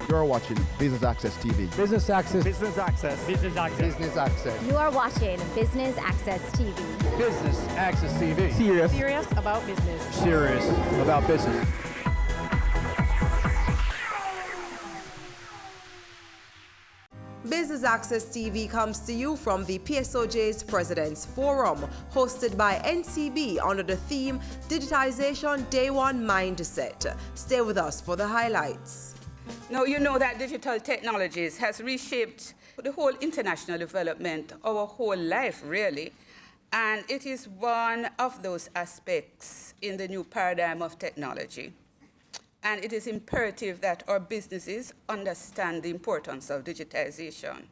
You're watching Business Access TV. Business Access. Business Access. Business Access. Business Access. You are watching Business Access TV. Business Access TV. Serious about business. Serious about business. Business Access TV comes to you from the PSOJ's President's Forum, hosted by NCB under the theme Digitization Day One Mindset. Stay with us for the highlights. Now, you know that digital technologies has reshaped the whole international development, our whole life, really. And it is one of those aspects in the new paradigm of technology. And it is imperative that our businesses understand the importance of digitization.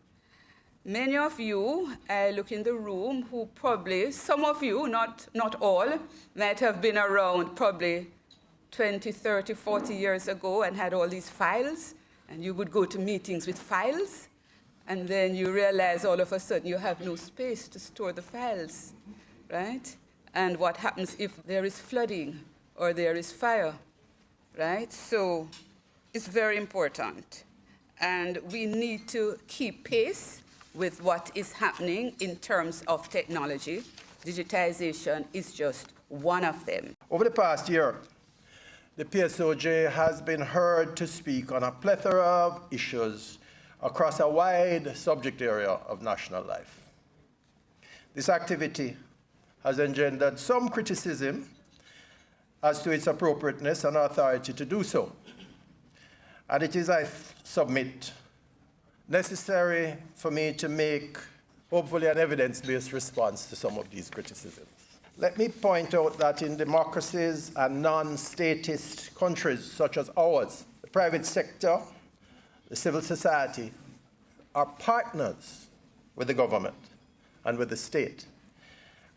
Many of you, I look in the room, who probably, some of you, not all, might have been around probably 20, 30, 40 years ago and had all these files, and you would go to meetings with files, and then you realize all of a sudden you have no space to store the files, right? And what happens if there is flooding or there is fire? Right? So it's very important. And we need to keep pace with what is happening in terms of technology. Digitization is just one of them. Over the past year, the PSOJ has been heard to speak on a plethora of issues across a wide subject area of national life. This activity has engendered some criticism as to its appropriateness and authority to do so. And it is, I submit, necessary for me to make, hopefully, an evidence-based response to some of these criticisms. Let me point out that in democracies and non-statist countries such as ours, the private sector, the civil society, are partners with the government and with the state,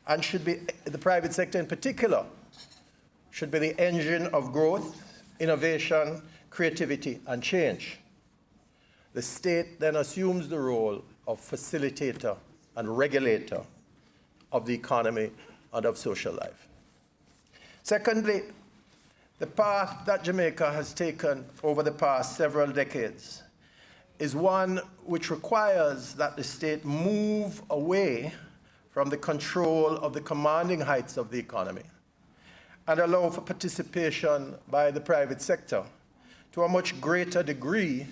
and should be, the private sector in particular, should be the engine of growth, innovation, creativity, and change. The state then assumes the role of facilitator and regulator of the economy and of social life. Secondly, the path that Jamaica has taken over the past several decades is one which requires that the state move away from the control of the commanding heights of the economy and allow for participation by the private sector to a much greater degree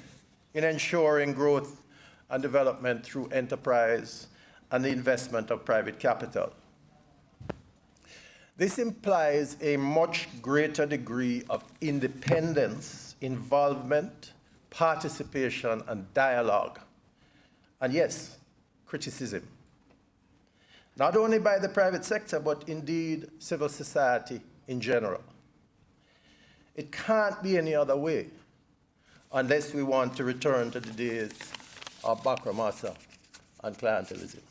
in ensuring growth and development through enterprise and the investment of private capital. This implies a much greater degree of independence, involvement, participation, and dialogue. And yes, criticism. Not only by the private sector, but indeed civil society in general. It can't be any other way unless we want to return to the days of Bakramasa and clientelism.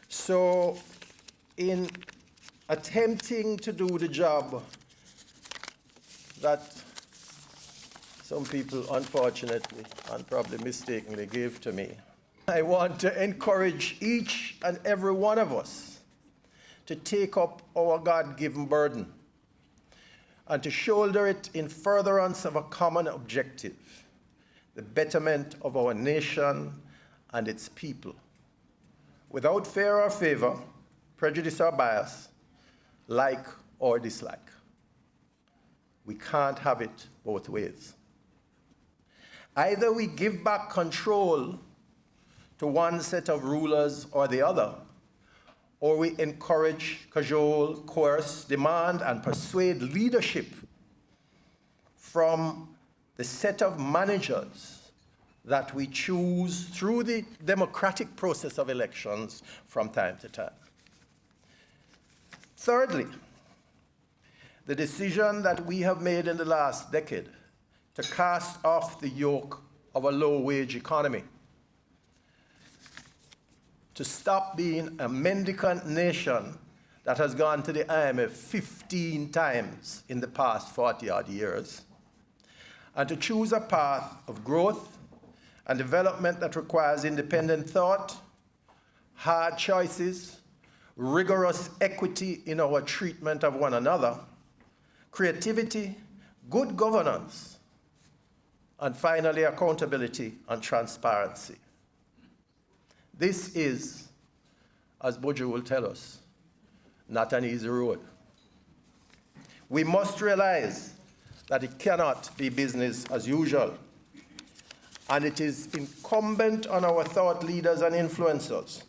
So in attempting to do the job that some people unfortunately and probably mistakenly gave to me, I want to encourage each and every one of us to take up our God-given burden and to shoulder it in furtherance of a common objective, the betterment of our nation and its people, without fear or favor, prejudice or bias, like or dislike. We can't have it both ways. Either we give back control to one set of rulers or the other, or we encourage, cajole, coerce, demand, and persuade leadership from the set of managers that we choose through the democratic process of elections from time to time. Thirdly, the decision that we have made in the last decade to cast off the yoke of a low-wage economy, to stop being a mendicant nation that has gone to the IMF 15 times in the past 40-odd years, and to choose a path of growth and development that requires independent thought, hard choices, rigorous equity in our treatment of one another, creativity, good governance, And finally, accountability and transparency. This is, as Buju will tell us, not an easy road. We must realize that it cannot be business as usual. And it is incumbent on our thought leaders and influencers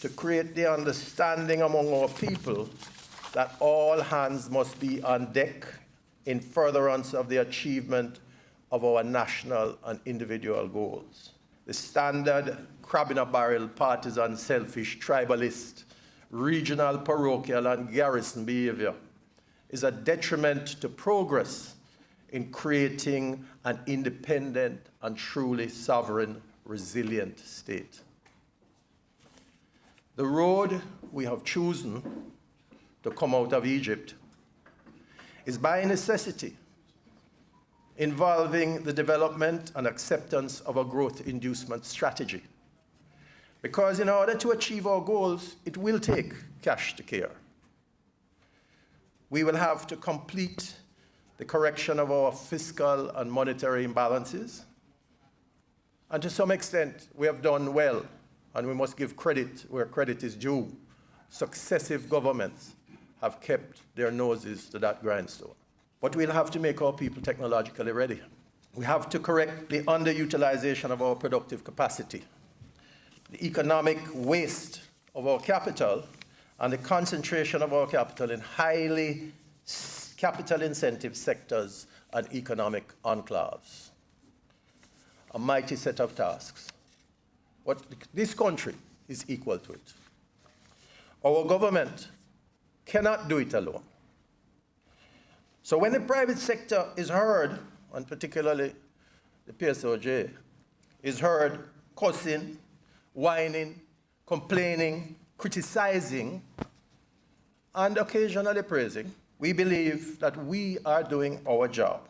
to create the understanding among our people that all hands must be on deck in furtherance of the achievement of our national and individual goals. The standard crab-in-a-barrel, partisan, selfish, tribalist, regional, parochial, and garrison behavior is a detriment to progress in creating an independent and truly sovereign, resilient state. The road we have chosen to come out of Egypt is by necessity involving the development and acceptance of a growth inducement strategy. Because in order to achieve our goals, it will take cash to care. We will have to complete the correction of our fiscal and monetary imbalances. And to some extent, we have done well, and we must give credit where credit is due. Successive governments have kept their noses to that grindstone. But we'll have to make our people technologically ready. We have to correct the underutilization of our productive capacity, the economic waste of our capital, and the concentration of our capital in highly capital intensive sectors and economic enclaves. A mighty set of tasks. But this country is equal to it. Our government cannot do it alone. So when the private sector is heard, and particularly the PSOJ, is heard cussing, whining, complaining, criticizing, and occasionally praising, we believe that we are doing our job.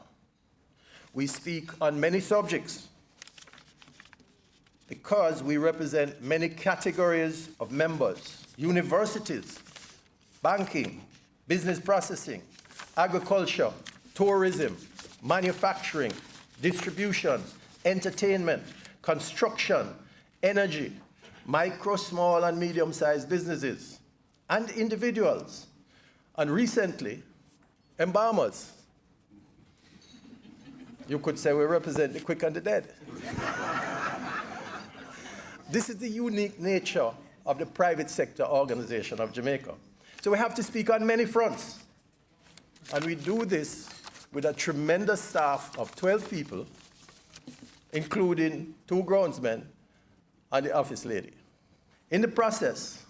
We speak on many subjects because we represent many categories of members: universities, banking, business processing, agriculture, tourism, manufacturing, distribution, entertainment, construction, energy, micro, small, and medium-sized businesses, and individuals, and recently, embalmers. You could say we represent the quick and the dead. This is the unique nature of the private sector organization of Jamaica. So we have to speak on many fronts. And we do this with a tremendous staff of 12 people, including 2 groundsmen and the office lady. In the process,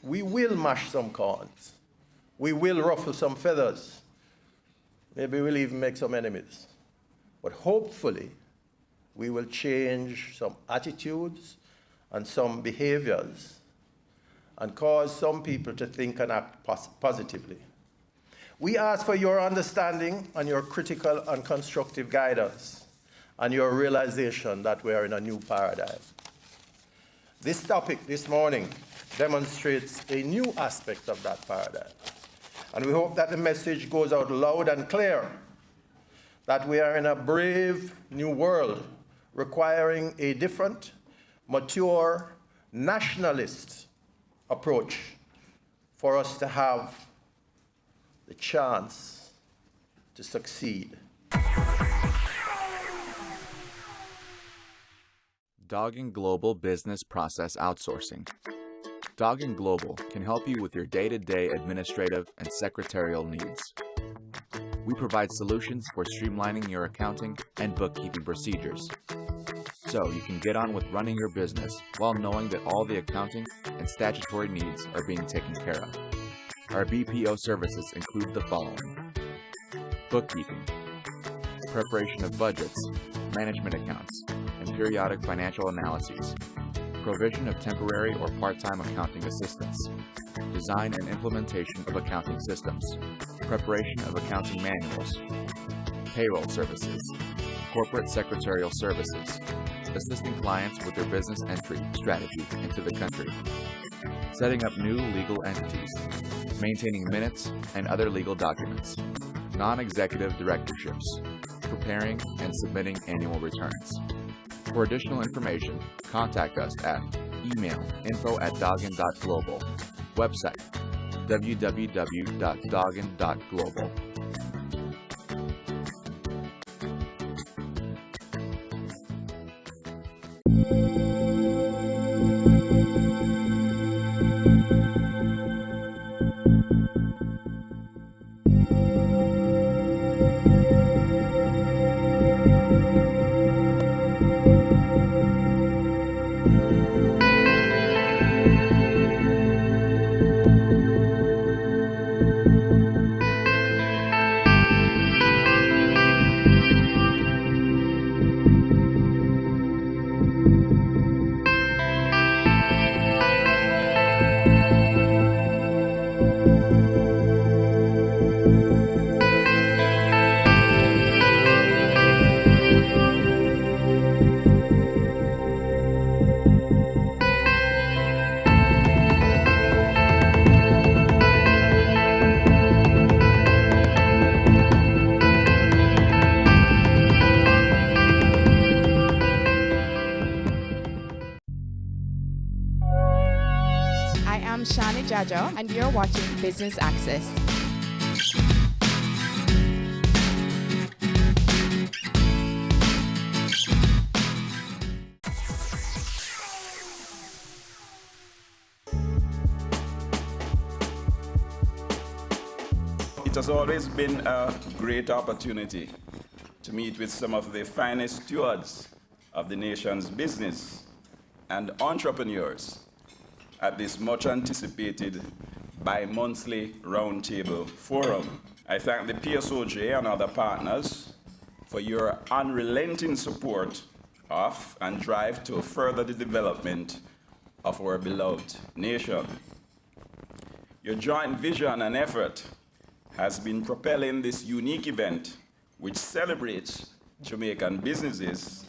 we will mash some corns. We will ruffle some feathers. Maybe we'll even make some enemies. But hopefully, we will change some attitudes and some behaviors and cause some people to think and act positively. We ask for your understanding and your critical and constructive guidance and your realization that we are in a new paradigm. This topic this morning demonstrates a new aspect of that paradigm. And we hope that the message goes out loud and clear that we are in a brave new world requiring a different, mature, nationalist approach for us to have the chance to succeed. Doggin Global Business Process Outsourcing. Doggin Global can help you with your day-to-day administrative and secretarial needs. We provide solutions for streamlining your accounting and bookkeeping procedures, so you can get on with running your business while knowing that all the accounting and statutory needs are being taken care of. Our BPO services include the following: bookkeeping, preparation of budgets, management accounts, and periodic financial analyses, provision of temporary or part-time accounting assistance, design and implementation of accounting systems, preparation of accounting manuals, payroll services, corporate secretarial services, assisting clients with their business entry strategy into the country, setting up new legal entities, maintaining minutes and other legal documents, non-executive directorships, preparing and submitting annual returns. For additional information, contact us at email info@doggin.global, website www.doggin.global. I'm Shani Jajo, and you're watching Business Access. It has always been a great opportunity to meet with some of the finest stewards of the nation's business and entrepreneurs at this much anticipated bi-monthly roundtable forum. I thank the PSOJ and other partners for your unrelenting support of and drive to further the development of our beloved nation. Your joint vision and effort has been propelling this unique event, which celebrates Jamaican businesses,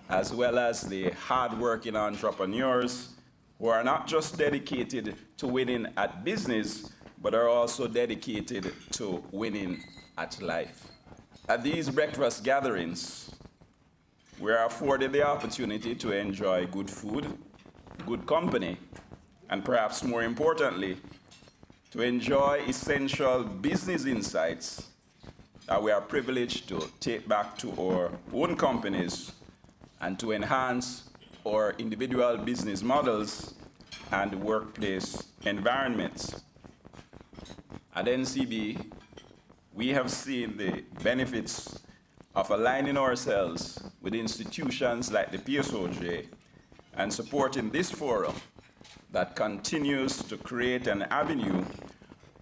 as well as the hard-working entrepreneurs who are not just dedicated to winning at business, but are also dedicated to winning at life. At these breakfast gatherings, we are afforded the opportunity to enjoy good food, good company, and perhaps more importantly, to enjoy essential business insights that we are privileged to take back to our own companies and to enhance our individual business models and workplace environments. At NCB, we have seen the benefits of aligning ourselves with institutions like the PSOJ and supporting this forum that continues to create an avenue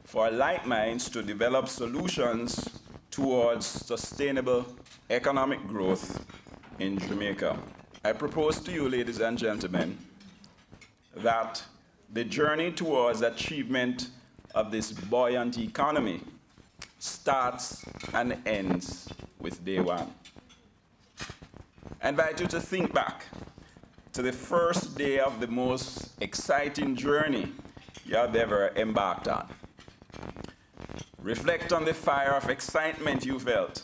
for like minds to develop solutions towards sustainable economic growth in Jamaica. I propose to you, ladies and gentlemen, that the journey towards achievement of this buoyant economy starts and ends with day one. I invite you to think back to the first day of the most exciting journey you have ever embarked on. Reflect on the fire of excitement you felt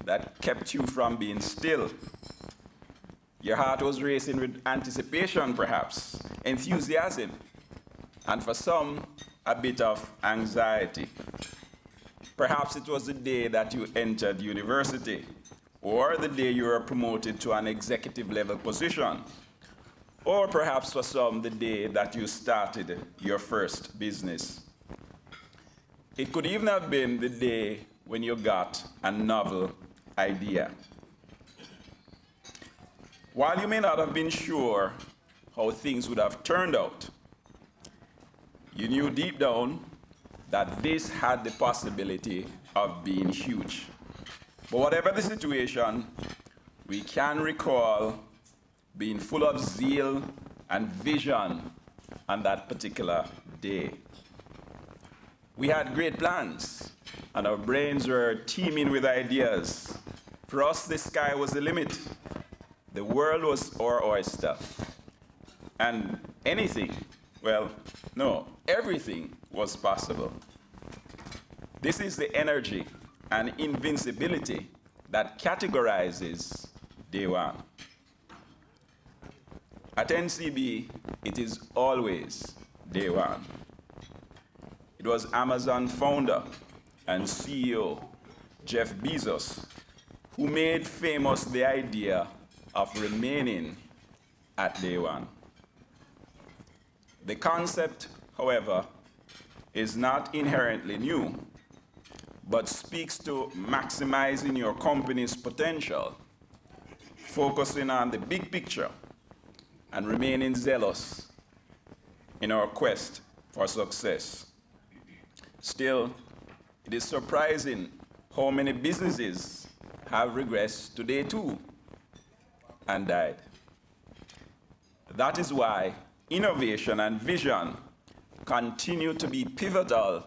that kept you from being still. Your heart was racing with anticipation, perhaps, enthusiasm, and for some, a bit of anxiety. Perhaps it was the day that you entered university, or the day you were promoted to an executive level position, or perhaps for some, the day that you started your first business. It could even have been the day when you got a novel idea. While you may not have been sure how things would have turned out, you knew deep down that this had the possibility of being huge. But whatever the situation, we can recall being full of zeal and vision on that particular day. We had great plans, and our brains were teeming with ideas. For us, the sky was the limit. The world was our oyster. And anything, well, no, everything was possible. This is the energy and invincibility that categorizes Day One. At NCB, it is always Day One. It was Amazon founder and CEO Jeff Bezos who made famous the idea of remaining at Day One. The concept, however, is not inherently new, but speaks to maximizing your company's potential, focusing on the big picture, and remaining zealous in our quest for success. Still, it is surprising how many businesses have regressed to Day Two and died. That is why innovation and vision continue to be pivotal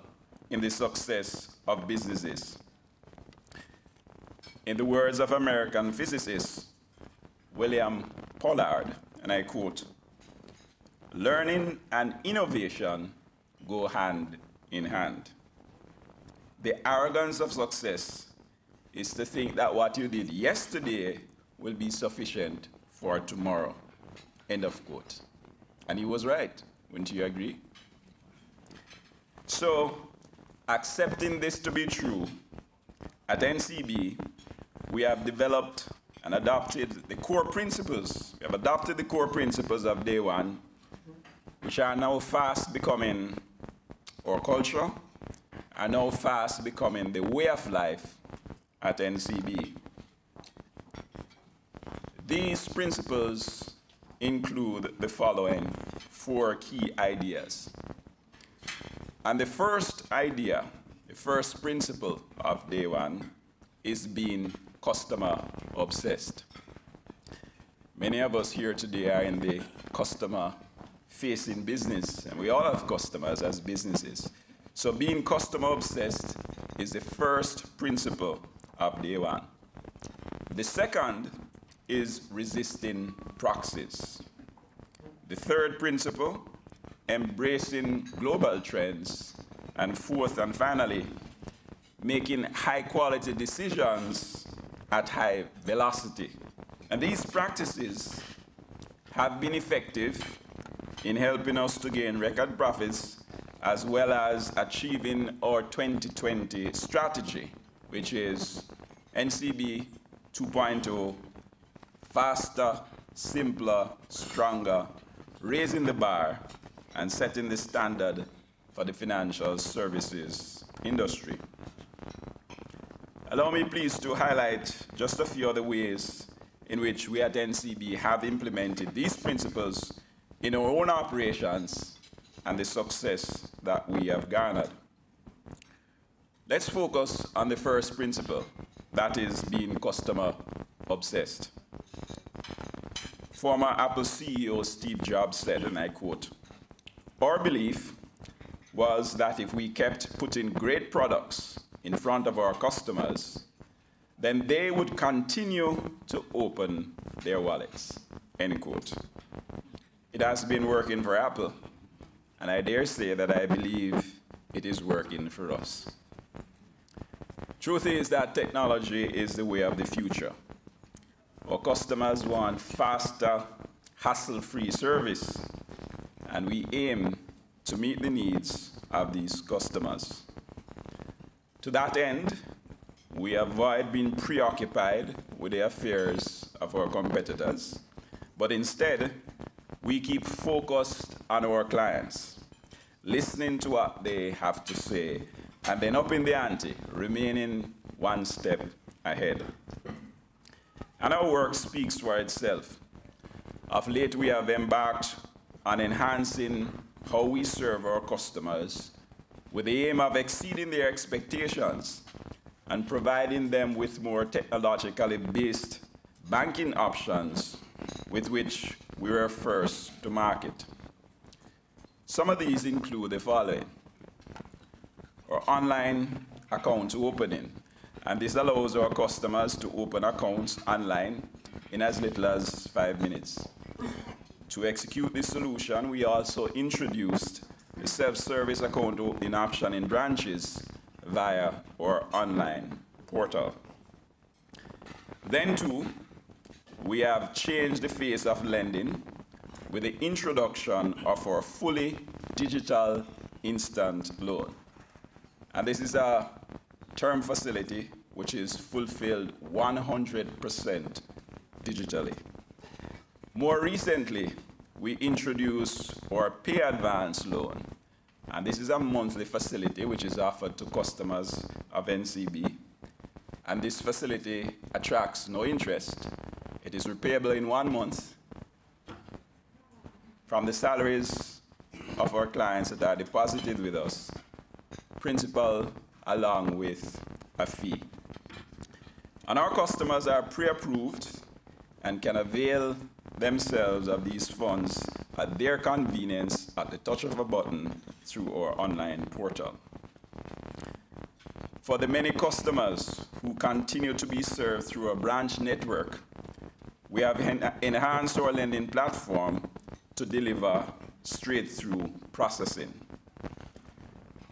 in the success of businesses. In the words of American physicist William Pollard, and I quote, "Learning and innovation go hand in hand. The arrogance of success is to think that what you did yesterday will be sufficient for tomorrow." End of quote. And he was right. Wouldn't you agree? So, accepting this to be true, at NCB, we have developed and adopted the core principles. We have adopted the core principles of Day One, which are now fast becoming our culture, are now fast becoming the way of life at NCB. These principles include the following 4 key ideas. And the first idea, the first principle of Day One is being customer obsessed. Many of us here today are in the customer facing business, and we all have customers as businesses. So being customer obsessed is the first principle of Day One. The second is resisting proxies. The third principle, embracing global trends. And fourth and finally, making high quality decisions at high velocity. And these practices have been effective in helping us to gain record profits as well as achieving our 2020 strategy, which is NCB 2.0, faster, simpler, stronger, raising the bar and setting the standard for the financial services industry. Allow me please to highlight just a few other ways in which we at NCB have implemented these principles in our own operations and the success that we have garnered. Let's focus on the first principle, that is being customer obsessed. Former Apple CEO Steve Jobs said, and I quote, "Our belief was that if we kept putting great products in front of our customers, then they would continue to open their wallets." End quote. It has been working for Apple, and I dare say that I believe it is working for us. Truth is that technology is the way of the future. Our customers want faster, hassle-free service, and we aim to meet the needs of these customers. To that end, we avoid being preoccupied with the affairs of our competitors, but instead, we keep focused on our clients, listening to what they have to say, and then upping the ante, remaining one step ahead. And our work speaks for itself. Of late, we have embarked on enhancing how we serve our customers with the aim of exceeding their expectations and providing them with more technologically based banking options with which we were first to market. Some of these include the following: our online account opening, and this allows our customers to open accounts online in as little as 5 minutes. To execute this solution, we also introduced the self-service account opening option in branches via our online portal. Then too, we have changed the face of lending with the introduction of our fully digital instant loan. And this is a term facility which is fulfilled 100% digitally. More recently, we introduced our pay advance loan. And this is a monthly facility which is offered to customers of NCB. And this facility attracts no interest. It is repayable in 1 month from the salaries of our clients that are deposited with us, principal along with a fee. And our customers are pre-approved and can avail themselves of these funds at their convenience at the touch of a button through our online portal. For the many customers who continue to be served through a branch network, we have enhanced our lending platform to deliver straight-through processing.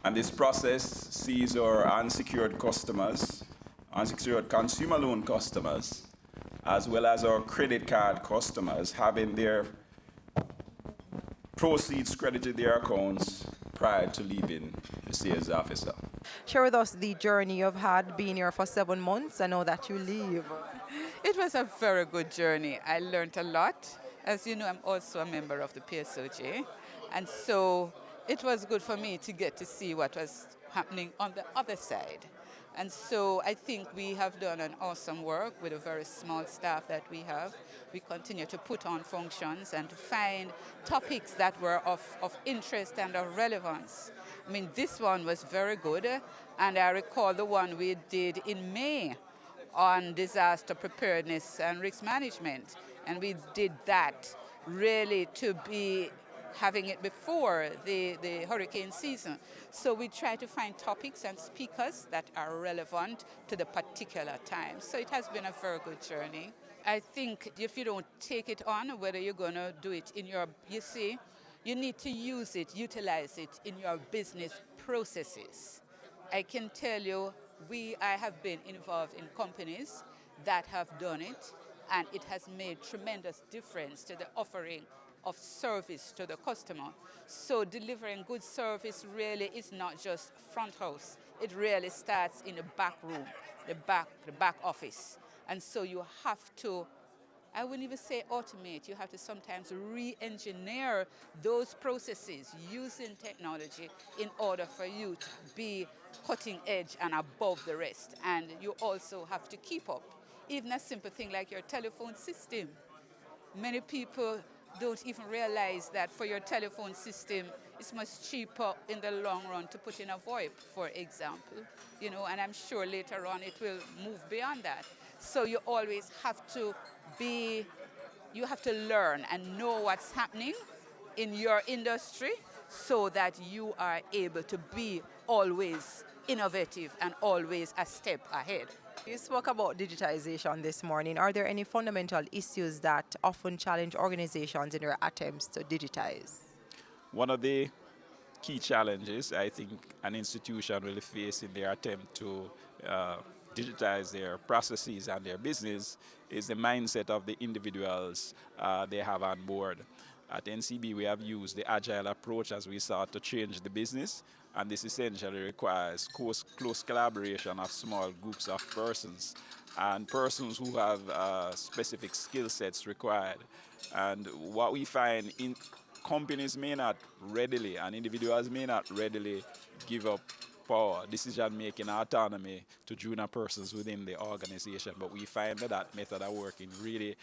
And this process sees our unsecured customers, unsecured consumer loan customers, as well as our credit card customers having their proceeds credited their accounts prior to leaving the sales officer. Share with us the journey you've had being here for 7 months and now that you leave. It was a very good journey. I learned a lot. As you know, I'm also a member of the PSOJ. And so it was good for me to get to see what was happening on the other side. And so I think we have done an awesome work with a very small staff that we have. We continue to put on functions and to find topics that were of interest and of relevance. I mean, this one was very good, and I recall the one we did in May on disaster preparedness and risk management. And we did that really to be having it before the hurricane season. So we try to find topics and speakers that are relevant to the particular time. So it has been a very good journey. I think if you don't take it on, whether you're going to do it in your, you see, you need to use it, utilize it in your business processes. I can tell you, I have been involved in companies that have done it, and it has made tremendous difference to the offering of service to the customer. So delivering good service really is not just front house. It really starts in the back room, the back office. And so you have to, I wouldn't even say automate, you have to sometimes re-engineer those processes using technology in order for you to be cutting edge and above the rest. And you also have to keep up. Even a simple thing like your telephone system. Many people don't even realize that for your telephone system, it's much cheaper in the long run to put in a VoIP, for example. You know, and I'm sure later on it will move beyond that. So you always have to you have to learn and know what's happening in your industry so that you are able to be always innovative and always a step ahead. You spoke about digitization this morning. Are there any fundamental issues that often challenge organizations in their attempts to digitize? One of the key challenges I think an institution will face in their attempt to digitize their processes and their business is the mindset of the individuals they have on board. At NCB, we have used the agile approach as we sought to change the business, and this essentially requires close collaboration of small groups of persons and persons who have specific skill sets required. And what we find in companies may not readily and individuals may not readily give up power, decision-making, autonomy to junior persons within the organization, but we find that method of working really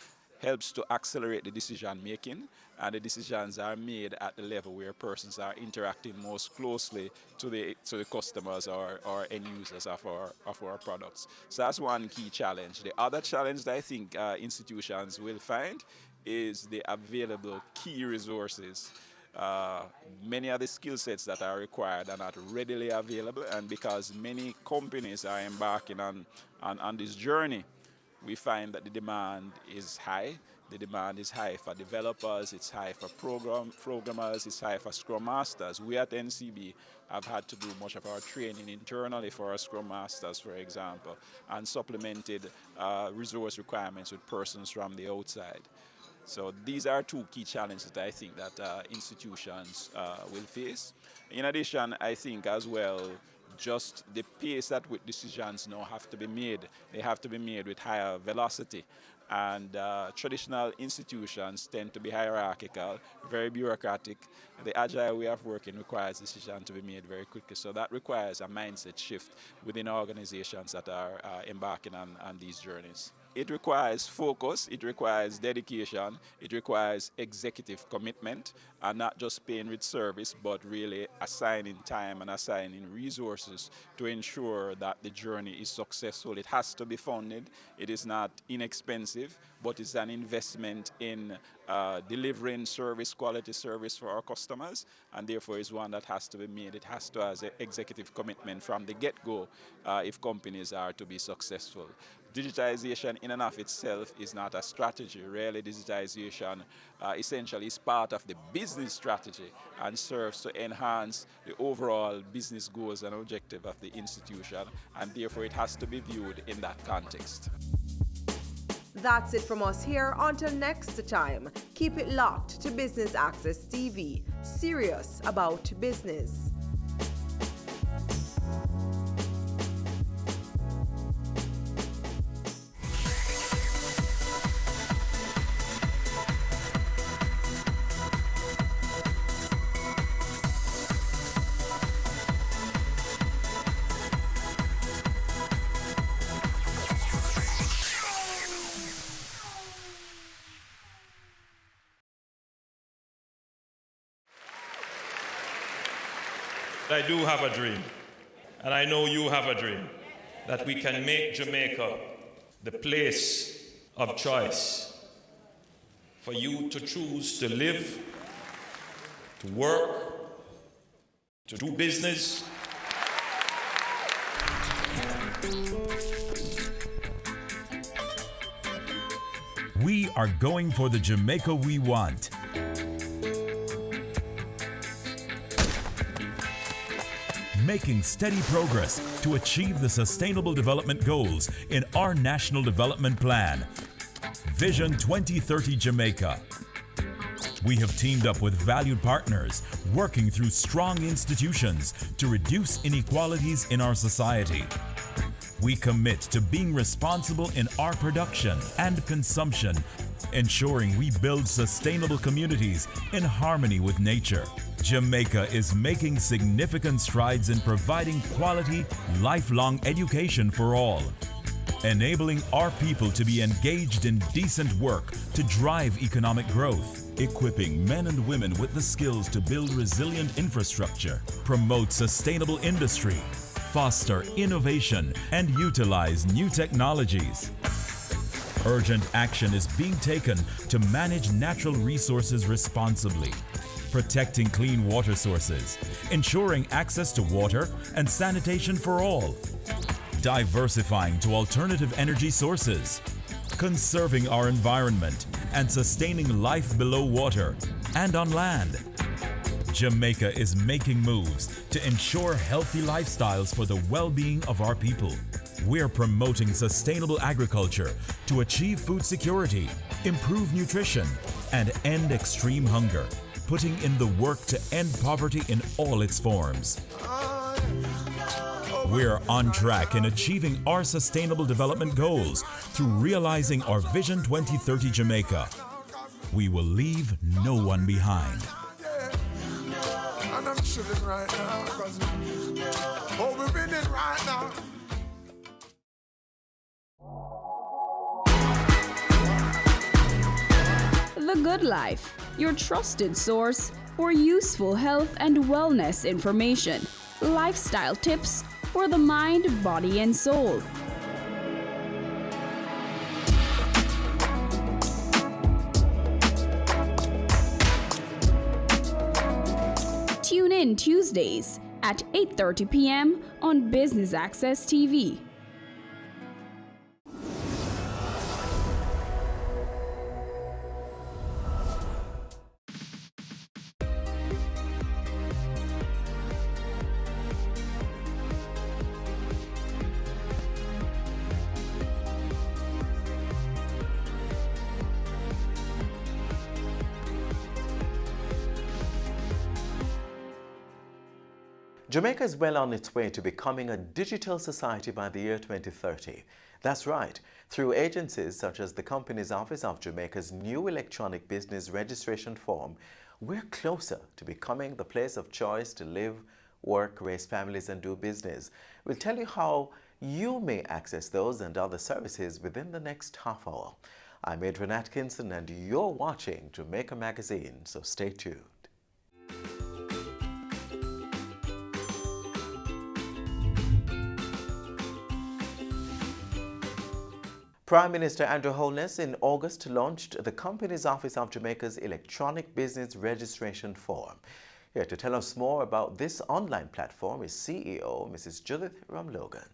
helps to accelerate the decision-making, and the decisions are made at the level where persons are interacting most closely to the customers or end users of our products. So that's one key challenge. The other challenge that I think institutions will find is the available key resources. Many of the skill sets that are required are not readily available, and because many companies are embarking on this journey, we find that the demand is high, The demand is high for developers, it's high for programmers, it's high for Scrum Masters. We at NCB have had to do much of our training internally for our Scrum Masters, for example, and supplemented resource requirements with persons from the outside. So these are two key challenges that I think that institutions will face. In addition, I think as well, just the pace at which decisions now have to be made. They have to be made with higher velocity. And traditional institutions tend to be hierarchical, very bureaucratic. The agile way of working requires decisions to be made very quickly. So that requires a mindset shift within organizations that are embarking on these journeys. It requires focus, it requires dedication, it requires executive commitment, and not just paying with service, but really assigning time and assigning resources to ensure that the journey is successful. It has to be funded. It is not inexpensive, but it's an investment in delivering quality service for our customers, and therefore is one that has to be made. It has to have executive commitment from the get-go if companies are to be successful. Digitization in and of itself is not a strategy. Really, digitization essentially is part of the business strategy and serves to enhance the overall business goals and objective of the institution, and therefore it has to be viewed in that context. That's it from us here. Until next time, keep it locked to Business Access TV, serious about business. I do have a dream, and I know you have a dream, that we can make Jamaica the place of choice for you to choose to live, to work, to do business. We are going for the Jamaica we want. Making steady progress to achieve the Sustainable Development Goals in our National Development Plan, Vision 2030 Jamaica. We have teamed up with valued partners, working through strong institutions to reduce inequalities in our society. We commit to being responsible in our production and consumption, ensuring we build sustainable communities in harmony with nature. Jamaica is making significant strides in providing quality, lifelong education for all, enabling our people to be engaged in decent work to drive economic growth, equipping men and women with the skills to build resilient infrastructure, promote sustainable industry, foster innovation, and utilize new technologies. Urgent action is being taken to manage natural resources responsibly, protecting clean water sources, ensuring access to water and sanitation for all, diversifying to alternative energy sources, conserving our environment and sustaining life below water and on land. Jamaica is making moves to ensure healthy lifestyles for the well-being of our people. We're promoting sustainable agriculture to achieve food security, improve nutrition, and end extreme hunger, putting in the work to end poverty in all its forms. We're on track in achieving our Sustainable Development Goals through realizing our Vision 2030 Jamaica. We will leave no one behind. And I'm chilling right now, cause we're winning right now. The Good Life, your trusted source for useful health and wellness information, lifestyle tips for the mind, body, and soul. Tune in Tuesdays at 8:30 p.m. on Business Access TV. Jamaica is well on its way to becoming a digital society by the year 2030. That's right. Through agencies such as the Companies Office of Jamaica's new electronic business registration form, we're closer to becoming the place of choice to live, work, raise families and do business. We'll tell you how you may access those and other services within the next half hour. I'm Adrian Atkinson and you're watching Jamaica Magazine, so stay tuned. Prime Minister Andrew Holness in August launched the Companies Office of Jamaica's electronic business registration form. Here to tell us more about this online platform is CEO Mrs. Judith Ramlogan.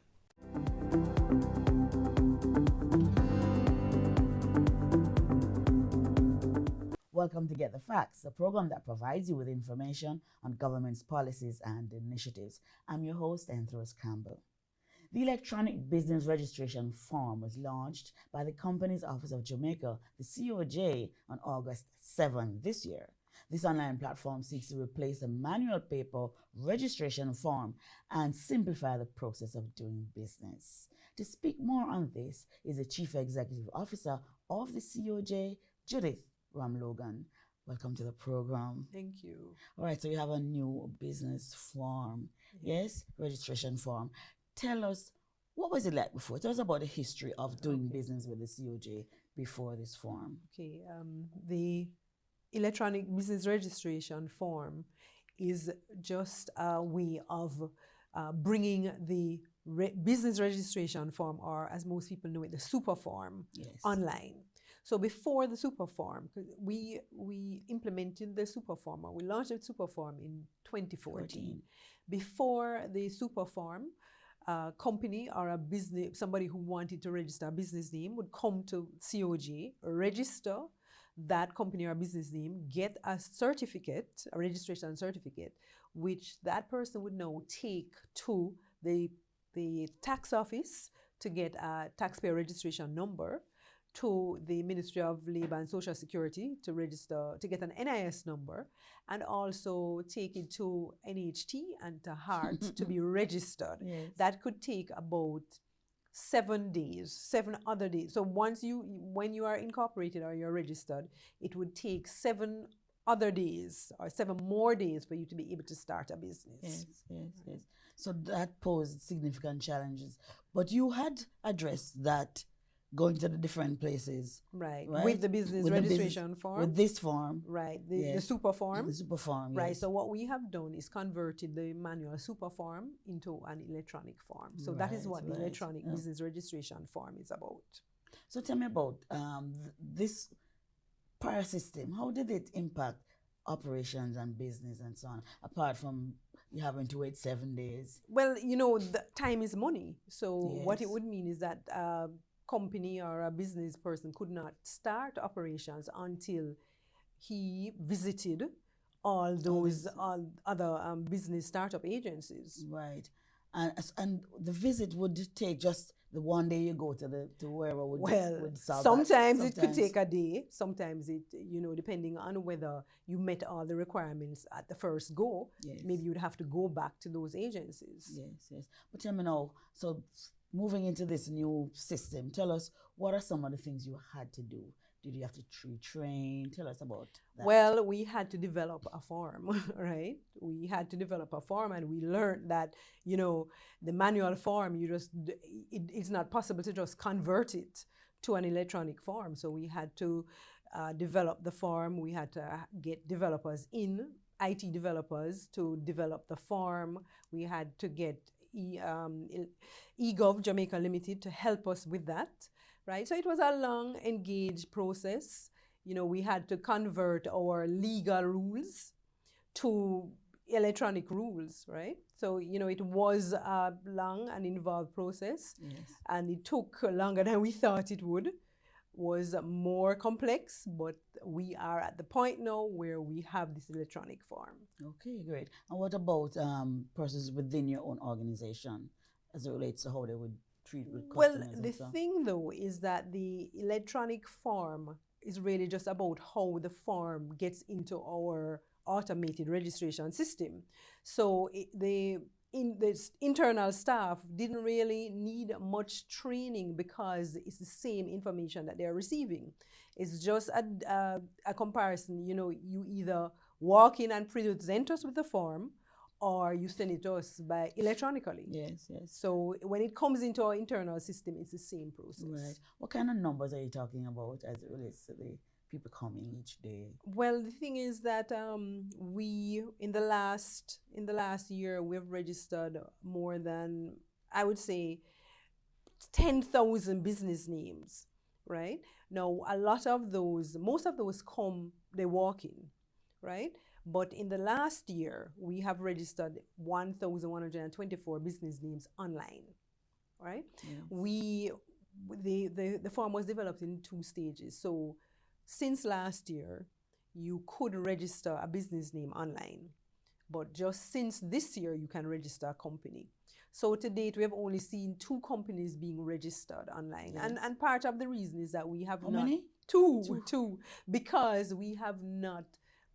Welcome to Get the Facts, a program that provides you with information on government's policies and initiatives. I'm your host, Anthros Campbell. The electronic business registration form was launched by the Companies Office of Jamaica, the COJ, on August 7 this year. This online platform seeks to replace the manual paper registration form and simplify the process of doing business. To speak more on this is the Chief Executive Officer of the COJ, Judith Ramlogan. Welcome to the program. Thank you. All right, so you have a new business form, yes? Registration form. Tell us, what was it like before? Tell us about the history of doing business with the COJ before this form. Okay, the electronic business registration form is just a way of bringing the business registration form, or as most people know it, the super form, online. So before the super form, we implemented the super form, or we launched the super form in 2014. Before the super form, a company or a business, somebody who wanted to register a business name would come to COJ, register that company or business name, get a certificate, a registration certificate, which that person would now take to the tax office to get a taxpayer registration number, to the Ministry of Labour and Social Security to register, to get an NIS number, and also take it to NHT and to HART to be registered. Yes. That could take about 7 days, 7 other days. So when you are incorporated or you're registered, it would take 7 other days or 7 more days for you to be able to start a business. Yes. So that posed significant challenges. But you had addressed that going to the different places. Right. With the business registration form. With this form. Right. The super form. The super form, yes. Right. So what we have done is converted the manual super form into an electronic form. So that is what the electronic business registration form is about. So tell me about this prior system. How did it impact operations and business and so on, apart from you having to wait 7 days? Well, the time is money. So what it would mean is that company or a business person could not start operations until he visited all those other business startup agencies. Right. And the visit would take just the one day you go to wherever would solve sometimes it could take a day. Sometimes it, depending on whether you met all the requirements at the first go, maybe you'd have to go back to those agencies. Yes. But tell me now, so moving into this new system, tell us, what are some of the things you had to do? Did you have to retrain? Tell us about that. Well, we had to develop a form, right? We had to develop a form, and we learned that, the manual form, it's not possible to just convert it to an electronic form. So we had to develop the form. We had to get developers IT developers to develop the form. We had to get eGov Jamaica Limited to help us with that, right? So it was a long, engaged process. We had to convert our legal rules to electronic rules, right? So, it was a long and involved process, and it took longer than we thought it would. Was more complex, but we are at the point now where we have this electronic form. Okay, great. And what about persons within your own organization as it relates to how they would treat with customers? Well, the thing though is that the electronic form is really just about how the form gets into our automated registration system. So the internal staff didn't really need much training because it's the same information that they're receiving. It's just a comparison. You know, you either walk in and present us with the form, or you send it to us by electronically. Yes, yes. So when it comes into our internal system, it's the same process. Right. What kind of numbers are you talking about as it relates to the people coming each day? Well, the thing is that we in the last year we've registered more than, I would say, 10,000 business names. Right now, most of those come, they walk in, right? But in the last year, we have registered 1,124 business names online, right? Yes. The form was developed in 2 stages. So since last year, you could register a business name online. But just since this year, you can register a company. So to date, we have only seen 2 companies being registered online. Yes. And part of the reason is that we have How many? Two, because we have not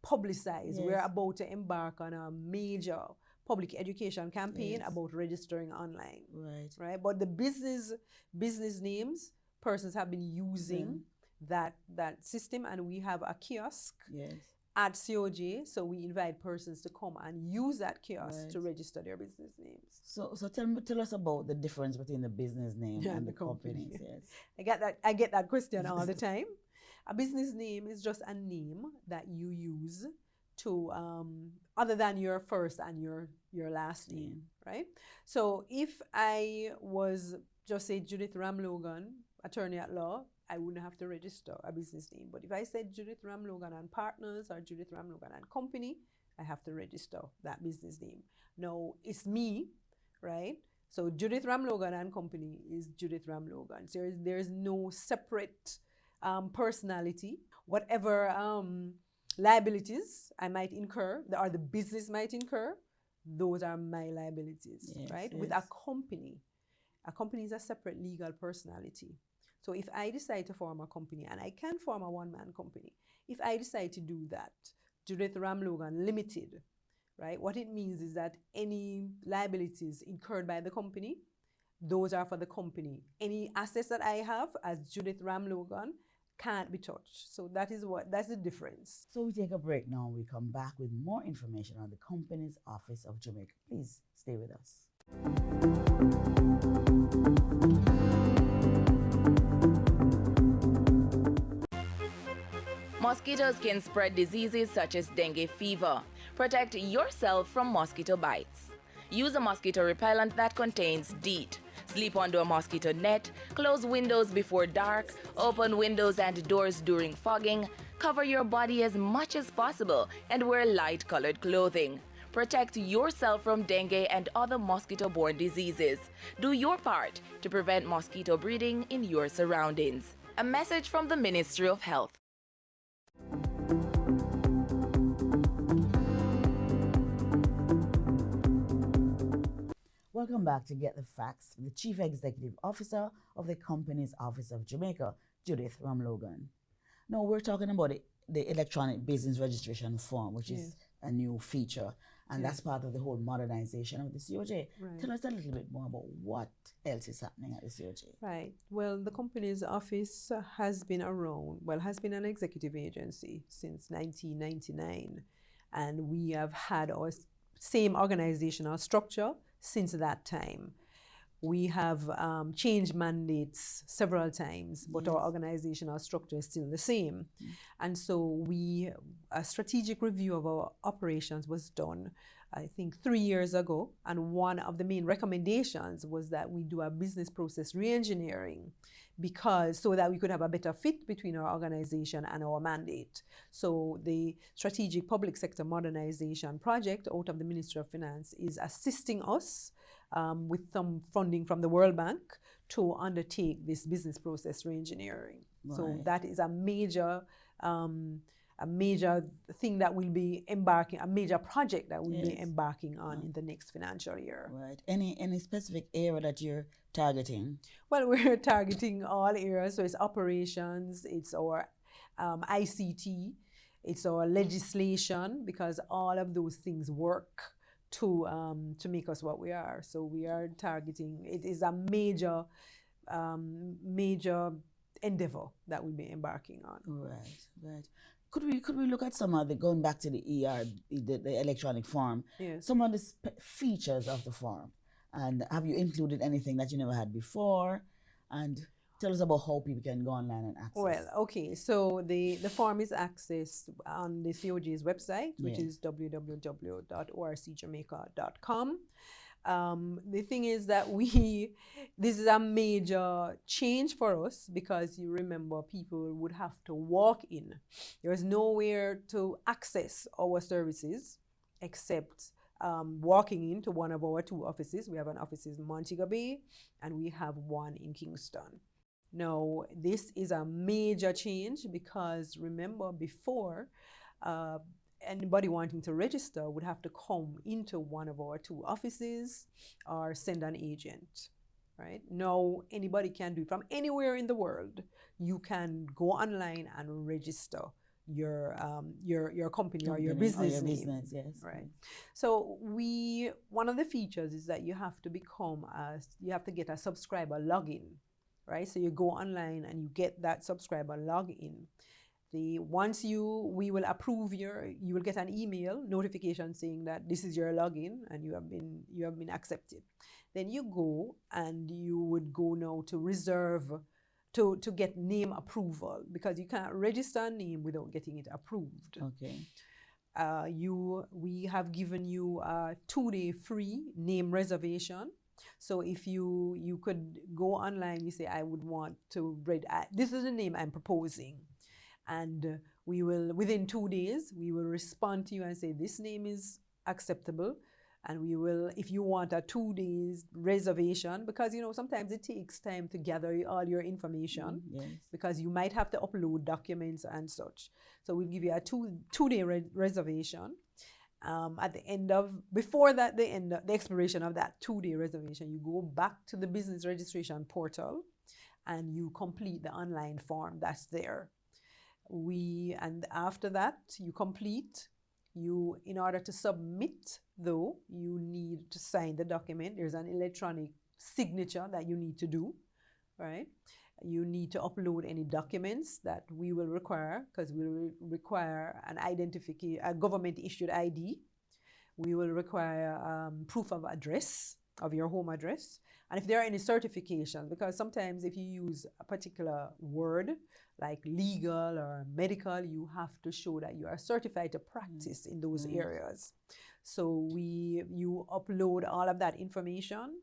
publicized. Yes. We're about to embark on a major public education campaign about registering online. Right. But the business names, persons have been using that system, and we have a kiosk at COJ. So we invite persons to come and use that kiosk to register their business names. So tell us about the difference between the business name and the companies. Yes. I get that question all the time. A business name is just a name that you use to, other than your first and your last name, right? So if I was just say Judith Ramlogan, attorney at law, I wouldn't have to register a business name. But if I said Judith Ramlogan and Partners or Judith Ramlogan and Company, I have to register that business name. Now, it's me, right? So Judith Ramlogan and Company is Judith Ramlogan. So there's no separate personality. Whatever liabilities I might incur, or the business might incur, those are my liabilities, right? With a company is a separate legal personality. So if I decide to form a company, and I can form a one-man company, if I decide to do that, Judith Ramlogan Limited, right? What it means is that any liabilities incurred by the company, those are for the company. Any assets that I have as Judith Ramlogan can't be touched. So that's the difference. So we take a break now. We come back with more information on the Companies Office of Jamaica. Please stay with us. Mosquitoes can spread diseases such as dengue fever. Protect yourself from mosquito bites. Use a mosquito repellent that contains DEET. Sleep under a mosquito net, close windows before dark, open windows and doors during fogging, cover your body as much as possible, and wear light-colored clothing. Protect yourself from dengue and other mosquito-borne diseases. Do your part to prevent mosquito breeding in your surroundings. A message from the Ministry of Health. Welcome back to Get the Facts with the Chief Executive Officer of the Companies Office of Jamaica, Judith Ramlogan. Now we're talking about the electronic business registration form, which is a new feature, and that's part of the whole modernization of the COJ. Right. Tell us a little bit more about what else is happening at the COJ. Right. Well, the Companies Office has been an executive agency since 1999, and we have had our same organizational structure since that time. We have changed mandates several times, but our organizational structure is still the same. And so a strategic review of our operations was done, I think 3 years ago. And one of the main recommendations was that we do a business process re-engineering, so that we could have a better fit between our organization and our mandate. So the Strategic Public Sector Modernization Project out of the Ministry of Finance is assisting us with some funding from the World Bank to undertake this business process re-engineering. Right. So that is a major thing that we'll be a major project that we'll be embarking on in the next financial year. Right. Any specific area that you're targeting? Well, we're targeting all areas. So it's operations, it's our ICT, it's our legislation, because all of those things work to make us what we are. So we are targeting, it is a major endeavor that we'll be embarking on. Right. Could we look at some of the, going back to the the electronic form, Yes. some of the features of the form, and have you included anything that you never had before? And tell us about how people can go online and access. Well, okay, so the form is accessed on the COJ's website, which Yeah. is www.orcjamaica.com. The thing is that this is a major change for us, because you remember people would have to walk in. There's nowhere to access our services except walking into one of our 2 offices. We have an office in Montego Bay and we have one in Kingston. Now, this is a major change, because remember, before, anybody wanting to register would have to come into one of our 2 offices or send an agent, right? Now, anybody can do it from anywhere in the world. You can go online and register your company or your business name. Yes. Right. So one of the features is that you have to get a subscriber login, right? So you go online and you get that subscriber login. We will approve you will get an email notification saying that this is your login and you have been accepted. Then you go and you would go now to reserve, to get name approval, because you can't register a name without getting it approved. Okay. We have given you a 2-day free name reservation. So if you could go online, you say, I would want to this is the name I'm proposing. And we will, within 2 days, we will respond to you and say, this name is acceptable. And we will, if you want a 2 days reservation, because, sometimes it takes time to gather all your information, Yes. because you might have to upload documents and such. So we'll give you a two-day reservation. Before the expiration of that 2-day reservation, you go back to the business registration portal and you complete the online form that's there. And after that, you complete. In order to submit, though, you need to sign the document. There's an electronic signature that you need to do, right? You need to upload any documents that we will require, because we will require a government-issued ID. We will require proof of address, of your home address. And if there are any certifications, because sometimes if you use a particular word, like legal or medical, you have to show that you are certified to practice in those areas. So you upload all of that information.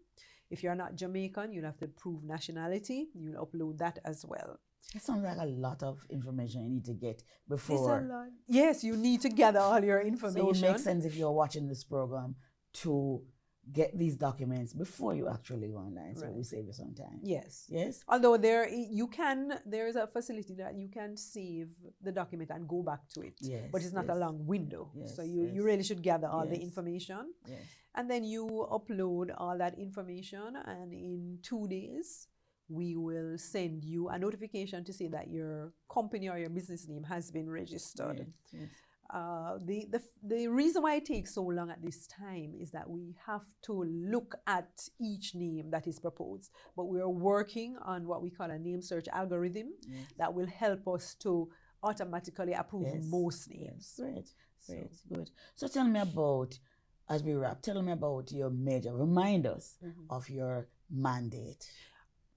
If you're not Jamaican, you'll have to prove nationality. You'll upload that as well. It sounds like a lot of information you need to get before. It's a lot. Yes, you need to gather all your information. So it makes sense if you're watching this program to get these documents before you actually go online, so it will save you some time. Yes. Yes. Although there is a facility that you can save the document and go back to it. Yes. But it's not a long window. Yes, So you really should gather all the Yes. information. Yes. And then you upload all that information, and in 2 days, we will send you a notification to say that your company or your business name has been registered. Yes. The reason why it takes so long at this time is that we have to look at each name that is proposed. But we are working on what we call a name search algorithm that will help us to automatically approve most names. Great. Good. So tell me about, as we wrap, tell me about your major, remind us of your mandate.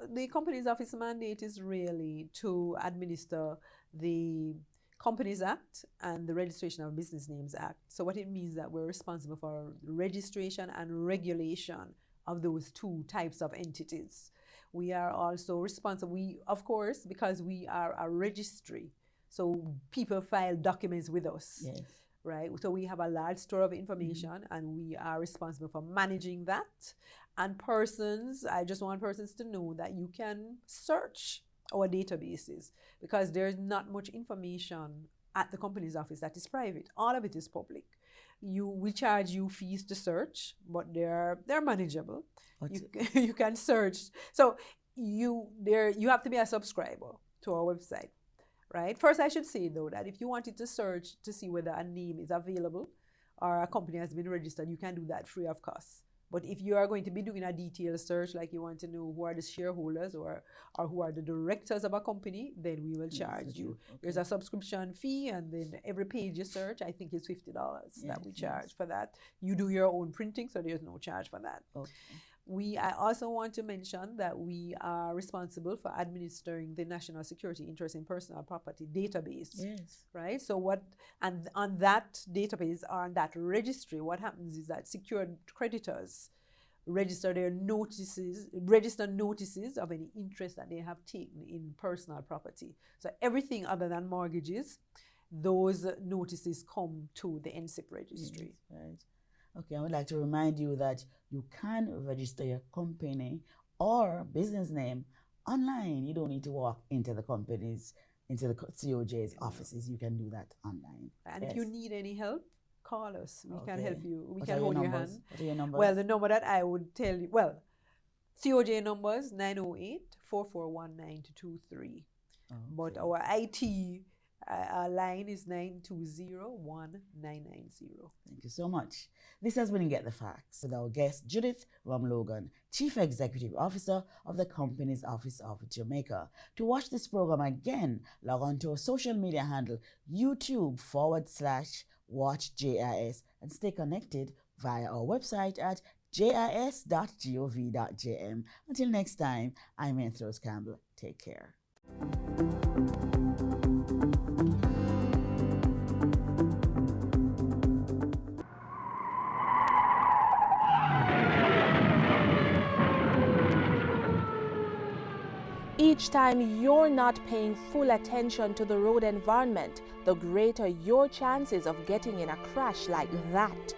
The Companies Office mandate is really to administer the Companies Act and the Registration of Business Names Act. So what it means that we're responsible for registration and regulation of those 2 types of entities. We are also responsible, of course, because we are a registry, so people file documents with us. Yes. Right? So we have a large store of information and we are responsible for managing that. And I just want persons to know that you can search our databases, because there's not much information at the Companies Office that is private. All of it is public. We charge you fees to search, but they're manageable. You can search. So you have to be a subscriber to our website, right? First, I should say, though, that if you wanted to search to see whether a name is available or a company has been registered, you can do that free of cost. But if you are going to be doing a detailed search, like you want to know who are the shareholders or who are the directors of a company, then we will charge you. Okay. There's a subscription fee, and then every page you search, I think, is $50 that we charge for that. You do your own printing, so there's no charge for that. Okay. I also want to mention that we are responsible for administering the National Security Interest in Personal Property database. Yes. Right? So and on that database, or on that registry, what happens is that secured creditors register notices of any interest that they have taken in personal property. So everything other than mortgages, those notices come to the NSIP registry. Yes, right. Okay, I would like to remind you that you can register your company or business name online. You don't need to walk into the COJ's offices. You can do that online. And if you need any help, call us. We can help you. We can hold your hand. What are your numbers? Well, the number that I would tell you, COJ numbers 908-441-9223. But our IT line is 920-1990. Thank you so much. This has been Get the Facts with our guest Judith Rum-Logan, Chief Executive Officer of the Company's Office of Jamaica. To watch this program again, log on to our social media handle YouTube/WatchJIS and stay connected via our website at jis.gov.jm. Until next time, I'm Anthros Campbell. Take care. Each time you're not paying full attention to the road environment, the greater your chances of getting in a crash like that.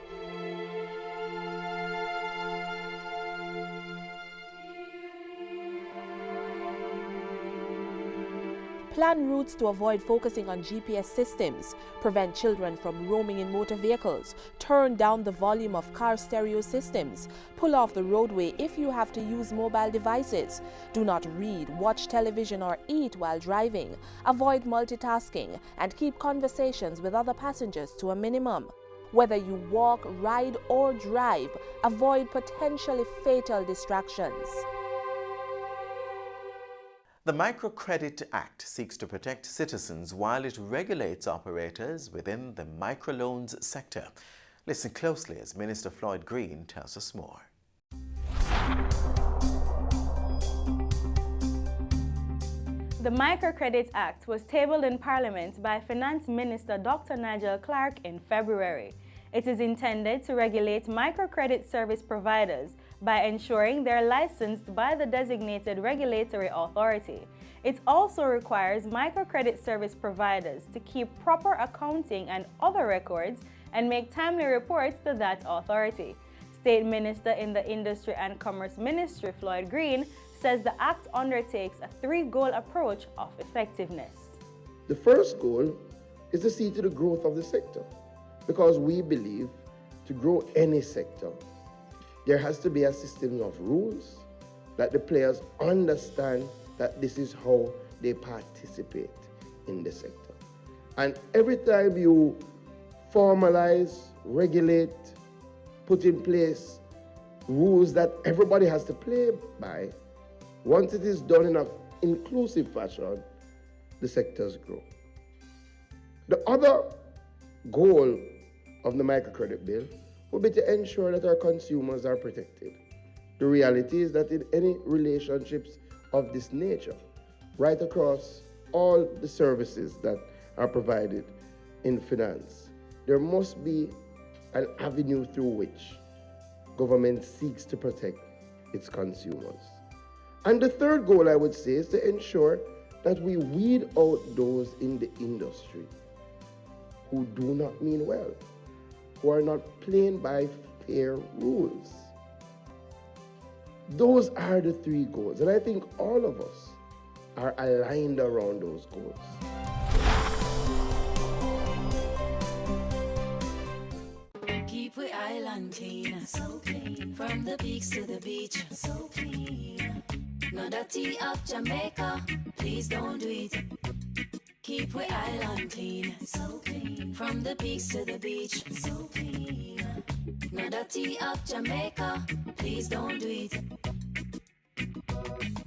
Plan routes to avoid focusing on GPS systems, prevent children from roaming in motor vehicles, turn down the volume of car stereo systems, pull off the roadway if you have to use mobile devices, do not read, watch television or eat while driving, avoid multitasking, and keep conversations with other passengers to a minimum. Whether you walk, ride, or drive, avoid potentially fatal distractions. The Microcredit Act seeks to protect citizens while it regulates operators within the microloans sector. Listen closely as Minister Floyd Green tells us more. The Microcredit Act was tabled in Parliament by Finance Minister Dr. Nigel Clarke in February. It is intended to regulate microcredit service providers by ensuring they're licensed by the designated regulatory authority. It also requires microcredit service providers to keep proper accounting and other records and make timely reports to that authority. State Minister in the Industry and Commerce Ministry, Floyd Green, says the Act undertakes a three-goal approach of effectiveness. The first goal is to see to the growth of the sector, because we believe to grow any sector, there has to be a system of rules that the players understand that this is how they participate in the sector. And every time you formalize, regulate, put in place rules that everybody has to play by, once it is done in an inclusive fashion, the sectors grow. The other goal of the microcredit bill will be to ensure that our consumers are protected. The reality is that in any relationships of this nature, right across all the services that are provided in finance, there must be an avenue through which government seeks to protect its consumers. And the third goal, I would say, is to ensure that we weed out those in the industry who do not mean well, who are not playing by fair rules. Those are the three goals, and I think all of us are aligned around those goals. Keep we island clean, so clean. From the peaks to the beach, so clean. No dirty up Jamaica, please don't do it. Keep we island clean, so clean. From the peaks to the beach, so clean. No dirty up Jamaica, please don't do it.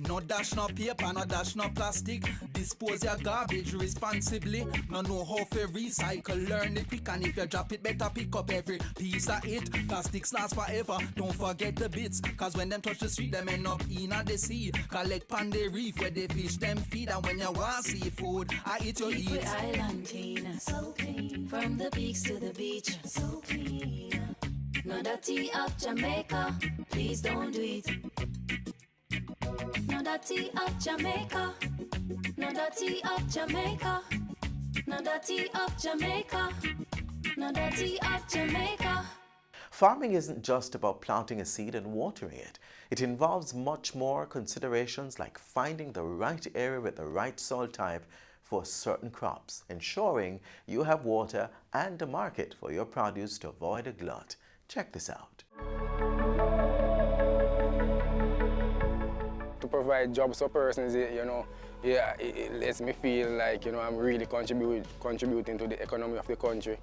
No dash, no paper, no dash, no plastic. Dispose your garbage responsibly. No know how to recycle, learn it quick. And if you drop it, better pick up every piece of it. Plastics last forever, don't forget the bits. Cause when them touch the street, them end up in the sea. Collect pan the reef where they fish them feed. And when you want seafood, I eat your Keep eat. we island clean, so clean. From the peaks to the beach, so clean. No dirty up Jamaica, please don't do it. No dirty up Jamaica, no dirty up Jamaica, no dirty up Jamaica, no dirty up Jamaica. Farming isn't just about planting a seed and watering it. It involves much more considerations like finding the right area with the right soil type for certain crops, ensuring you have water and a market for your produce to avoid a glut. Check this out. To provide jobs for persons, it lets me feel like, I'm really contributing to the economy of the country.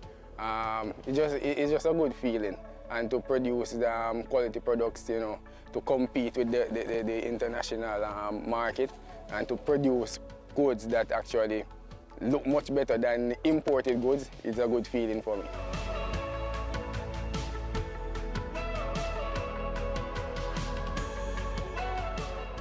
It's just a good feeling. And to produce the quality products, to compete with the international market and to produce goods that actually look much better than imported goods, it's a good feeling for me.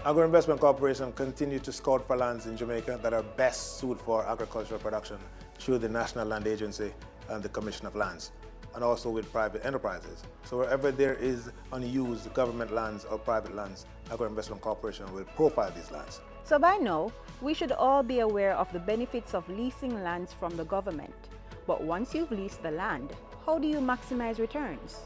Agro Investment Corporation continue to scout for lands in Jamaica that are best suited for agricultural production through the National Land Agency and the Commission of Lands, and also with private enterprises. So wherever there is unused government lands or private lands, Agro Investment Corporation will profile these lands. So by now, we should all be aware of the benefits of leasing lands from the government. But once you've leased the land, how do you maximize returns?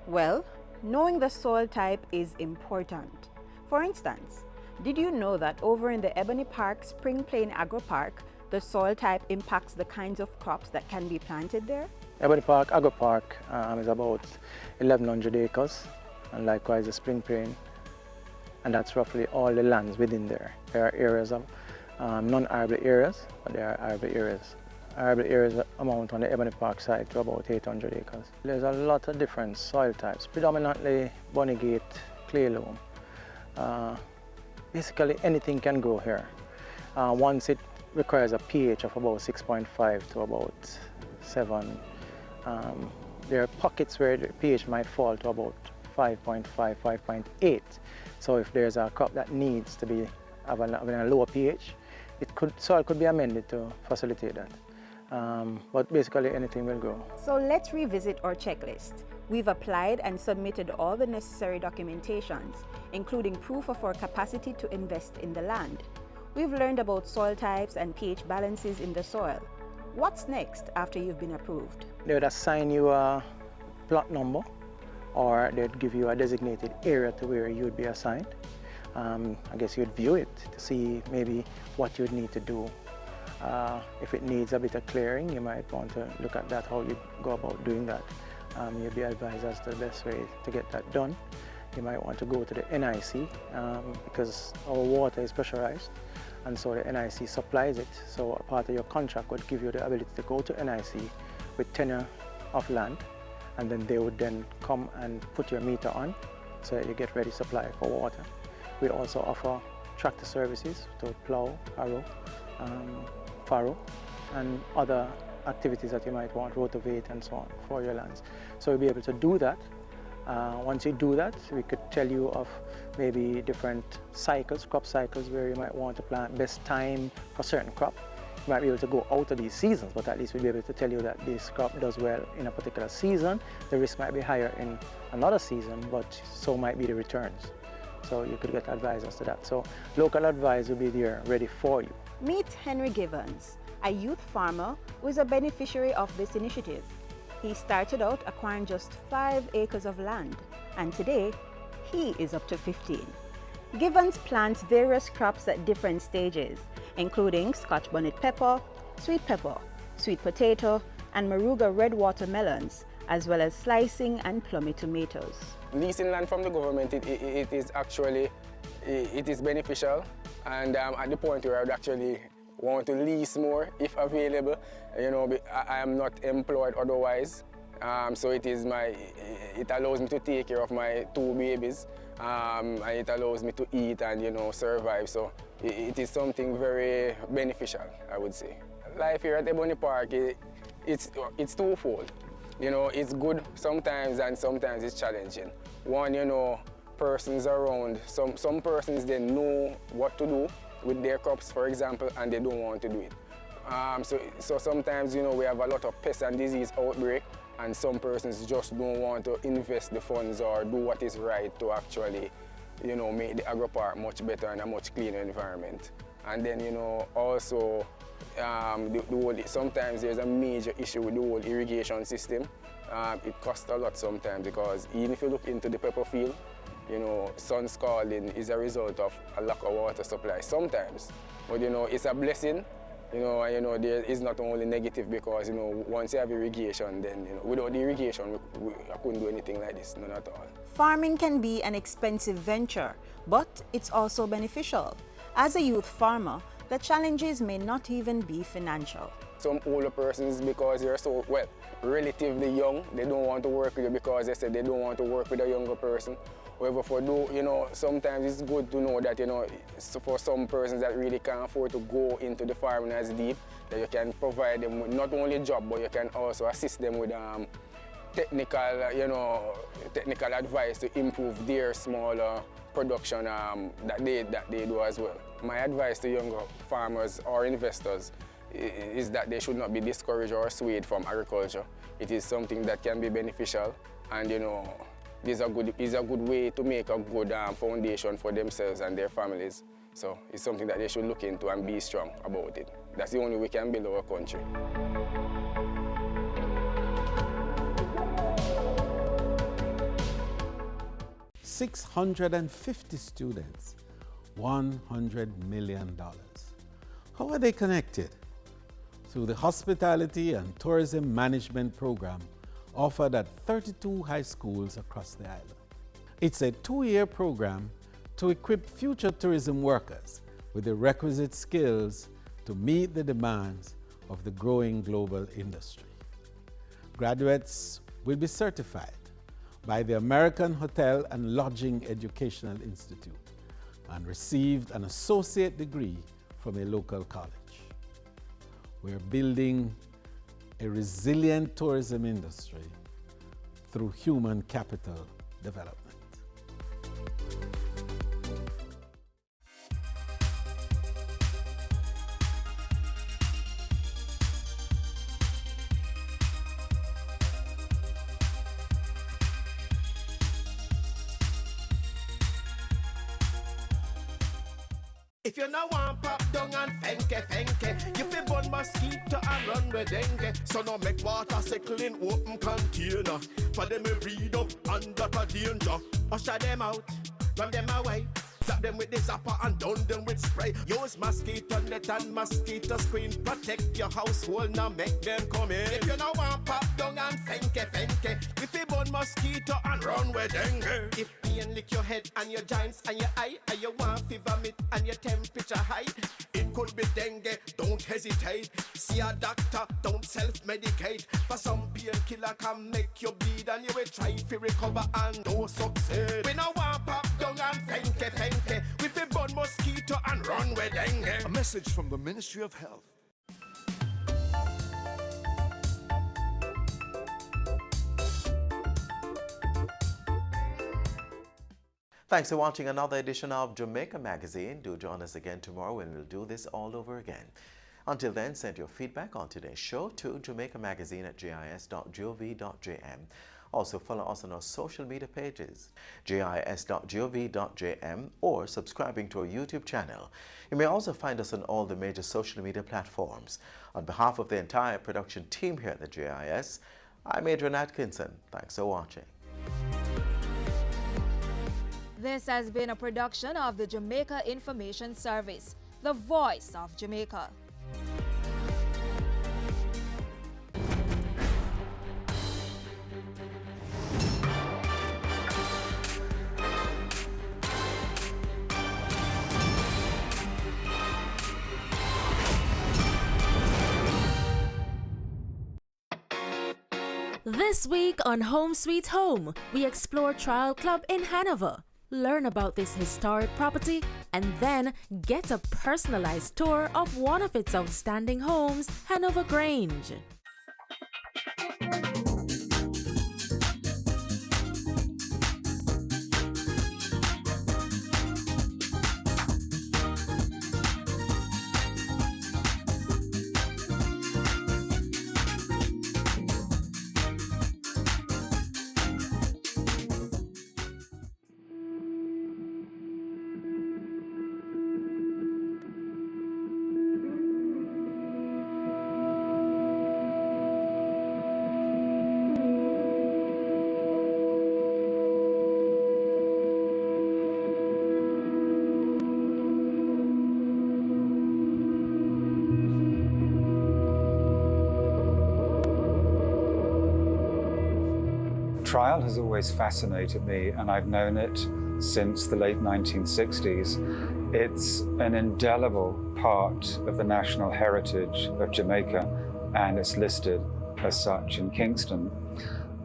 Well, knowing the soil type is important. For instance, did you know that over in the Ebony Park Spring Plain Agro Park, the soil type impacts the kinds of crops that can be planted there? Ebony Park Agro Park is about 1,100 acres, and likewise the Spring Plain, and that's roughly all the lands within there. There are areas of non-arable areas, but there are arable areas. Arable areas amount on the Ebony Park side to about 800 acres. There's a lot of different soil types, predominantly Bonegate, clay loam. Basically anything can grow here. Once it requires a pH of about 6.5 to about 7. There are pockets where the pH might fall to about 5.5, 5.8. So if there's a crop that needs to be having a lower pH, soil could be amended to facilitate that. But basically anything will grow. So let's revisit our checklist. We've applied and submitted all the necessary documentations, including proof of our capacity to invest in the land. We've learned about soil types and pH balances in the soil. What's next after you've been approved? They would assign you a plot number, or they'd give you a designated area to where you'd be assigned. I guess you'd view it to see maybe what you'd need to do. If it needs a bit of clearing, you might want to look at that, how you go about doing that. You'll be advised as to the best way to get that done. You might want to go to the NIC because our water is pressurized, and so the NIC supplies it. So a part of your contract would give you the ability to go to NIC with tenure of land, and then they would then come and put your meter on so that you get ready supply for water. We also offer tractor services to plow, harrow, farrow, and other activities that you might want, rotovate and so on, for your lands. So you'll be able to do that. Once you do that, we could tell you of maybe different cycles, crop cycles, where you might want to plant, best time for certain crop. You might be able to go out of these seasons, but at least we'll be able to tell you that this crop does well in a particular season. The risk might be higher in another season, but so might be the returns. So you could get advice as to that. So local advice will be there ready for you. Meet Henry Givens, a youth farmer who is a beneficiary of this initiative. He started out acquiring just 5 acres of land, and today he is up to 15. Givens plants various crops at different stages, including Scotch bonnet pepper, sweet potato, and Maruga red watermelons, as well as slicing and plummy tomatoes. Leasing land from the government, it is beneficial, and at the point where I would actually want to lease more if available. You know, I am not employed otherwise, so it allows me to take care of my 2 babies, and it allows me to eat and, you know, survive. So it is something very beneficial, I would say. Life here at Ebony Park, it's twofold. You know, it's good sometimes and sometimes it's challenging. One, you know, persons around, some persons, they know what to do with their crops, for example, and they don't want to do it. So sometimes, you know, we have a lot of pest and disease outbreak, and some persons just don't want to invest the funds or do what is right to actually, you know, make the agro park much better and a much cleaner environment. And then, you know, also, sometimes there's a major issue with the whole irrigation system. It costs a lot sometimes, because even if you look into the pepper field, you know, sun scalding is a result of a lack of water supply sometimes. But, you know, it's a blessing, you know, and, you know, there is not only negative, because, you know, once you have irrigation, then, you know, without the irrigation, I couldn't do anything like this, none at all. Farming can be an expensive venture, but it's also beneficial. As a youth farmer, the challenges may not even be financial. Some older persons, because they're so, well, relatively young, they don't want to work with you because they said they don't want to work with a younger person. However, you know, sometimes it's good to know that, you know, for some persons that really can't afford to go into the farming as deep, that you can provide them with not only a job, but you can also assist them with technical, you know, technical advice to improve their smaller production that they do as well. My advice to younger farmers or investors is that they should not be discouraged or swayed from agriculture. It is something that can be beneficial, and, you know, is a good way to make a good foundation for themselves and their families. So it's something that they should look into and be strong about it. That's the only way we can build our country. $650 students, $100 million. How are they connected? Through the Hospitality and Tourism Management Program offered at 32 high schools across the island. It's a 2-year program to equip future tourism workers with the requisite skills to meet the demands of the growing global industry. Graduates will be certified by the American Hotel and Lodging Educational Institute and received an associate degree from a local college. We're building a resilient tourism industry through human capital development. If you no want pop down and fenke, you fi burn mosquito and run with dengue. So no make water cycle in open container. For them we read up under the danger. Usher them out, run them away. Zap them with the zapper and down them with spray. Use mosquito net and mosquito screen. Protect your household, now make them come in. If you no want pop down and fenke, if you burn mosquito and run with dengue. If pain lick your head and your joints and your eye, and you want fever meat and your temperature high, it could be dengue, don't hesitate. See a doctor, don't self-medicate. For some painkiller can make you bleed, and you will try to recover and no succeed. We no want pop down and fenke. We fi burn mosquito and run with dengue. A message from the Ministry of Health. Thanks for watching another edition of Jamaica Magazine. Do join us again tomorrow when we'll do this all over again. Until then, send your feedback on today's show to jamaicamagazine@gis.gov.jm. Also follow us on our social media pages, gis.gov.jm, or subscribing to our YouTube channel. You may also find us on all the major social media platforms. On behalf of the entire production team here at the GIS, I'm Adrian Atkinson. Thanks for watching. This has been a production of the Jamaica Information Service, the voice of Jamaica. This week on Home Sweet Home, we explore Trial Club in Hanover, learn about this historic property, and then get a personalized tour of one of its outstanding homes, Hanover Grange. Trial has always fascinated me, and I've known it since the late 1960s. It's an indelible part of the national heritage of Jamaica, and it's listed as such in Kingston.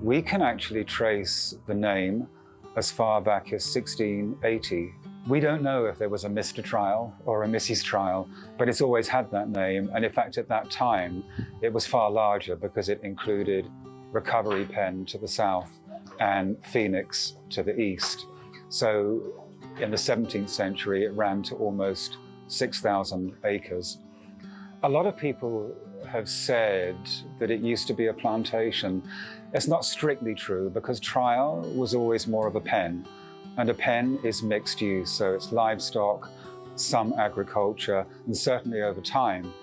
We can actually trace the name as far back as 1680. We don't know if there was a Mr. Trial or a Mrs. Trial, but it's always had that name. And in fact, at that time, it was far larger because it included Recovery Pen to the south and Phoenix to the east. So in the 17th century, it ran to almost 6,000 acres. A lot of people have said that it used to be a plantation. It's not strictly true because Trial was always more of a pen, and a pen is mixed use, so it's livestock, some agriculture, and certainly over time,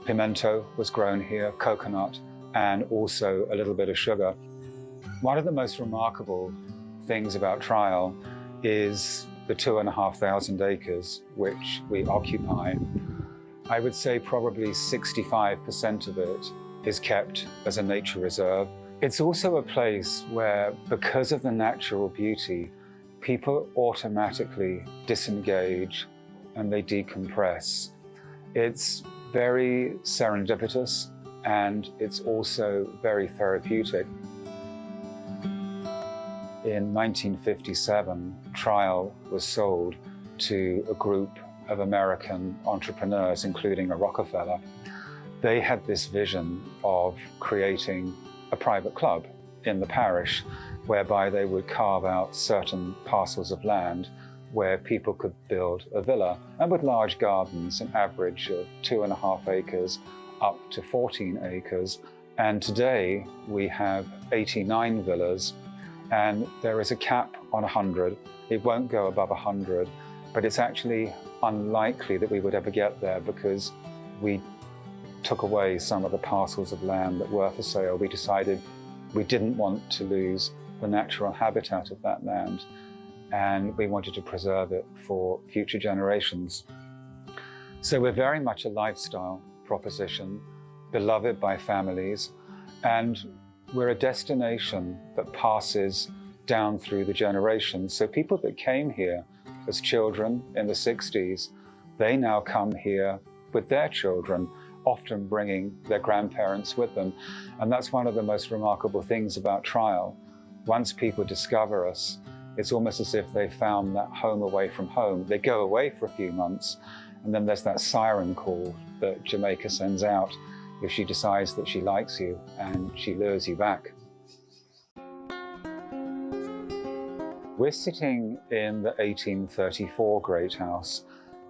pimento was grown here, coconut, and also a little bit of sugar. One of the most remarkable things about Trial is the 2,500 acres which we occupy. I would say probably 65% of it is kept as a nature reserve. It's also a place where, because of the natural beauty, people automatically disengage and they decompress. It's very serendipitous, and it's also very therapeutic. In 1957, Trial was sold to a group of American entrepreneurs, including a Rockefeller. They had this vision of creating a private club in the parish, whereby they would carve out certain parcels of land where people could build a villa, and with large gardens, an average of 2.5 acres up to 14 acres. And today we have 89 villas, and there is a cap on 100. It won't go above 100, but it's actually unlikely that we would ever get there because we took away some of the parcels of land that were for sale. We decided we didn't want to lose the natural habitat of that land, and we wanted to preserve it for future generations. So we're very much a lifestyle proposition, beloved by families, and we're a destination that passes down through the generations. So people that came here as children in the 60s, they now come here with their children, often bringing their grandparents with them. And that's one of the most remarkable things about Trial. Once people discover us, it's almost as if they found that home away from home. They go away for a few months, and then there's that siren call that Jamaica sends out if she decides that she likes you and she lures you back. We're sitting in the 1834 Great House.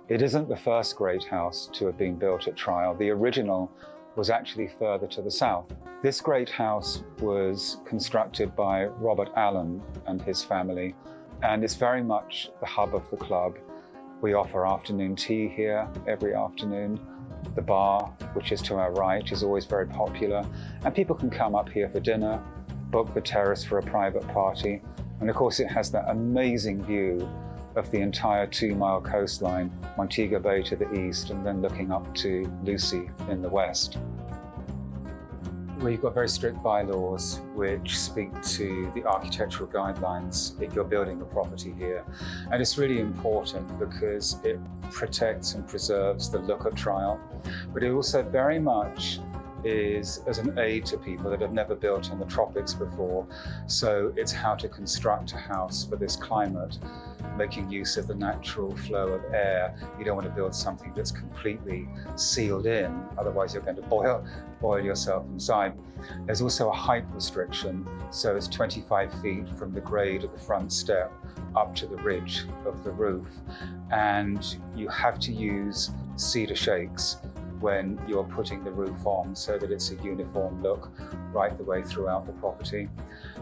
It isn't the first Great House to have been built at Trial. The original was actually further to the south. This Great House was constructed by Robert Allen and his family, and it's very much the hub of the club. We offer afternoon tea here every afternoon. The bar, which is to our right, is always very popular, and people can come up here for dinner, book the terrace for a private party, and of course it has that amazing view of the entire 2-mile coastline, Montego Bay to the east, and then looking up to Lucy in the west. We've got very strict bylaws which speak to the architectural guidelines if you're building a property here. And it's really important because it protects and preserves the look of Trial, but it also very much is as an aid to people that have never built in the tropics before. So it's how to construct a house for this climate, making use of the natural flow of air. You don't want to build something that's completely sealed in, otherwise you're going to boil yourself inside. There's also a height restriction, so it's 25 feet from the grade of the front step up to the ridge of the roof. And you have to use cedar shakes when you're putting the roof on so that it's a uniform look right the way throughout the property.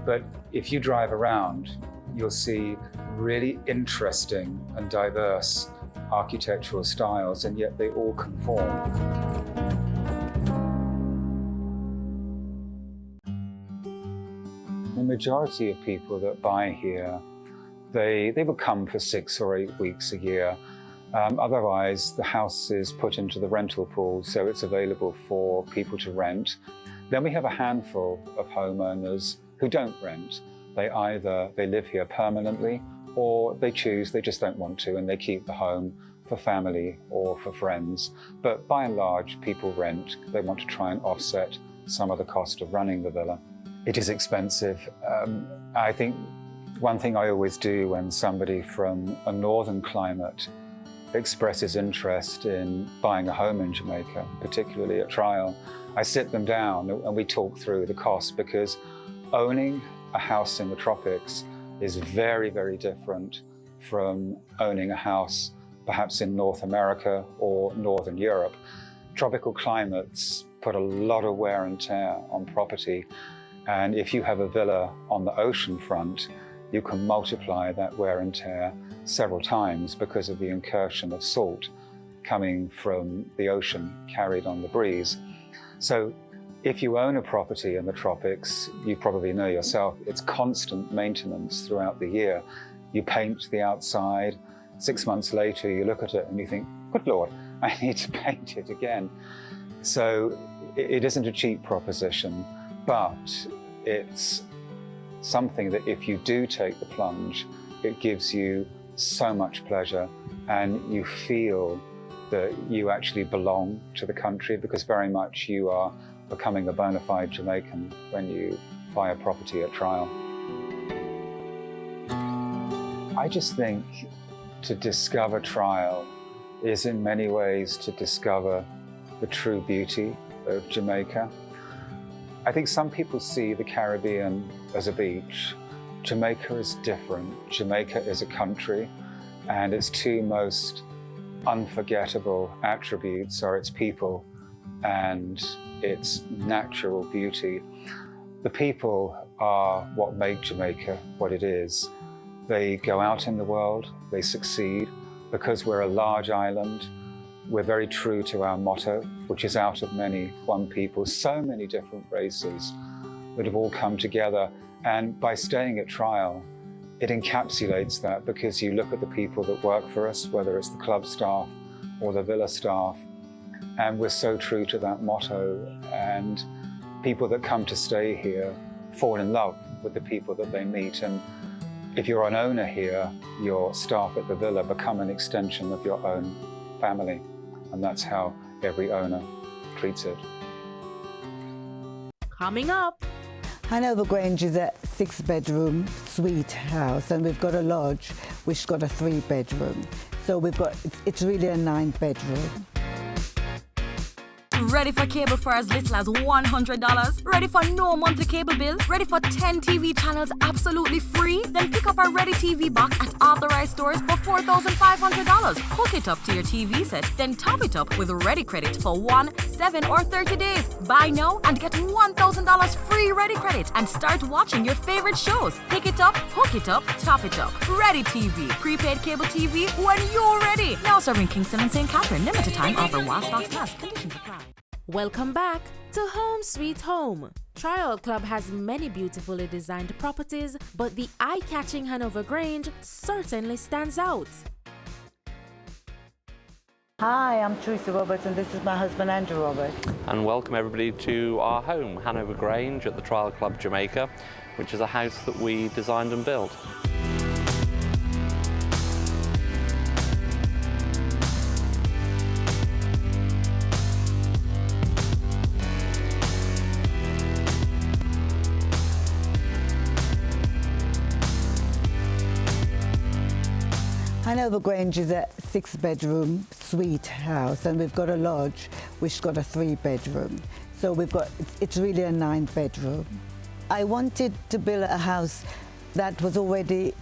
But if you drive around, you'll see really interesting and diverse architectural styles, and yet they all conform. The majority of people that buy here, they will come for 6 or 8 weeks a year. Otherwise, the house is put into the rental pool, so it's available for people to rent. Then we have a handful of homeowners who don't rent. They live here permanently, or they just don't want to, and they keep the home for family or for friends. But by and large, people rent. They want to try and offset some of the cost of running the villa. It is expensive. I think one thing I always do when somebody from a northern climate expresses interest in buying a home in Jamaica, particularly at trial, I sit them down and we talk through the cost, because owning a house in the tropics is very, very different from owning a house perhaps in North America or Northern Europe. Tropical climates put a lot of wear and tear on property, and if you have a villa on the ocean front, you can multiply that wear and tear several times because of the incursion of salt coming from the ocean carried on the breeze. So if you own a property in the tropics, you probably know yourself, it's constant maintenance throughout the year. You paint the outside, 6 months later you look at it and you think, good Lord, I need to paint it again. So it isn't a cheap proposition, but it's something that if you do take the plunge, it gives you so much pleasure, and you feel that you actually belong to the country, because very much you are becoming a bona fide Jamaican when you buy a property at trial. I just think to discover trial is in many ways to discover the true beauty of Jamaica. I think some people see the Caribbean as a beach. Jamaica is different. Jamaica is a country, and its two most unforgettable attributes are its people and its natural beauty. The people are what make Jamaica what it is. They go out in the world, they succeed. Because we're a large island, we're very true to our motto, which is out of many, one people. So many different races that have all come together. And by staying at trial, it encapsulates that, because you look at the people that work for us, whether it's the club staff or the villa staff, and we're so true to that motto. And people that come to stay here fall in love with the people that they meet. And if you're an owner here, your staff at the villa become an extension of your own family. And that's how every owner treats it. Coming up, Hanover Grange is a 6-bedroom suite house, and we've got a lodge which got a 3-bedroom. So it's really a 9-bedroom. Ready for cable for as little as $100? Ready for no monthly cable bill? Ready for 10 TV channels absolutely free? Then pick up our Ready TV box at authorized stores for $4,500. Hook it up to your TV set, then top it up with Ready Credit for 1, 7, or 30 days. Buy now and get $1,000 free Ready Credit and start watching your favorite shows. Pick it up, hook it up, top it up. Ready TV. Prepaid cable TV when you're ready. Now serving Kingston and St. Catherine. Limited time offer while stocks last. Conditions apply. welcome back to Home Sweet Home. Trial Club has many beautifully designed properties, but the eye-catching Hanover Grange certainly stands out. Hi, I'm Teresa Roberts, and this is my husband Andrew Roberts. And welcome everybody to our home, Hanover Grange at the Trial Club Jamaica, which is a house that we designed and built. Hanover Grange is a 6-bedroom suite house, and we've got a lodge which got a 3-bedroom. So it's really a 9-bedroom. I wanted to build a house that was already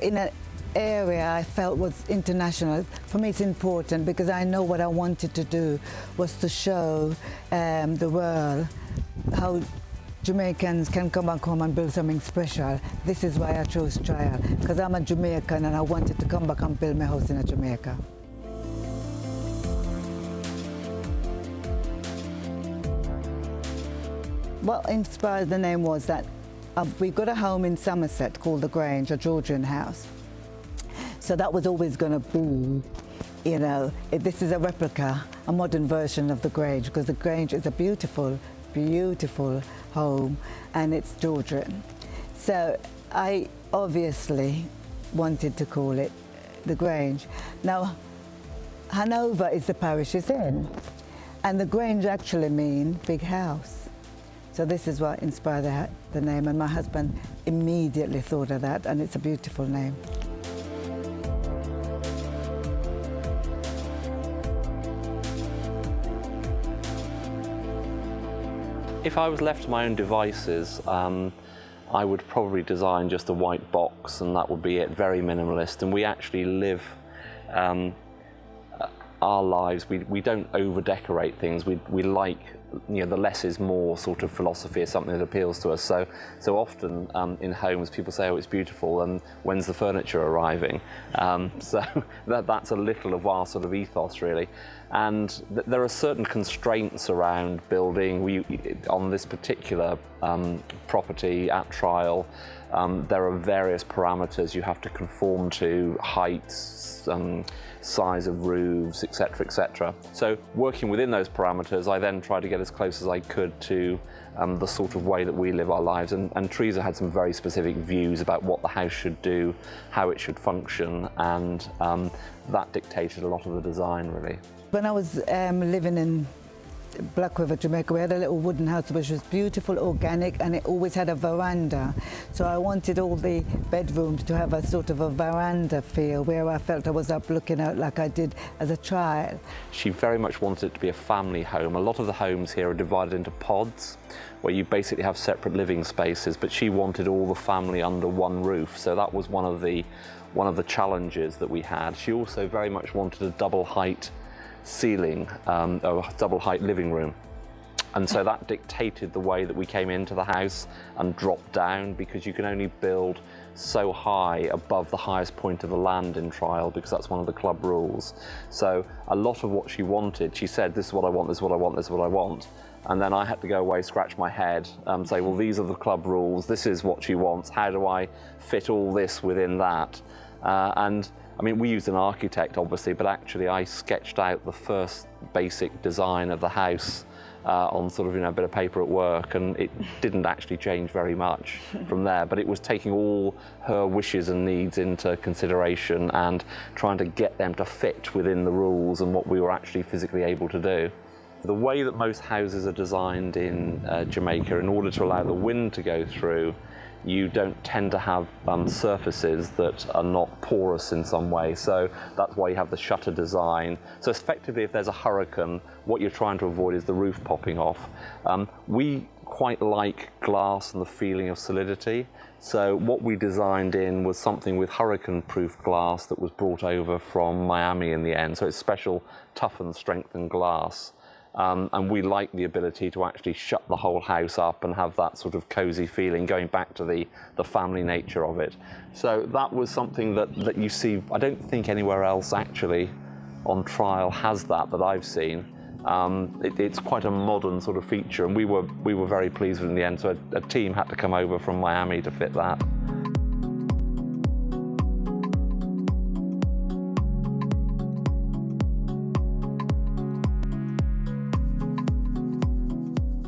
in an area I felt was international. For me, it's important because I know what I wanted to do was to show the world how Jamaicans can come back home and build something special. This is why I chose Trial, because I'm a Jamaican and I wanted to come back and build my house in Jamaica. What inspired the name was that we've got a home in Somerset called The Grange, a Georgian house. So that was always going to be, you know, this is a replica, a modern version of The Grange, because The Grange is a beautiful, beautiful home, and it's Georgian. So I obviously wanted to call it The Grange. Now, Hanover is the parish it's in, and The Grange actually means big house. So this is what inspired the name, and my husband immediately thought of that, and it's a beautiful name. If I was left to my own devices, I would probably design just a white box, and that would be it, very minimalist. And we actually live our lives, we don't over-decorate things. We like, you know, the less is more sort of philosophy is something that appeals to us. So often in homes people say, oh, it's beautiful, and when's the furniture arriving? So that's a little of our sort of ethos, really. And there are certain constraints around building. On this particular property at Trial, there are various parameters you have to conform to: heights, size of roofs, etc., etc. So working within those parameters, I then tried to get as close as I could to the sort of way that we live our lives. And Teresa had some very specific views about what the house should do, how it should function, and that dictated a lot of the design, really. When I was living in Black River, Jamaica, we had a little wooden house which was beautiful, organic, and it always had a veranda. So I wanted all the bedrooms to have a sort of a veranda feel, where I felt I was up looking out like I did as a child. She very much wanted it to be a family home. A lot of the homes here are divided into pods, where you basically have separate living spaces, but she wanted all the family under one roof. So that was one of the challenges that we had. She also very much wanted a double height ceiling, a double height living room, and so that dictated the way that we came into the house and dropped down, because you can only build so high above the highest point of the land in Trial, because that's one of the club rules. So a lot of what she wanted, she said, this is what I want, this is what I want, this is what I want, and then I had to go away, scratch my head, say, well, these are the club rules, this is what she wants, how do I fit all this within that? And I mean, we used an architect, obviously, but actually I sketched out the first basic design of the house on sort of, you know, a bit of paper at work, and it didn't actually change very much from there. But it was taking all her wishes and needs into consideration and trying to get them to fit within the rules and what we were actually physically able to do. The way that most houses are designed in Jamaica, in order to allow the wind to go through, you don't tend to have surfaces that are not porous in some way. So that's why you have the shutter design. So effectively, if there's a hurricane, what you're trying to avoid is the roof popping off. We quite like glass and the feeling of solidity. So what we designed in was something with hurricane-proof glass that was brought over from Miami in the end. So it's special toughened, strengthened glass. And we like the ability to actually shut the whole house up and have that sort of cozy feeling, going back to the family nature of it. So that was something that you see, I don't think anywhere else actually on Trial has that I've seen. It's quite a modern sort of feature, and we were very pleased with it in the end, so a team had to come over from Miami to fit that.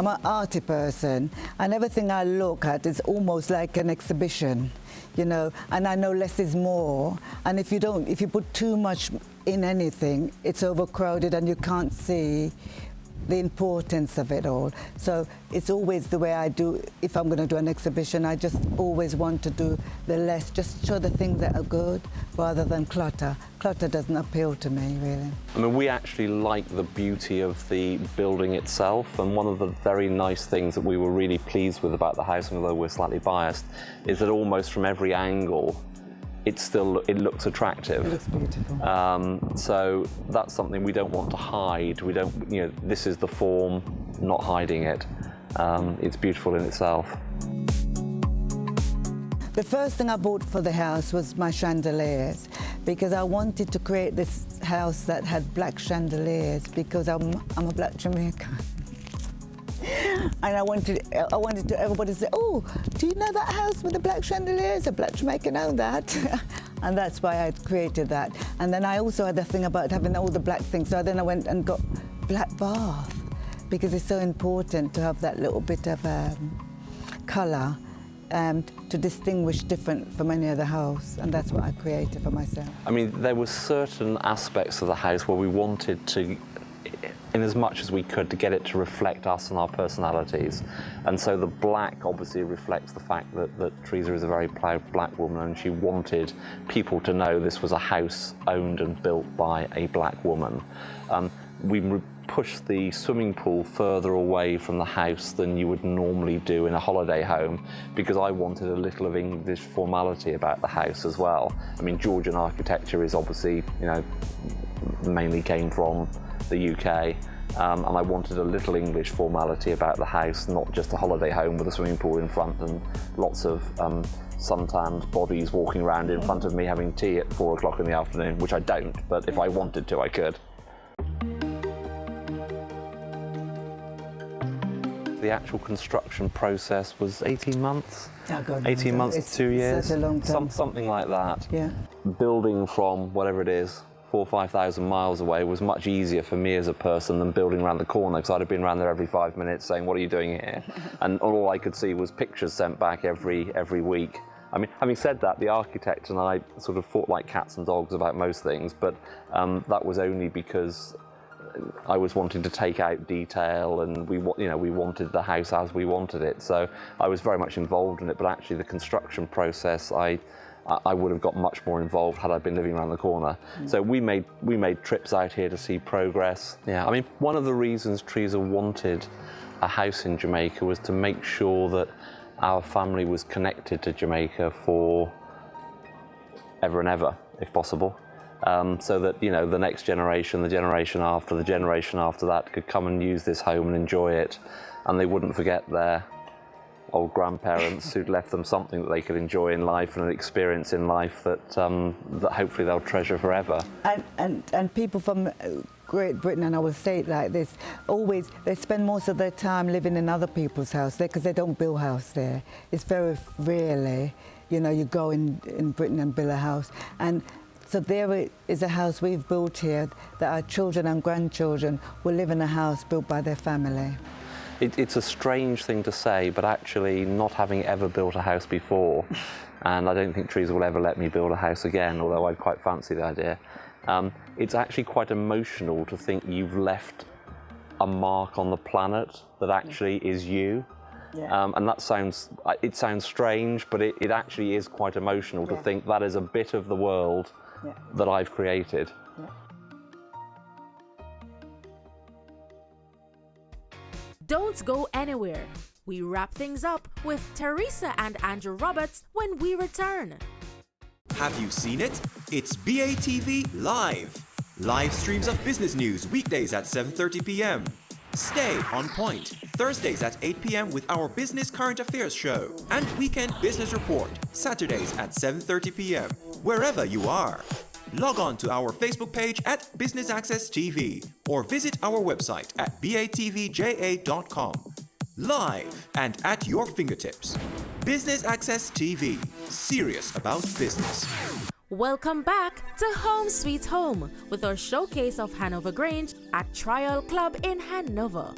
I'm an arty person, and everything I look at is almost like an exhibition, you know, and I know less is more. And if you put too much in anything, it's overcrowded and you can't see the importance of it all. So it's always the way I do. If I'm going to do an exhibition, I just always want to do the less, just show the things that are good rather than clutter. Clutter doesn't appeal to me, really. I mean, we actually like the beauty of the building itself, and one of the very nice things that we were really pleased with about the house, although we're slightly biased, is that almost from every angle, it looks attractive. It looks beautiful. So that's something we don't want to hide. We don't, you know, this is the form, not hiding it. It's beautiful in itself. The first thing I bought for the house was my chandeliers, because I wanted to create this house that had black chandeliers, because I'm a black Jamaican. And I wanted to everybody to say, oh, do you know that house with the black chandeliers? A black Jamaican know that. And that's why I created that. And then I also had the thing about having all the black things. So then I went and got black bath, because it's so important to have that little bit of colour to distinguish different from any other house. And that's what I created for myself. I mean, there were certain aspects of the house where we wanted to, in as much as we could, to get it to reflect us and our personalities. And so the black obviously reflects the fact that Teresa is a very proud black woman, and she wanted people to know this was a house owned and built by a black woman. We pushed the swimming pool further away from the house than you would normally do in a holiday home, because I wanted a little of English formality about the house as well. I mean, Georgian architecture is obviously, you know, mainly came from the UK, and I wanted a little English formality about the house, not just a holiday home with a swimming pool in front and lots of suntanned bodies walking around in front of me having tea at 4 o'clock in the afternoon, which I don't, but if I wanted to, I could. The actual construction process was 18 months? Oh God, 18 months to 2 years? Such a long time. Something like that. Yeah. Building from whatever it is, 4,000 or 5,000 miles away, was much easier for me as a person than building around the corner, because I'd have been around there every 5 minutes saying, what are you doing here? And all I could see was pictures sent back every week. I mean, having said that, the architect and I sort of fought like cats and dogs about most things, but that was only because I was wanting to take out detail, and we wanted the house as we wanted it. So I was very much involved in it, but actually the construction process, I would have got much more involved had I been living around the corner. So we made trips out here to see progress. Yeah, I mean, one of the reasons Teresa wanted a house in Jamaica was to make sure that our family was connected to Jamaica for ever and ever, if possible. So that, you know, the next generation, the generation after that could come and use this home and enjoy it, and they wouldn't forget their old grandparents who'd left them something that they could enjoy in life and an experience in life that hopefully they'll treasure forever. And people from Great Britain, and I will say it like this, always, they spend most of their time living in other people's house there, because they don't build house there. It's very rarely, you know, you go in Britain and build a house. And so there is a house we've built here that our children and grandchildren will live in a house built by their family. It's a strange thing to say, but actually not having ever built a house before, and I don't think Teresa will ever let me build a house again, although I'd quite fancy the idea. It's actually quite emotional to think you've left a mark on the planet that actually is you. Yeah. And that sounds strange, but it actually is quite emotional to think that is a bit of the world that I've created. Yeah. Don't go anywhere. We wrap things up with Teresa and Andrew Roberts when we return. Have you seen it? It's BATV Live. Live streams of business news weekdays at 7:30 p.m. Stay on point Thursdays at 8 p.m. with our Business Current Affairs show, and Weekend Business Report Saturdays at 7:30 p.m. wherever you are. Log on to our Facebook page at Business Access TV or visit our website at batvja.com. Live and at your fingertips. Business Access TV, serious about business. Welcome back to Home Sweet Home with our showcase of Hanover Grange at Trial Club in Hanover.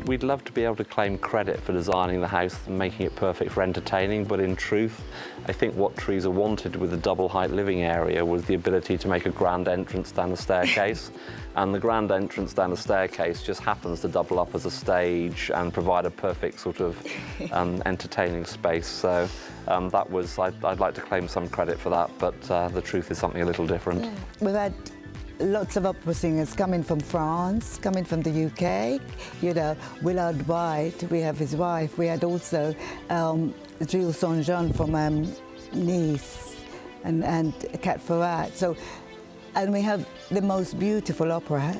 We we'd love to be able to claim credit for designing the house and making it perfect for entertaining, but in truth, I think what Teresa wanted with the double height living area was the ability to make a grand entrance down the staircase. And the grand entrance down the staircase just happens to double up as a stage and provide a perfect sort of entertaining space. So that was, I'd like to claim some credit for that, but the truth is something a little different. Yeah. We've had lots of opera singers coming from France, coming from the UK. You know, Willard White, we have his wife. We had also Jules Saint-Jean from Nice and Cat Ferrat. So, and we have the most beautiful opera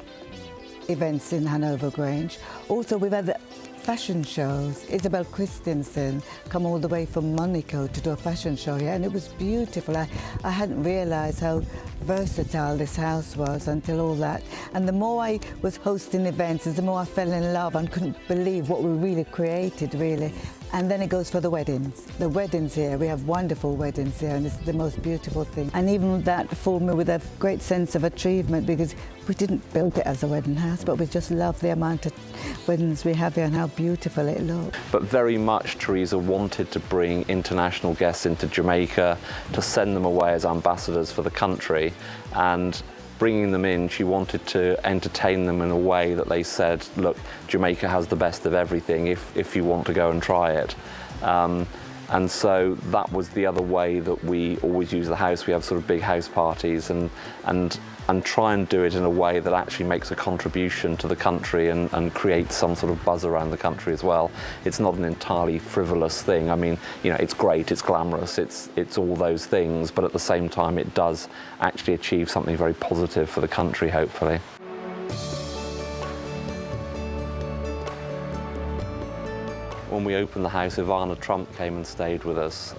events in Hanover Grange. Also, we've had fashion shows. Isabel Christensen come all the way from Monaco to do a fashion show here, and it was beautiful. I hadn't realised how versatile this house was until all that. And the more I was hosting events, the more I fell in love and couldn't believe what we really created, really. And then it goes for the weddings. The weddings here, we have wonderful weddings here, and it's the most beautiful thing. And even that filled me with a great sense of achievement, because we didn't build it as a wedding house, but we just love the amount of weddings we have here and how beautiful it looks. But very much Teresa wanted to bring international guests into Jamaica, to send them away as ambassadors for the country, and bringing them in, she wanted to entertain them in a way that they said, look, Jamaica has the best of everything if you want to go and try it. And so that was the other way that we always use the house. We have sort of big house parties and try and do it in a way that actually makes a contribution to the country and creates some sort of buzz around the country as well. It's not an entirely frivolous thing. I mean, you know, it's great, it's glamorous, it's all those things, but at the same time it does actually achieve something very positive for the country, hopefully. When we opened the house, Ivana Trump came and stayed with us.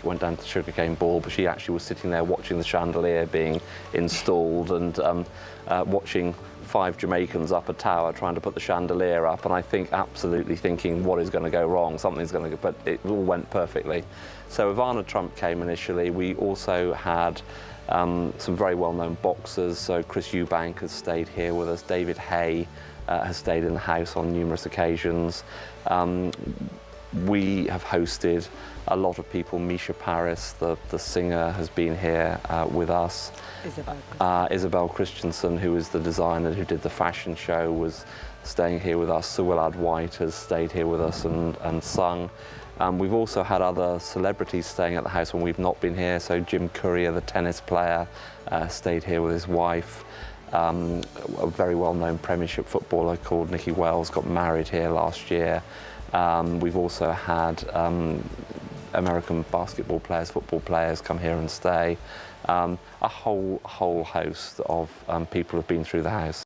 Went down to Sugarcane Ball, but she actually was sitting there watching the chandelier being installed and watching 5 Jamaicans up a tower trying to put the chandelier up, and I think absolutely thinking, what is going to go wrong? Something's going to go, but it all went perfectly. So Ivana Trump came initially. We also had some very well-known boxers. So Chris Eubank has stayed here with us. David Hay has stayed in the house on numerous occasions. We have hosted a lot of people. Misha Paris, the singer, has been here with us. Isabel Christensen, who is the designer who did the fashion show, was staying here with us. Sir Willard White has stayed here with us and sung. We've also had other celebrities staying at the house when we've not been here. So Jim Courier, the tennis player, stayed here with his wife. A very well-known Premiership footballer called Nicky Wells got married here last year. We've also had American basketball players, football players come here and stay. A whole host of people have been through the house.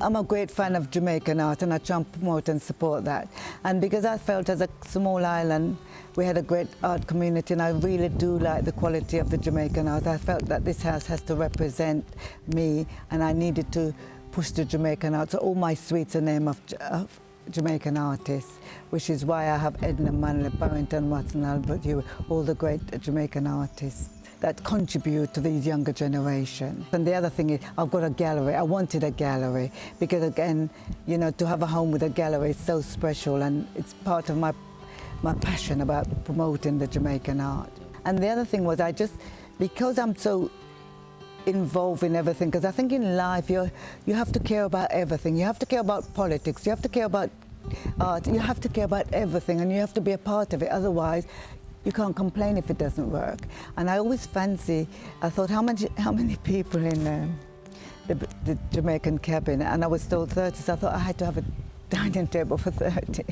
I'm a great fan of Jamaican art, and I try and promote and support that. And because I felt as a small island, we had a great art community, and I really do like the quality of the Jamaican art. I felt that this house has to represent me, and I needed to push the Jamaican art. So all my suites are named of Jamaican artists, which is why I have Edna Manley, Barrington Watson, Albert Hewitt, all the great Jamaican artists that contribute to these younger generation. And the other thing is, I've got a gallery. I wanted a gallery because, again, you know, to have a home with a gallery is so special, and it's part of my passion about promoting the Jamaican art. And the other thing was, because I'm so involved in everything, because I think in life you have to care about everything. You have to care about politics, you have to care about art, you have to care about everything, and you have to be a part of it. Otherwise, you can't complain if it doesn't work. And I always I thought, how many people in the Jamaican cabinet? And I was told 30, so I thought I had to have a dining table for 30.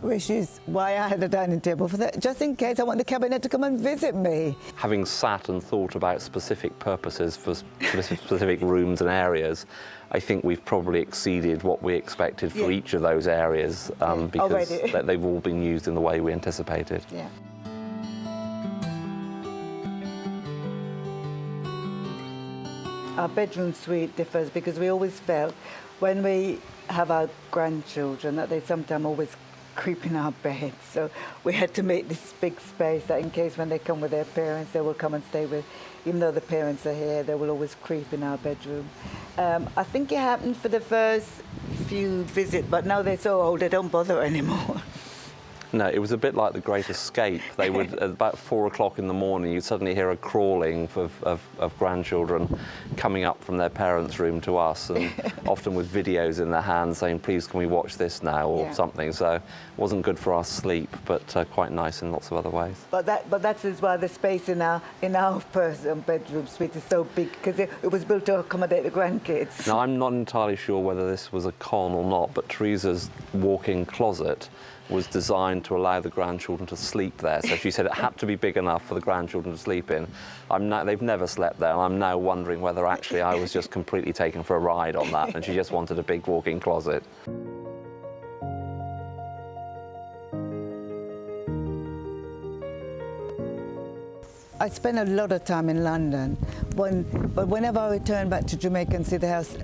Which is why I had a dining table for 30, just in case I want the cabinet to come and visit me. Having sat and thought about specific purposes for specific rooms and areas, I think we've probably exceeded what we expected for each of those areas because they've all been used in the way we anticipated. Yeah. Our bedroom suite differs because we always felt when we have our grandchildren that they sometimes always creep in our beds. So we had to make this big space that in case when they come with their parents, they will come and stay with, even though the parents are here, they will always creep in our bedroom. I think it happened for the first few visits, but now they're so old, they don't bother anymore. No, it was a bit like The Great Escape. They would, at about 4 o'clock in the morning, you'd suddenly hear a crawling of grandchildren coming up from their parents' room to us, and often with videos in their hands saying, please can we watch this now, or something. So it wasn't good for our sleep, but quite nice in lots of other ways. But that is why the space in our bedroom suite is so big, because it was built to accommodate the grandkids. Now, I'm not entirely sure whether this was a con or not, but Teresa's walk-in closet was designed to allow the grandchildren to sleep there. So she said it had to be big enough for the grandchildren to sleep in. They've never slept there, and I'm now wondering whether actually I was just completely taken for a ride on that, and she just wanted a big walk-in closet. I spent a lot of time in London, but whenever I returned back to Jamaica and see the house,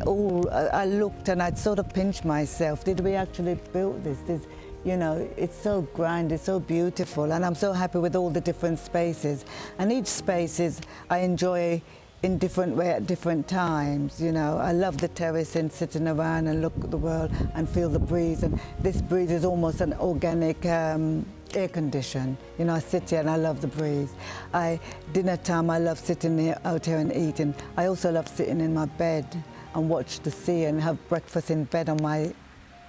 I looked and I'd sort of pinch myself. Did we actually build this? You know, it's so grand, it's so beautiful, and I'm so happy with all the different spaces. And each space I enjoy in different way at different times. You know, I love the terrace and sitting around and look at the world and feel the breeze. And this breeze is almost an organic air condition. You know, I sit here and I love the breeze. Dinner time, I love sitting out here and eating. I also love sitting in my bed and watch the sea and have breakfast in bed on my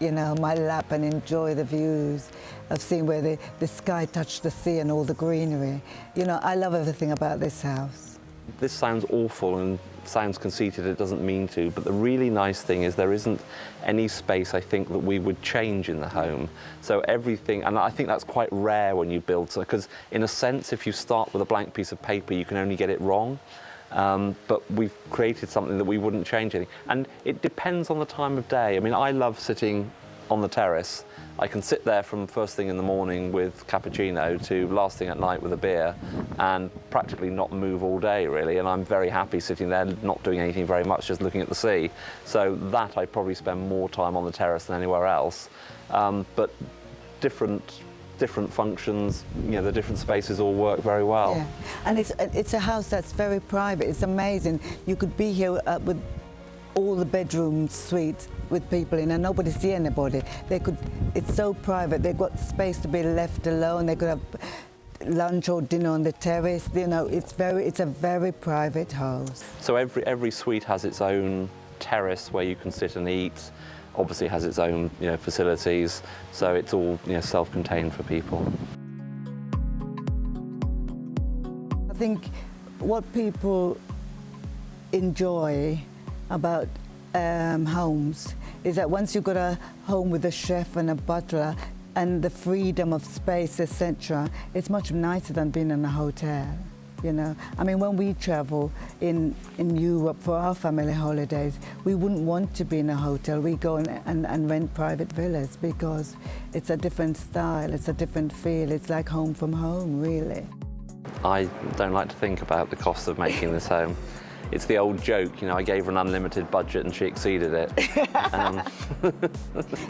lap and enjoy the views of seeing where the sky touched the sea and all the greenery. You know, I love everything about this house. This sounds awful and sounds conceited, it doesn't mean to, but the really nice thing is there isn't any space, I think, that we would change in the home. So everything, and I think that's quite rare when you build, because in a sense, if you start with a blank piece of paper, you can only get it wrong. But we've created something that we wouldn't change anything. And it depends on the time of day. I mean, I love sitting on the terrace. I can sit there from first thing in the morning with cappuccino to last thing at night with a beer and practically not move all day, really. And I'm very happy sitting there, not doing anything very much, just looking at the sea. So that I probably spend more time on the terrace than anywhere else. But different functions, you know, the different spaces all work very well. Yeah. And it's a house that's very private. It's amazing. You could be here with all the bedroom suites with people in and nobody see anybody. It's so private. They've got space to be left alone. They could have lunch or dinner on the terrace. You know, it's a very private house. So every suite has its own terrace where you can sit and eat. Obviously has its own, you know, facilities, so it's all, you know, self-contained for people. I think what people enjoy about homes is that once you've got a home with a chef and a butler and the freedom of space, etc., it's much nicer than being in a hotel. You know, I mean, when we travel in Europe for our family holidays, we wouldn't want to be in a hotel. We go and rent private villas because it's a different style, it's a different feel. It's like home from home, really. I don't like to think about the cost of making this home. It's the old joke, you know, I gave her an unlimited budget and she exceeded it.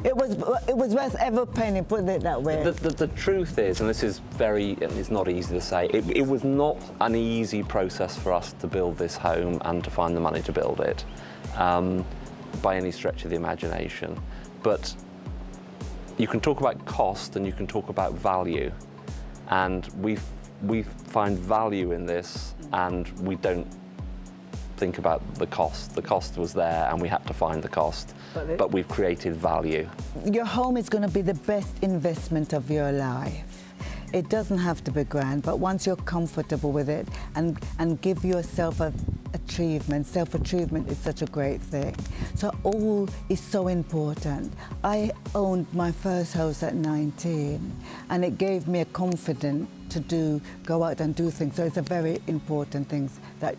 It was worth every penny, put it that way. The truth is, and this is it's not easy to say, it was not an easy process for us to build this home and to find the money to build it, by any stretch of the imagination. But you can talk about cost and you can talk about value. And we find value in this and we don't think about the cost. The cost was there and we had to find the cost, but we've created value. Your home is going to be the best investment of your life. It doesn't have to be grand, but once you're comfortable with it and give yourself achievement, self-achievement is such a great thing. So all is so important. I owned my first house at 19 and it gave me a confidence to go out and do things. So it's a very important thing that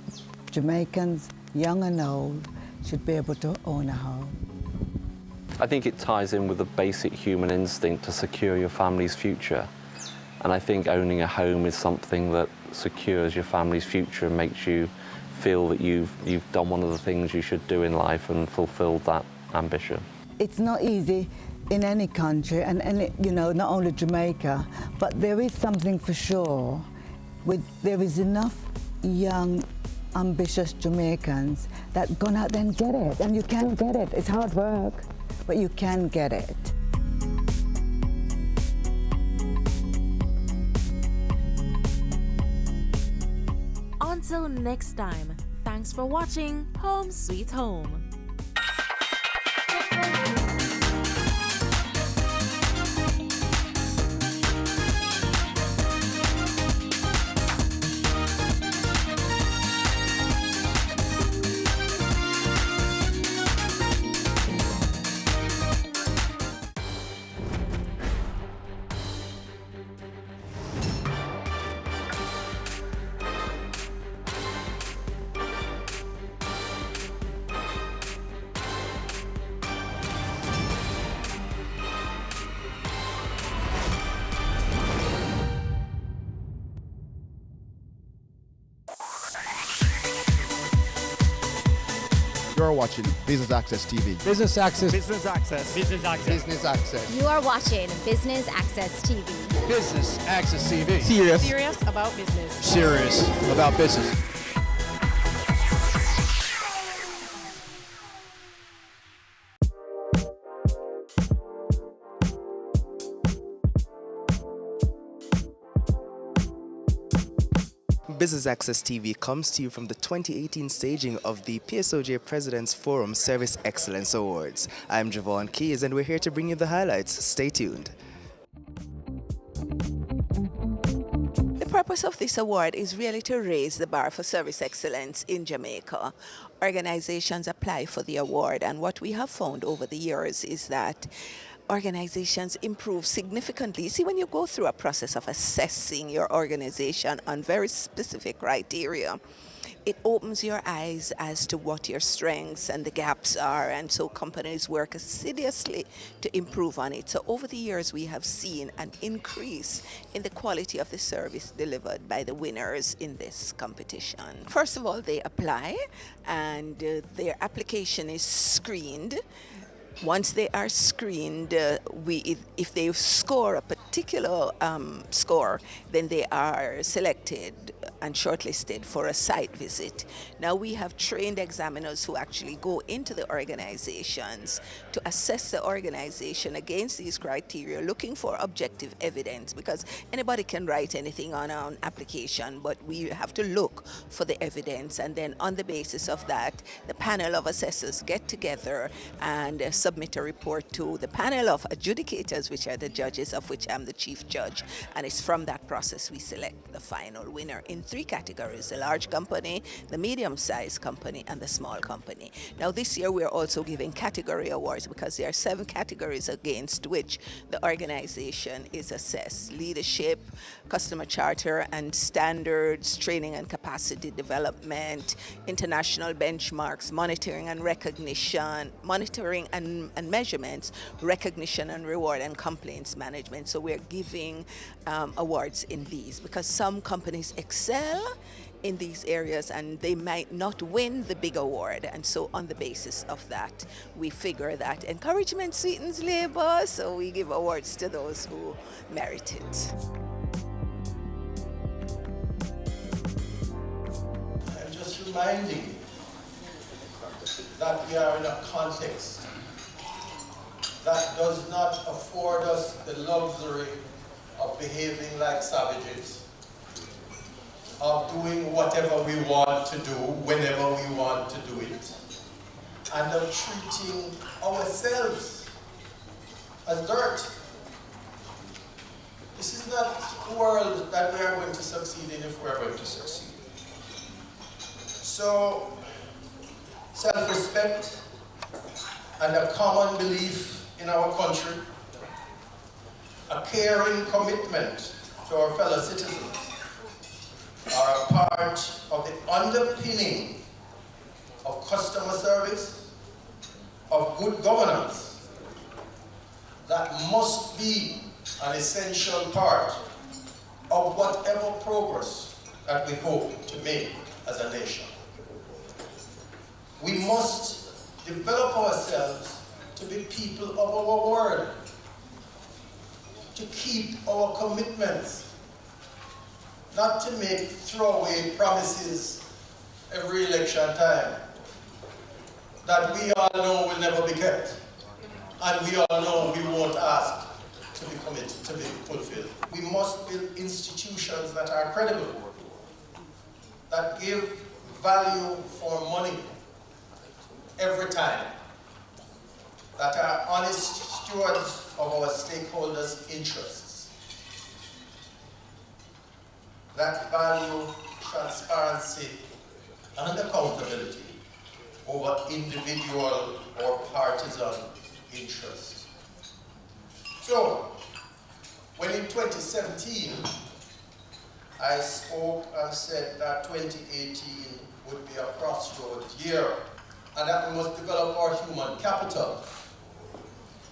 Jamaicans, young and old, should be able to own a home. I think it ties in with the basic human instinct to secure your family's future. And I think owning a home is something that secures your family's future and makes you feel that you've done one of the things you should do in life and fulfilled that ambition. it's not easy in any country, and you know, not only Jamaica, but there is something for sure. There is enough young, ambitious Jamaicans that gone out there and get it, and you can get it. It's hard work, but you can get it. Until next time, thanks for watching Home Sweet Home. You're watching Business Access TV. Business Access. Business Access. Business Access. Business Access. You are watching Business Access TV. Business Access TV. Serious about business. Serious about business. Business Access TV comes to you from the 2018 staging of the PSOJ President's Forum Service Excellence Awards. I'm Javon Keys and we're here to bring you the highlights. Stay tuned. The purpose of this award is really to raise the bar for service excellence in Jamaica. Organizations apply for the award, and what we have found over the years is that organizations improve significantly. See, when you go through a process of assessing your organization on very specific criteria, it opens your eyes as to what your strengths and the gaps are, and so companies work assiduously to improve on it. So over the years, we have seen an increase in the quality of the service delivered by the winners in this competition. First of all, they apply, and their application is screened. Once they are screened, if they score a particular score, then they are selected and shortlisted for a site visit. Now we have trained examiners who actually go into the organizations to assess the organization against these criteria, looking for objective evidence, because anybody can write anything on an application, but we have to look for the evidence, and then on the basis of that, the panel of assessors get together and submit a report to the panel of adjudicators, which are the judges, of which I'm the chief judge, and it's from that process we select the final winner in 3 categories: the large company, the medium-sized company, and the small company. Now this year we're also giving category awards because there are 7 categories against which the organization is assessed: leadership, customer charter and standards, training and capacity development, international benchmarks, monitoring and recognition, monitoring and measurements, recognition and reward, and complaints management. So we're giving awards in these because some companies excel in these areas and they might not win the big award, and so on the basis of that we figure that encouragement sweetens labor, so we give awards to those who merit it. I'm just reminding you that we are in a context that does not afford us the luxury of behaving like savages, of doing whatever we want to do, whenever we want to do it, and of treating ourselves as dirt. This is not the world that we are going to succeed in if we are going to succeed. So, self-respect and a common belief in our country, a caring commitment to our fellow citizens are a part of the underpinning of customer service, of good governance, that must be an essential part of whatever progress that we hope to make as a nation. We must develop ourselves to be people of our word, to keep our commitments, not to make throwaway promises every election time that we all know will never be kept, and we all know we won't ask to be committed, to be fulfilled. We must build institutions that are credible, that give value for money every time, that are honest stewards of our stakeholders' interests, that value transparency and accountability over individual or partisan interests. So, when in 2017, I spoke and said that 2018 would be a crossroads year, and that we must develop our human capital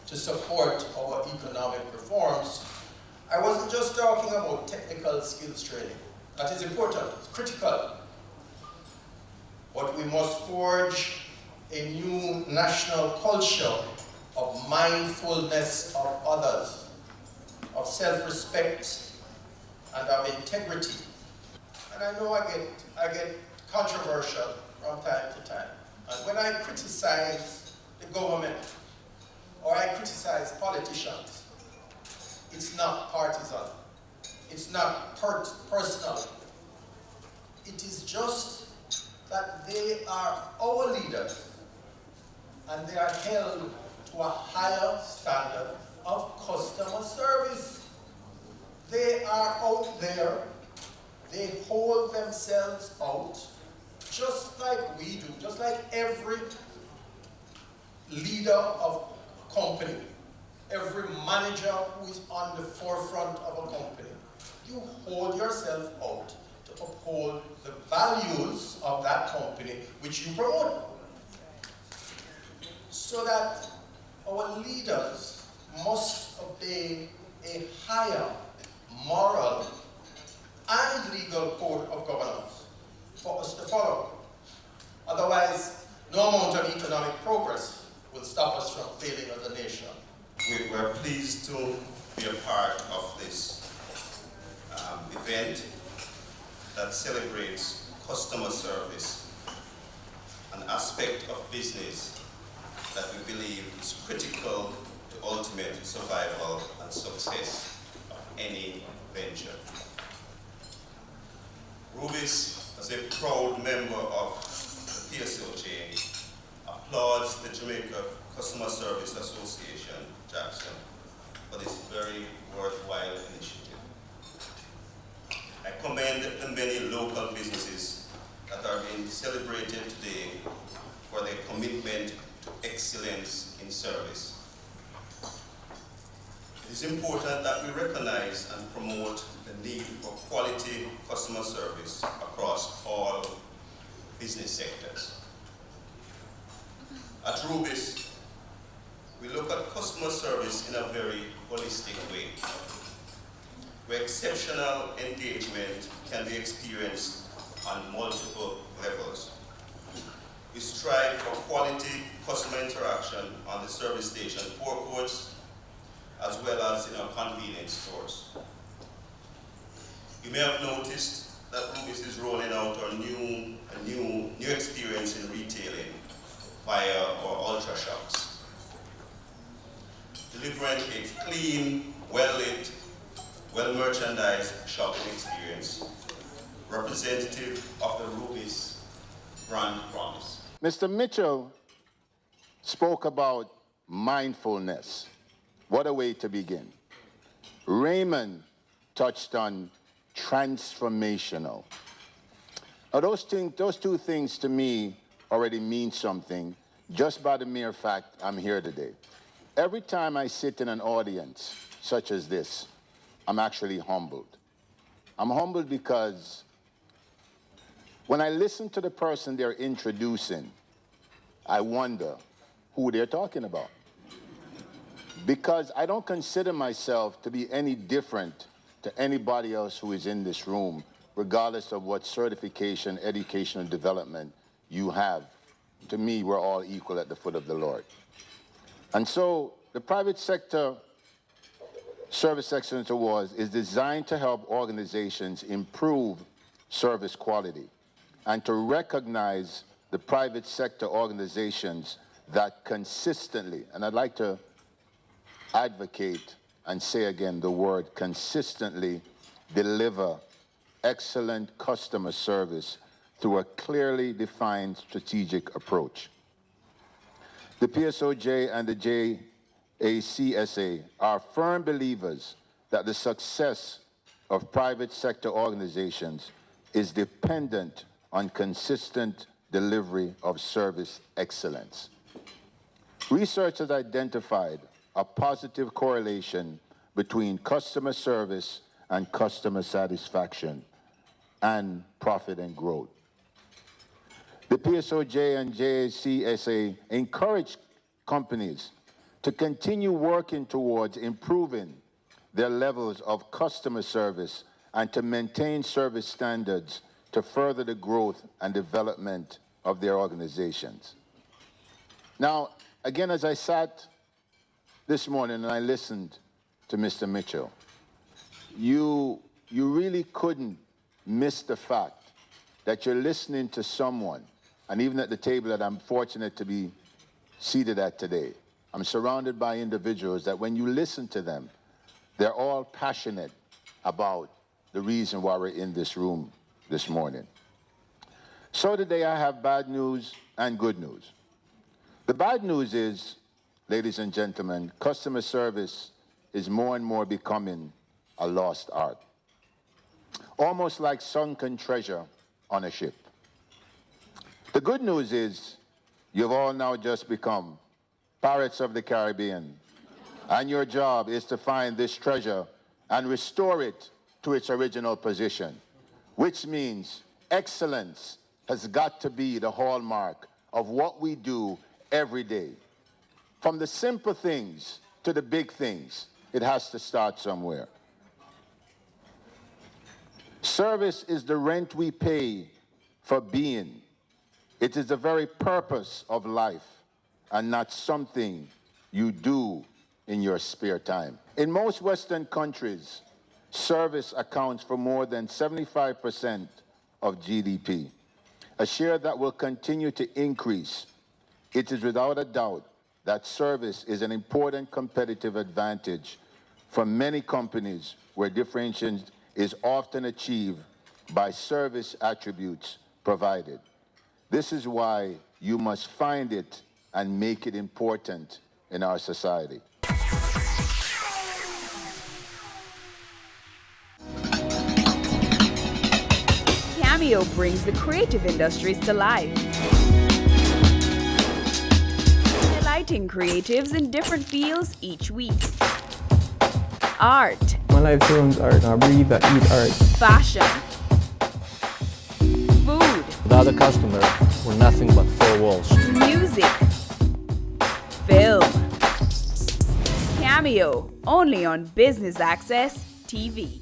to support our economic reforms, I wasn't just talking about technical skills training. That is important, it's critical. But we must forge a new national culture of mindfulness of others, of self-respect, and of integrity. And I know I get controversial from time to time. And when I criticize the government, or I criticize politicians, it's not partisan, it's not personal. It is just that they are our leaders, and they are held to a higher standard of customer service. They are out there, they hold themselves out, just like we do, just like every leader of company, every manager who is on the forefront of a company. You hold yourself out to uphold the values of that company which you promote, so that our leaders must obey a higher moral and legal code of governance for us to follow. Otherwise, no amount of economic progress will stop us from failing as a nation. We're pleased to be a part of this event that celebrates customer service, an aspect of business that we believe is critical to ultimate survival and success of any venture. Rubis, as a proud member of the PSOJ, applauds the Jamaica Customer Service Association, Jackson, for this very worthwhile initiative. I commend the many local businesses that are being celebrated today for their commitment to excellence in service. It is important that we recognize and promote the need for quality customer service across all business sectors. At Rubis, we look at customer service in a very holistic way, where exceptional engagement can be experienced on multiple levels. We strive for quality customer interaction on the service station forecourts, as well as in our convenience stores. You may have noticed that Rubis is rolling out a new experience in retailing via our Ultra Shops, delivering a clean, well-lit, well-merchandised shopping experience, representative of the Rubis brand promise. Mr. Mitchell spoke about mindfulness. What a way to begin. Raymond touched on transformational. Now those two things to me already mean something just by the mere fact I'm here today. Every time I sit in an audience such as this, I'm actually humbled. I'm humbled because when I listen to the person they're introducing, I wonder who they're talking about. Because I don't consider myself to be any different to anybody else who is in this room, regardless of what certification, educational development you have. To me, we're all equal at the foot of the Lord. And so the Private Sector Service Excellence Awards is designed to help organizations improve service quality and to recognize the private sector organizations that consistently, and I'd like to advocate and say again the word consistently, deliver excellent customer service through a clearly defined strategic approach. The PSOJ and the JACSA are firm believers that the success of private sector organizations is dependent on consistent delivery of service excellence. Research has identified a positive correlation between customer service and customer satisfaction and profit and growth. The PSOJ and JACSA encourage companies to continue working towards improving their levels of customer service and to maintain service standards to further the growth and development of their organizations. Now, again, as I sat this morning and I listened to Mr. Mitchell, you really couldn't miss the fact that you're listening to someone, and even at the table that I'm fortunate to be seated at today, I'm surrounded by individuals that when you listen to them, they're all passionate about the reason why we're in this room this morning. So today I have bad news and good news. The bad news is, ladies and gentlemen, customer service is more and more becoming a lost art. Almost like sunken treasure on a ship. The good news is you've all now just become pirates of the Caribbean, and your job is to find this treasure and restore it to its original position, which means excellence has got to be the hallmark of what we do every day. From the simple things to the big things, it has to start somewhere. Service is the rent we pay for being. It is the very purpose of life and not something you do in your spare time. In most Western countries, service accounts for more than 75% of GDP, a share that will continue to increase. It is without a doubt that service is an important competitive advantage for many companies where differentiation is often achieved by service attributes provided. This is why you must find it and make it important in our society. Cameo brings the creative industries to life, delighting creatives in different fields each week. Art. My life turns art. I breathe, I eat art. Fashion. Food. Without a customer, we're nothing but four walls. Music. Film. Cameo, only on Business Access TV.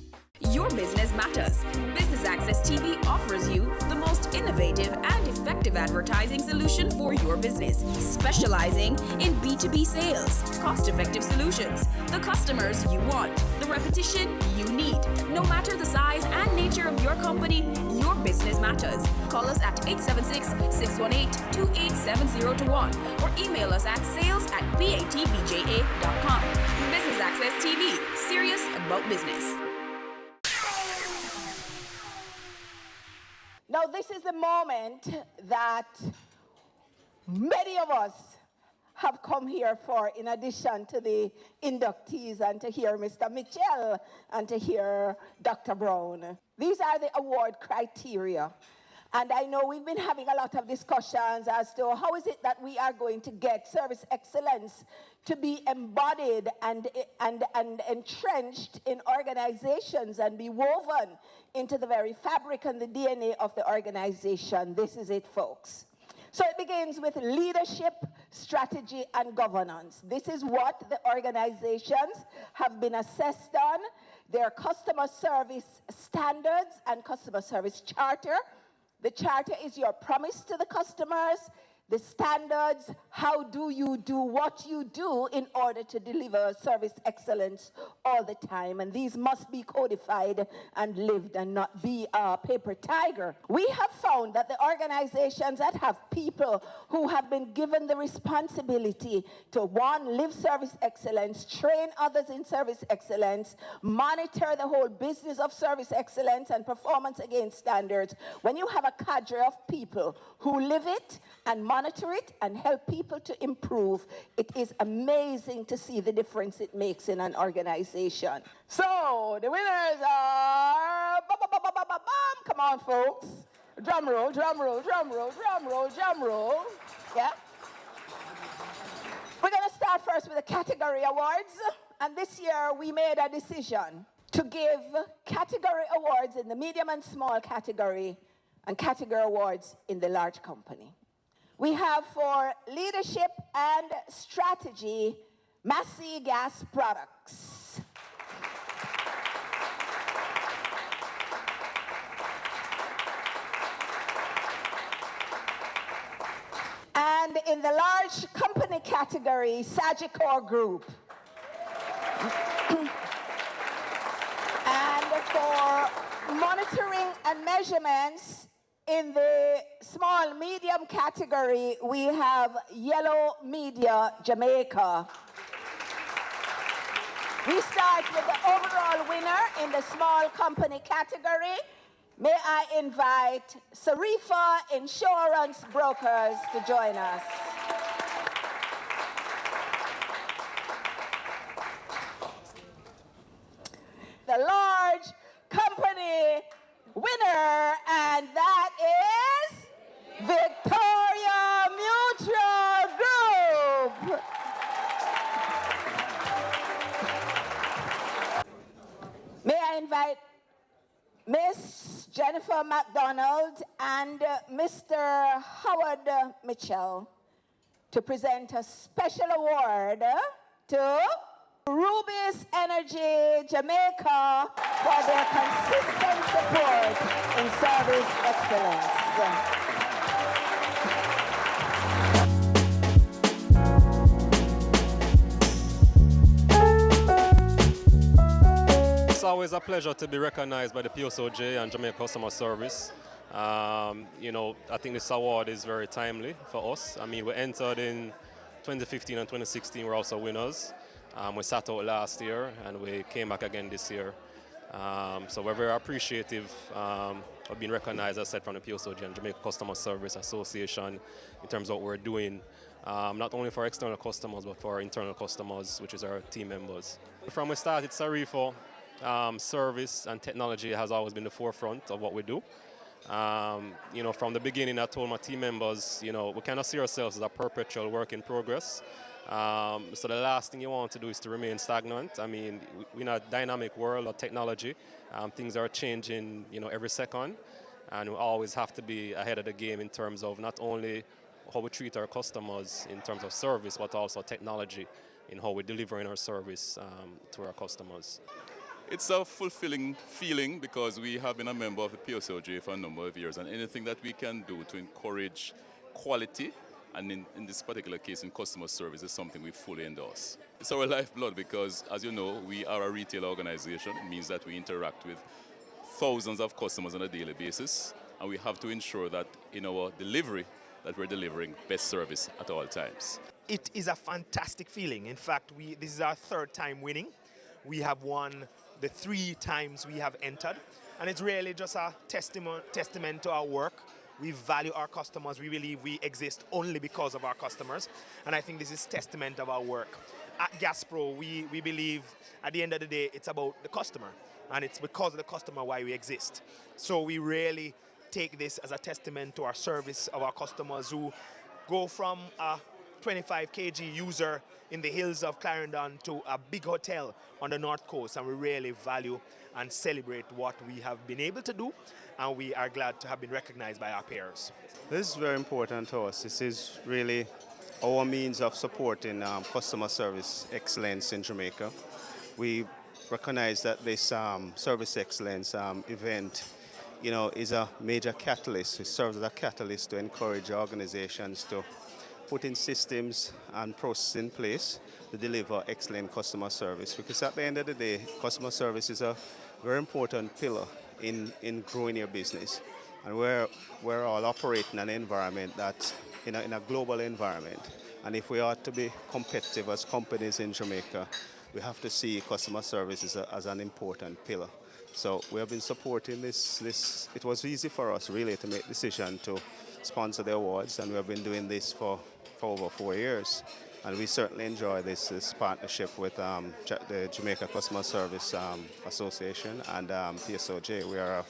Your business matters. Business Access TV offers you the most innovative and effective advertising solution for your business, specializing in B2B sales, cost-effective solutions, the customers you want, the repetition you need. No matter the size and nature of your company, your business matters. Call us at 876-618-2870 or email us at sales@batvja.com. Business Access TV, serious about business. Now, this is the moment that many of us have come here for, in addition to the inductees and to hear Mr. Mitchell and to hear Dr. Brown. These are the award criteria. And I know we've been having a lot of discussions as to how is it that we are going to get service excellence to be embodied and entrenched in organizations and be woven into the very fabric and the DNA of the organization. This is it, folks. So it begins with leadership, strategy, and governance. This is what the organizations have been assessed on. Their customer service standards and customer service charter. The charter is your promise to the customers. the standards, how do you do what you do in order to deliver service excellence all the time. And these must be codified and lived and not be a paper tiger. We have found that the organizations that have people who have been given the responsibility to, one, live service excellence, train others in service excellence, monitor the whole business of service excellence and performance against standards. When you have a cadre of people who live it and monitor it and help people to improve, it is amazing to see the difference it makes in an organization. So the winners are, come on folks, drum roll, drum roll, drum roll, drum roll, drum roll. Yeah. We're going to start first with the category awards, and this year we made a decision to give category awards in the medium and small category and category awards in the large company. We have for leadership and strategy, Massey Gas Products. And in the large company category, Sagicor Group. And for monitoring and measurements, in the small medium category, we have Yellow Media Jamaica. We start with the overall winner in the small company category. May I invite Sarifa Insurance Brokers to join us. The large company winner, and that is Victoria Mutual Group. May I invite Miss Jennifer McDonald and Mr. Howard Mitchell to present a special award to Rubis Energy Jamaica for their consistent support in service excellence. It's always a pleasure to be recognized by the PSOJ and Jamaica Customer Service. You know, I think this award is very timely for us. I mean, we entered in 2015 and 2016, we're also winners. We sat out last year and we came back again this year. So we're very appreciative of being recognized, as I said, from the PSOJ and Jamaica Customer Service Association in terms of what we're doing, not only for external customers, but for our internal customers, which is our team members. From the start, it's Sarifo. Service and technology has always been the forefront of what we do. You know, from the beginning, I told my team members, you know, we cannot see ourselves as a perpetual work in progress. So the last thing you want to do is to remain stagnant. I mean, we're in a dynamic world of technology. Things are changing, you know, every second, and we always have to be ahead of the game in terms of not only how we treat our customers in terms of service, but also technology in how we're delivering our service to our customers. It's a fulfilling feeling because we have been a member of the PSOJ for a number of years, and anything that we can do to encourage quality, and in this particular case in customer service, is something we fully endorse. It's our lifeblood because, as you know, we are a retail organization. It means that we interact with thousands of customers on a daily basis, and we have to ensure that in our delivery that we're delivering best service at all times. It is a fantastic feeling. In fact, this is our third time winning. We have won the 3 times we have entered, and it's really just a testament to our work. We value our customers. We believe we exist only because of our customers, and I think this is testament of our work. At GasPro, we believe at the end of the day it's about the customer, and it's because of the customer why we exist. So we really take this as a testament to our service of our customers who go from a 25 kg user in the hills of Clarendon to a big hotel on the North Coast, and we really value and celebrate what we have been able to do, and we are glad to have been recognized by our peers. This is very important to us. This is really our means of supporting customer service excellence in Jamaica. We recognize that this service excellence event is a major catalyst. It serves as a catalyst to encourage organizations to put in systems and processes in place to deliver excellent customer service. Because at the end of the day, customer service is a very important pillar in growing your business. And we're all operating in an environment that's in a global environment. And if we are to be competitive as companies in Jamaica, we have to see customer service as an important pillar. So we have been supporting this. It was easy for us really to make the decision to sponsor the awards, and we have been doing this for over 4 years. And we certainly enjoy this partnership with the Jamaica Customer Service Association and PSOJ. We are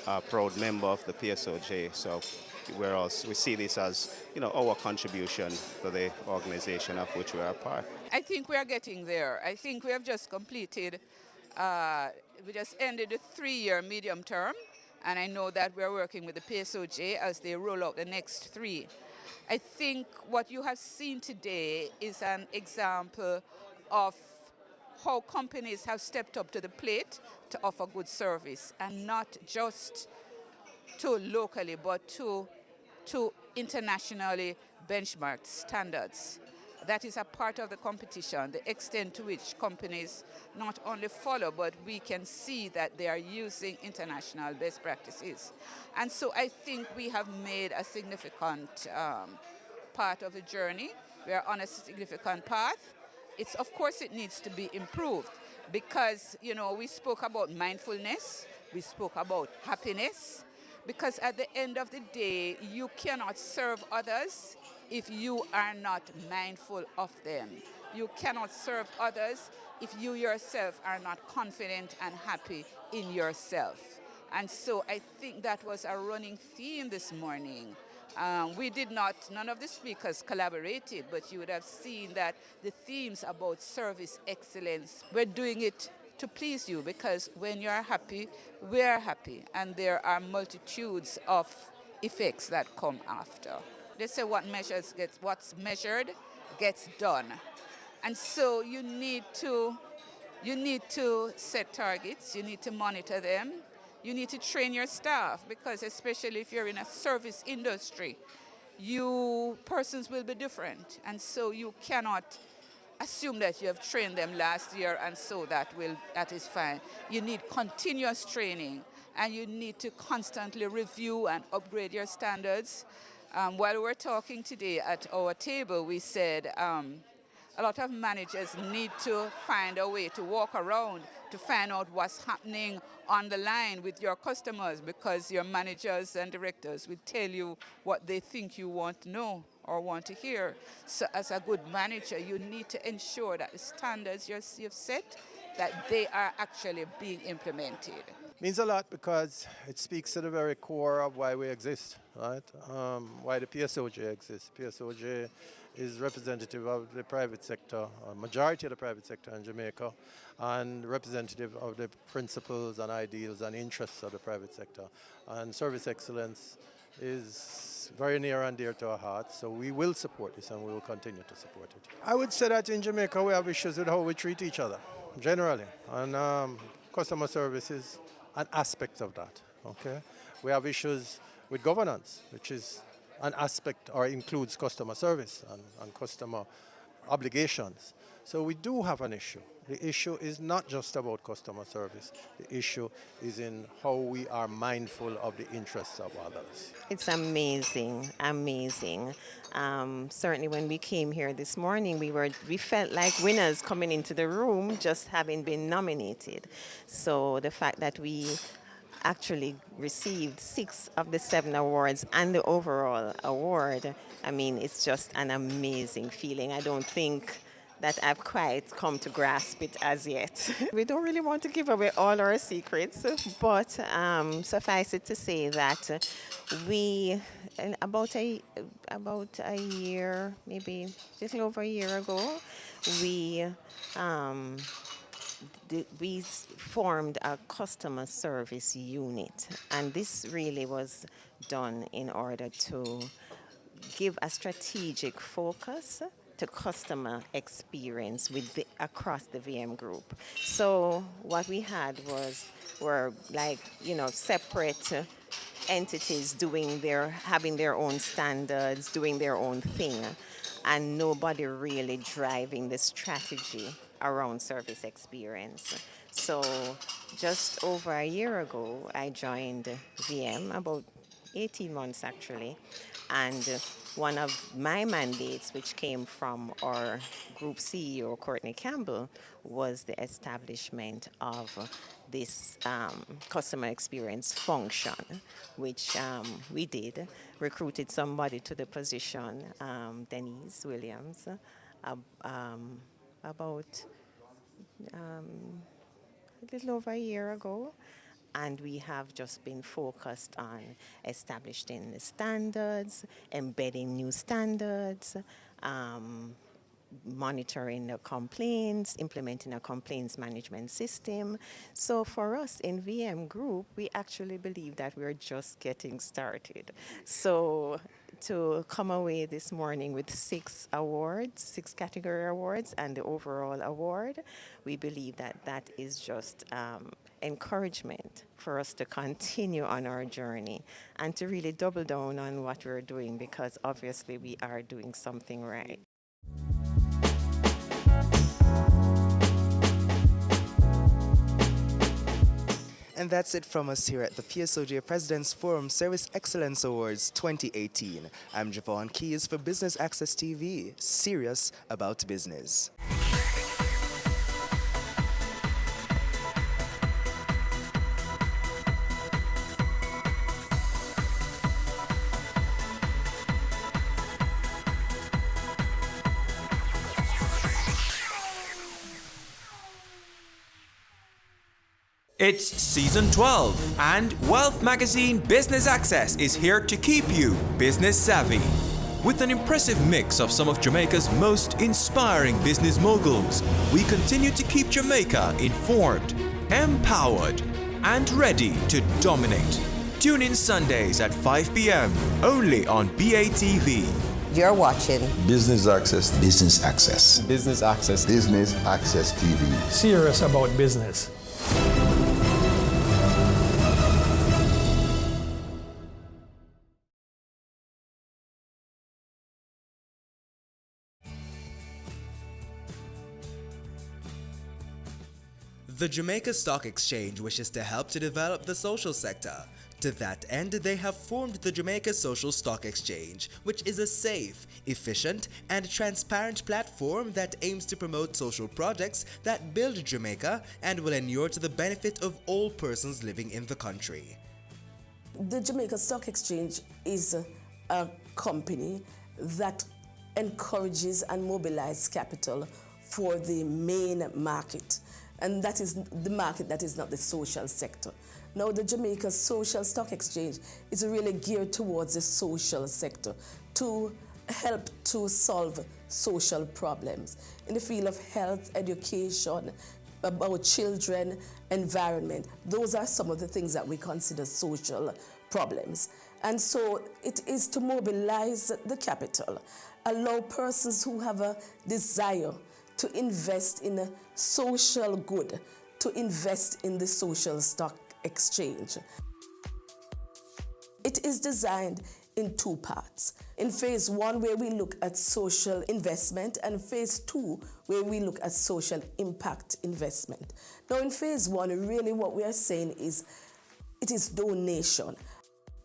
a proud member of the PSOJ, so we see this as our contribution to the organization of which we are a part. I think we are getting there. I think we have just completed, we just ended the 3-year medium term, and I know that we're working with the PSOJ as they roll out the next 3. I think what you have seen today is an example of how companies have stepped up to the plate to offer good service, and not just to locally, but to internationally benchmarked standards. That is a part of the competition, the extent to which companies not only follow, but we can see that they are using international best practices. And so I think we have made a significant part of the journey. We are on a significant path. Of course, it needs to be improved because, we spoke about mindfulness, we spoke about happiness, because at the end of the day, you cannot serve others if you are not mindful of them. You cannot serve others if you yourself are not confident and happy in yourself. And so I think that was a running theme this morning. None of the speakers collaborated, but you would have seen that the themes about service excellence, we're doing it to please you, because when you're happy, we're happy, and there are multitudes of effects that come after. They say what's measured gets done. And so you need to set targets, you need to monitor them, you need to train your staff, because especially if you're in a service industry, persons will be different. And so you cannot assume that you have trained them last year and so that is fine. You need continuous training, and you need to constantly review and upgrade your standards. While we're talking today at our table, we said a lot of managers need to find a way to walk around to find out what's happening on the line with your customers, because your managers and directors will tell you what they think you want to know or want to hear. So as a good manager, you need to ensure that the standards you've set, that they are actually being implemented. Means a lot because it speaks to the very core of why we exist, right? Why the PSOJ exists. PSOJ is representative of the private sector, a majority of the private sector in Jamaica, and representative of the principles and ideals and interests of the private sector. And service excellence is very near and dear to our hearts, so we will support this and we will continue to support it. I would say that in Jamaica we have issues with how we treat each other, generally, and customer service is an aspect of that, okay? We have issues with governance, which is an aspect or includes customer service and customer obligations. So we do have an issue. The issue is not just about customer service. The issue is in how we are mindful of the interests of others. It's amazing, amazing. Certainly when we came here this morning, we felt like winners coming into the room, just having been nominated. So the fact that we actually received 6 of the 7 awards and the overall award, I mean, it's just an amazing feeling. I don't think that I've quite come to grasp it as yet. We don't really want to give away all our secrets, but suffice it to say that we, about a year, maybe a little over a year ago, we formed a customer service unit, and this really was done in order to give a strategic focus to customer experience across the VM group. So what we had were like, separate entities having their own standards, doing their own thing, and nobody really driving the strategy around service experience. So just over a year ago, I joined VM, about 18 months actually, and one of my mandates, which came from our group CEO, Courtney Campbell, was the establishment of this customer experience function, which we did, recruited somebody to the position, Denise Williams, about a little over a year ago. And we have just been focused on establishing the standards, embedding new standards, monitoring the complaints, implementing a complaints management system. So for us in VM Group, we actually believe that we're just getting started. So to come away this morning with 6 awards, 6 category awards, and the overall award, we believe that that is just encouragement for us to continue on our journey and to really double down on what we're doing, because obviously we are doing something right. And that's it from us here at the PSOJ President's Forum Service Excellence Awards 2018. I'm Javon Keys for Business Access TV, serious about business. It's season 12, and Wealth Magazine Business Access is here to keep you business savvy. With an impressive mix of some of Jamaica's most inspiring business moguls, we continue to keep Jamaica informed, empowered, and ready to dominate. Tune in Sundays at 5 p.m. only on BATV. You're watching Business Access. Business Access. Business Access. Business Access TV. Serious about business. The Jamaica Stock Exchange wishes to help to develop the social sector. To that end, they have formed the Jamaica Social Stock Exchange, which is a safe, efficient, and transparent platform that aims to promote social projects that build Jamaica and will endure to the benefit of all persons living in the country. The Jamaica Stock Exchange is a company that encourages and mobilizes capital for the main market. And that is the market that is not the social sector. Now, the Jamaica Social Stock Exchange is really geared towards the social sector to help to solve social problems in the field of health, education, about children, environment. Those are some of the things that we consider social problems. And so it is to mobilize the capital, allow persons who have a desire to invest in a social good, to invest in the social stock exchange. It is designed in 2 parts. In phase 1, where we look at social investment, and phase 2, where we look at social impact investment. Now, in phase 1, really what we are saying is it is donation.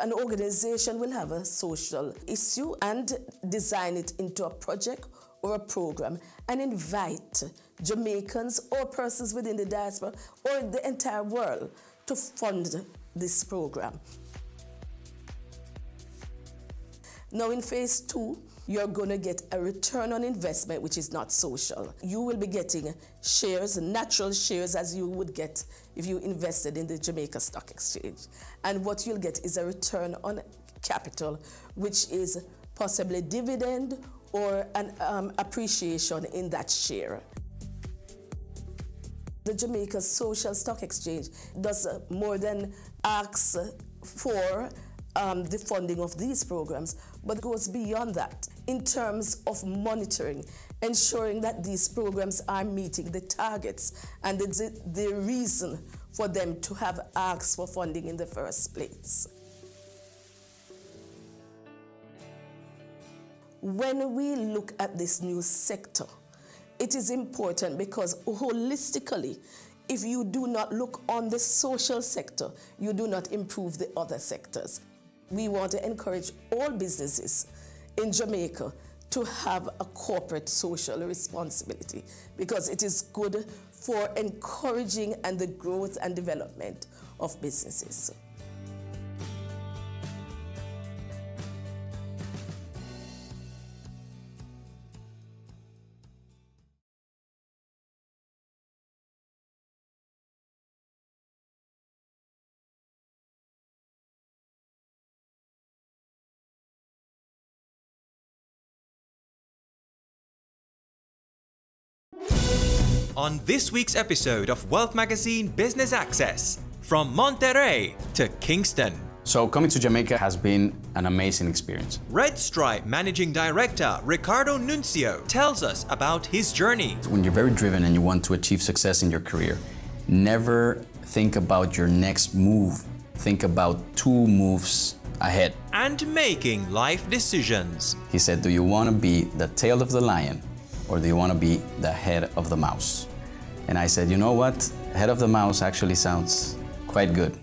An organization will have a social issue and design it into a project or a program and invite Jamaicans or persons within the diaspora or the entire world to fund this program. Now in phase 2, you're going to get a return on investment which is not social. You will be getting shares, natural shares, as you would get if you invested in the Jamaica Stock Exchange. And what you'll get is a return on capital, which is possibly dividend or an appreciation in that share. The Jamaica Social Stock Exchange does more than ask for the funding of these programs, but goes beyond that in terms of monitoring ensuring that these programs are meeting the targets and the reason for them to have asked for funding in the first place. When we look at this new sector, it is important because holistically, if you do not look on the social sector, you do not improve the other sectors. We want to encourage all businesses in Jamaica to have a corporate social responsibility because it is good for encouraging and the growth and development of businesses. On this week's episode of Wealth Magazine Business Access, from Monterrey to Kingston. So coming to Jamaica has been an amazing experience. Red Stripe Managing Director Ricardo Nuncio tells us about his journey. When you're very driven and you want to achieve success in your career, never think about your next move. Think about 2 moves ahead. And making life decisions. He said, do you want to be the tail of the lion or do you want to be the head of the mouse? And I said, you know what? Head of the mouse actually sounds quite good.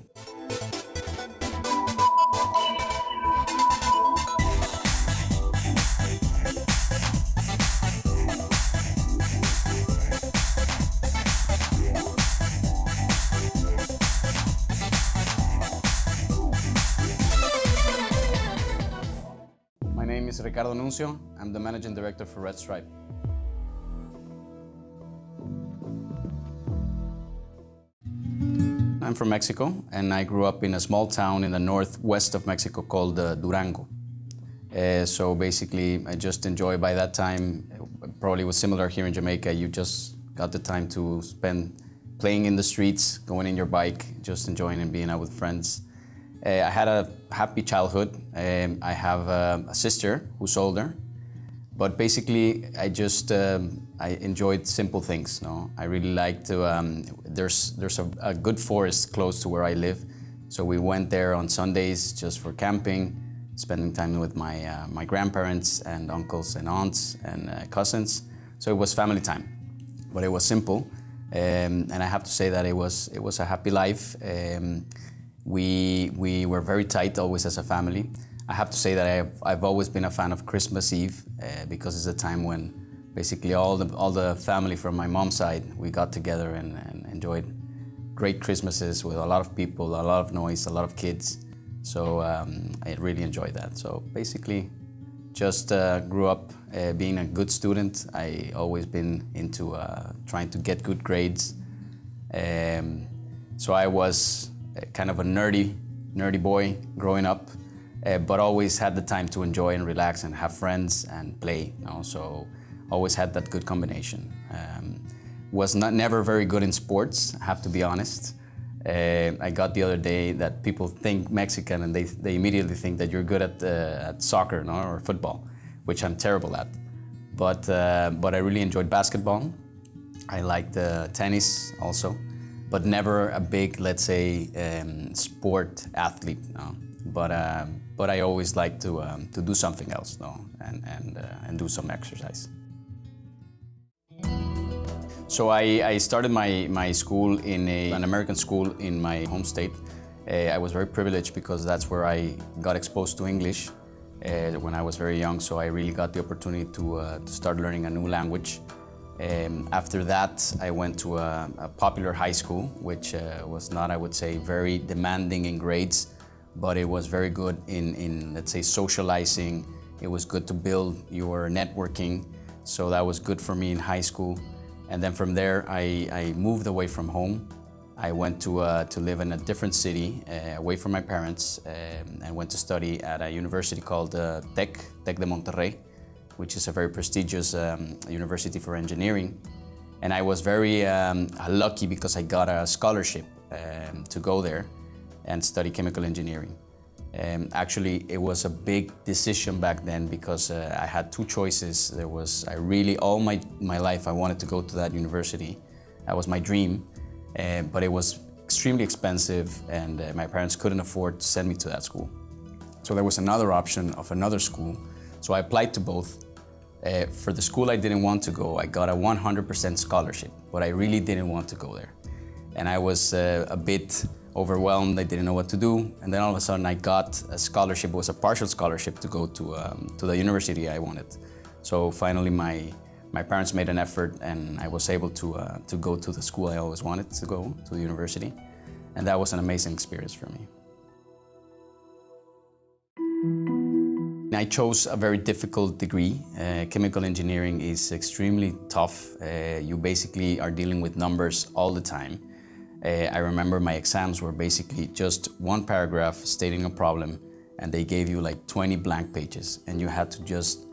My name is Ricardo Nuncio. I'm the Managing Director for Red Stripe. I'm from Mexico, and I grew up in a small town in the northwest of Mexico called Durango. So basically, I just enjoy by that time, probably was similar here in Jamaica, you just got the time to spend playing in the streets, going in your bike, just enjoying and being out with friends. I had a happy childhood. I have a sister who's older, but basically I just I enjoyed simple things. No, I really like to. There's a good forest close to where I live, so we went there on Sundays just for camping, spending time with my grandparents and uncles and aunts and cousins. So it was family time, but it was simple, and I have to say that it was a happy life. We were very tight always as a family. I have to say that I've always been a fan of Christmas Eve because it's a time when basically all the family from my mom's side, we got together and enjoyed great Christmases with a lot of people, a lot of noise, a lot of kids. So I really enjoyed that. So basically just grew up being a good student. I always been into trying to get good grades. So I was kind of a nerdy boy growing up, but always had the time to enjoy and relax and have friends and play. You know? So always had that good combination. Was never very good in sports, I have to be honest. I got the other day that people think Mexican and they immediately think that you're good at soccer, no? Or football, which I'm terrible at. But I really enjoyed basketball. I liked tennis also, but never a big, let's say, sport athlete. No? But I always like to do something else, no? And do some exercise. So I started my school in an American school in my home state. I was very privileged because that's where I got exposed to English when I was very young, so I really got the opportunity to start learning a new language. After that, I went to a popular high school, which was not, I would say, very demanding in grades, but it was very good in, let's say, socializing. It was good to build your networking, so that was good for me in high school. And then from there, I moved away from home. I went to live in a different city, away from my parents, and went to study at a university called Tec de Monterrey, which is a very prestigious university for engineering. And I was very lucky because I got a scholarship to go there and study chemical engineering. Actually, it was a big decision back then because I had two choices. All my life I wanted to go to that university. That was my dream, but it was extremely expensive and my parents couldn't afford to send me to that school. So there was another option of another school. So I applied to both. For the school I didn't want to go, I got a 100% scholarship, but I really didn't want to go there. And I was a bit overwhelmed, I didn't know what to do. And then all of a sudden I got a scholarship, it was a partial scholarship to go to the university I wanted. So finally my parents made an effort and I was able to go to the school I always wanted to go, to the university. And that was an amazing experience for me. I chose a very difficult degree. Chemical engineering is extremely tough. You basically are dealing with numbers all the time. I remember my exams were basically just one paragraph stating a problem and they gave you like 20 blank pages and you had to just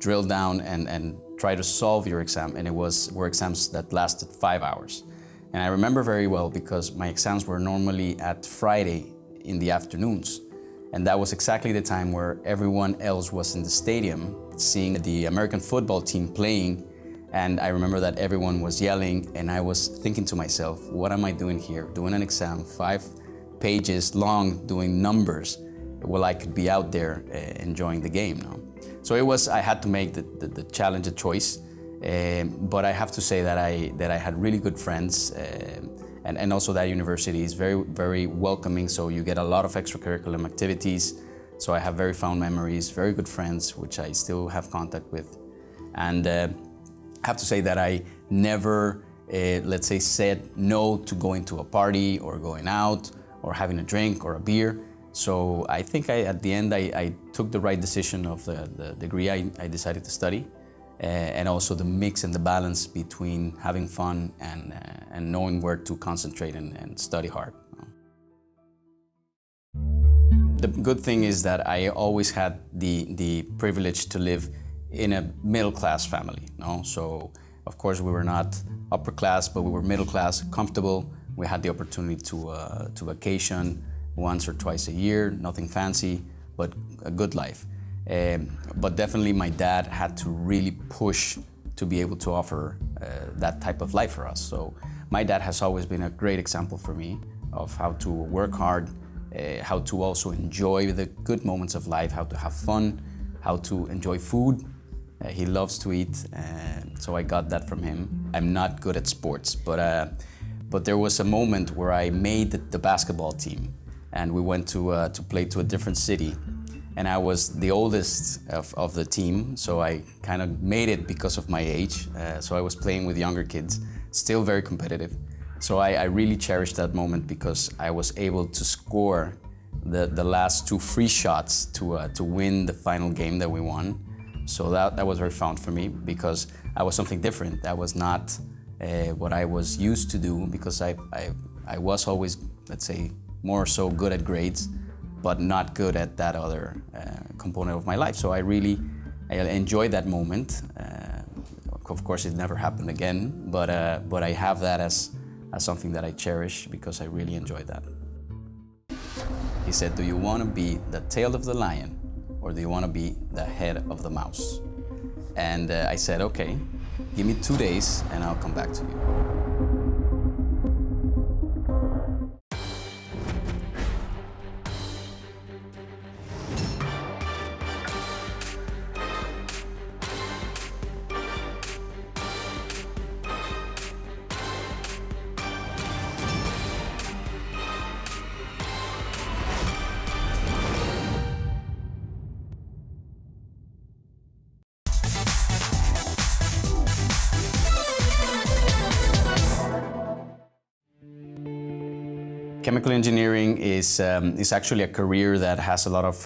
drill down and try to solve your exam, and were exams that lasted 5 hours. And I remember very well because my exams were normally at Friday in the afternoons. And that was exactly the time where everyone else was in the stadium seeing the American football team playing. And I remember that everyone was yelling and I was thinking to myself, what am I doing here? Doing an exam 5 pages long, doing numbers. Well, I could be out there enjoying the game now. So I had to make the challenge a choice. But I have to say that I had really good friends. And also that university is very, very welcoming, so you get a lot of extracurricular activities. So I have very fond memories, very good friends, which I still have contact with. And I have to say that I never, let's say, said no to going to a party or going out or having a drink or a beer. So I think at the end I took the right decision of the degree I decided to study. And also the mix and the balance between having fun and knowing where to concentrate and study hard. The good thing is that I always had the privilege to live in a middle-class family. No? So, of course, we were not upper class, but we were middle class, comfortable. We had the opportunity to vacation once or twice a year, nothing fancy, but a good life. But definitely my dad had to really push to be able to offer that type of life for us. So my dad has always been a great example for me of how to work hard, how to also enjoy the good moments of life, how to have fun, how to enjoy food. He loves to eat, so I got that from him. I'm not good at sports, but there was a moment where I made the basketball team and we went to play to a different city. And I was the oldest of the team, so I kind of made it because of my age. So I was playing with younger kids, still very competitive. So I really cherished that moment because I was able to score the last 2 free shots to win the final game that we won. So that was very fun for me because I was something different. That was not what I was used to do because I was always, let's say, more so good at grades, but not good at that other component of my life. So I enjoyed that moment. Of course, it never happened again, but I have that as something that I cherish because I really enjoyed that. He said, do you want to be the tail of the lion or do you want to be the head of the mouse? And I said, okay, give me 2 days and I'll come back to you. Chemical engineering is actually a career that has a lot of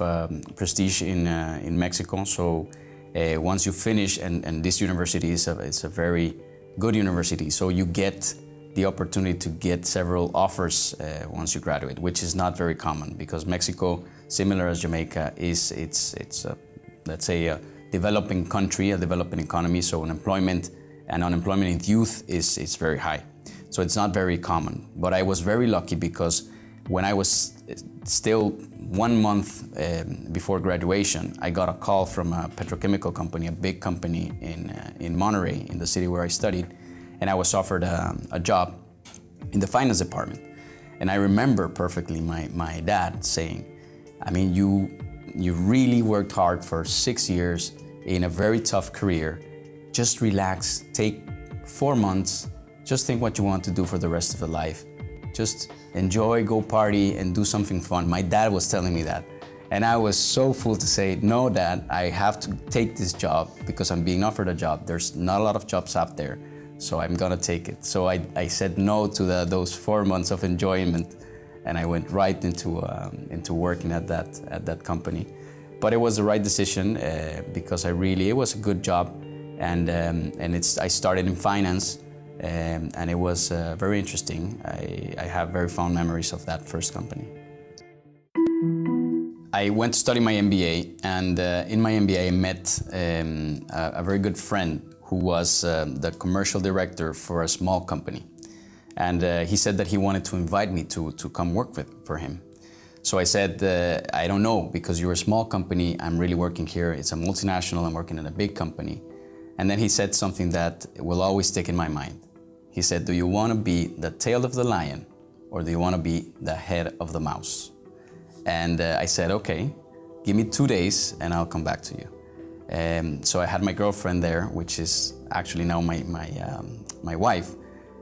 prestige in Mexico. So once you finish, and this university is a very good university, so you get the opportunity to get several offers once you graduate, which is not very common because Mexico, similar as Jamaica, it's let's say a developing country, a developing economy. So unemployment in youth is very high. So it's not very common, but I was very lucky because when I was still 1 month before graduation, I got a call from a petrochemical company, a big company in Monterey, in the city where I studied, and I was offered a job in the finance department. And I remember perfectly my dad saying, I mean, you really worked hard for 6 years in a very tough career. Just relax, take 4 months, just think what you want to do for the rest of your life. Just enjoy, go party, and do something fun. My dad was telling me that. And I was so full to say, no, Dad, I have to take this job because I'm being offered a job. There's not a lot of jobs out there, so I'm gonna take it. So I said no to those 4 months of enjoyment, and I went right into working at that company. But it was the right decision because it was a good job, and I started in finance. And it was very interesting. I have very fond memories of that first company. I went to study my MBA, and in my MBA I met a very good friend who was the commercial director for a small company. And he said that he wanted to invite me to come work for him. So I said, I don't know, because you're a small company, I'm really working here. It's a multinational, I'm working in a big company. And then he said something that will always stick in my mind. He said, do you want to be the tail of the lion, or do you want to be the head of the mouse? And I said, okay, give me 2 days and I'll come back to you. So I had my girlfriend there, which is actually now my wife.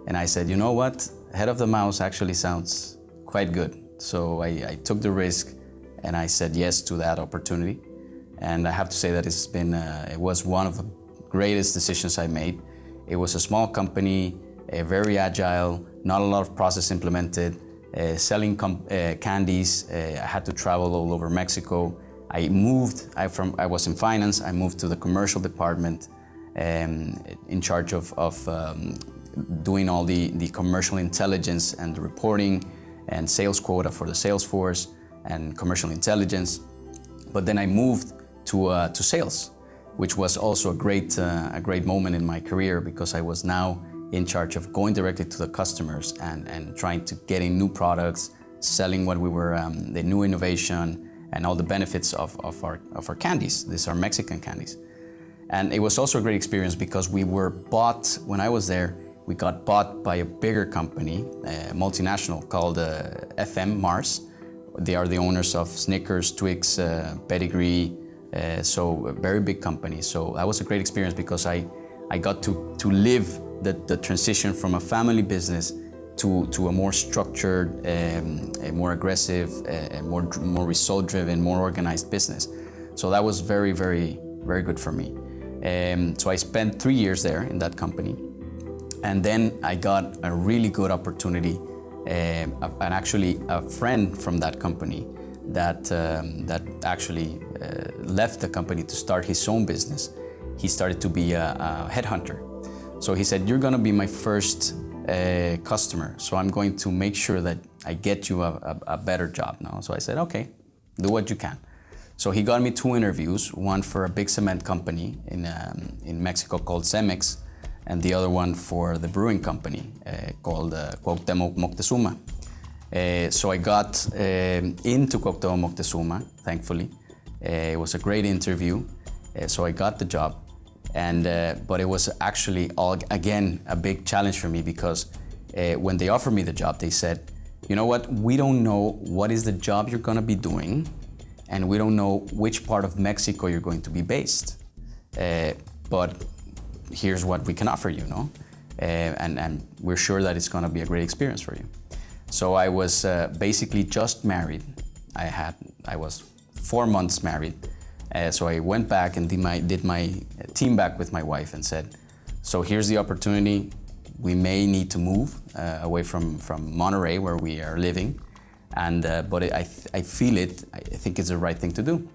And I said, you know what? Head of the mouse actually sounds quite good. So I took the risk and I said yes to that opportunity. And I have to say that it was one of the greatest decisions I made. It was a small company, very agile, not a lot of process implemented, selling candies. I had to travel all over Mexico. I was in finance, I moved to the commercial department in charge of doing all the commercial intelligence and the reporting and sales quota for the sales force and commercial intelligence. But then I moved to sales, which was also a great moment in my career, because I was now in charge of going directly to the customers and trying to get in new products, selling what we were, the new innovation and all the benefits of our candies. These are Mexican candies. And it was also a great experience because we were bought, when I was there, we got bought by a bigger company, a multinational called FM Mars. They are the owners of Snickers, Twix, Pedigree, so a very big company. So that was a great experience because I got to live the transition from a family business to a more structured, a more aggressive, a more result-driven, more organized business. So that was very, very, very good for me. So I spent 3 years there in that company. And then I got a really good opportunity, and actually a friend from that company that actually left the company to start his own business. He started to be a headhunter. So he said, you're gonna be my first customer, so I'm going to make sure that I get you a better job now. So I said, okay, do what you can. So he got me 2 interviews, one for a big cement company in Mexico called Cemex, and the other one for the brewing company called Cuauhtémoc Moctezuma. So I got into Cuauhtémoc Moctezuma, thankfully. It was a great interview, so I got the job. But it was actually, again, a big challenge for me because when they offered me the job, they said, you know what, we don't know what is the job you're gonna be doing, and we don't know which part of Mexico you're going to be based. But here's what we can offer you, no? And we're sure that it's gonna be a great experience for you. So I was basically just married. I was 4 months married. So I went back and did my team back with my wife and said, so here's the opportunity. We may need to move away from Monterey where we are living. But I feel it, I think it's the right thing to do.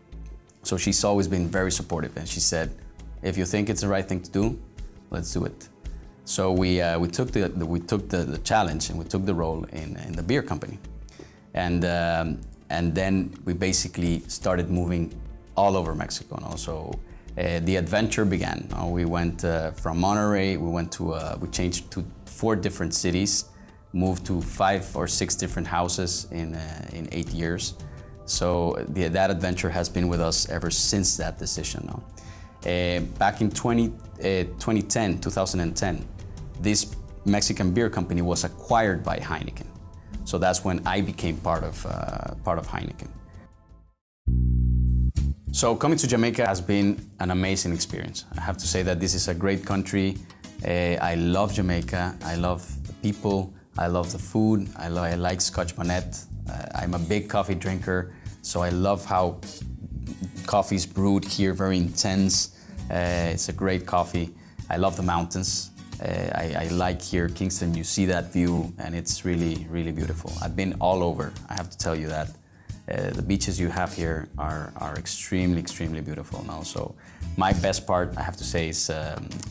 So she's always been very supportive, and she said, if you think it's the right thing to do, let's do it. So we took the challenge and we took the role in the beer company. And then we basically started moving all over Mexico. And also the adventure began. We went from Monterey, we changed to 4 different cities moved to 5 or 6 different houses in 8 years. So that adventure has been with us ever since that decision. No? Back in 2010, this Mexican beer company was acquired by Heineken. So that's when I became part of Heineken. So coming to Jamaica has been an amazing experience. I have to say that this is a great country. I love Jamaica. I love the people. I love the food. I like Scotch Bonnet. I'm a big coffee drinker, so I love how coffee is brewed here, very intense. It's a great coffee. I love the mountains. I like here, Kingston, you see that view, and it's really, really beautiful. I've been all over, I have to tell you that. The beaches you have here are extremely, extremely beautiful. No? So my best part, I have to say, is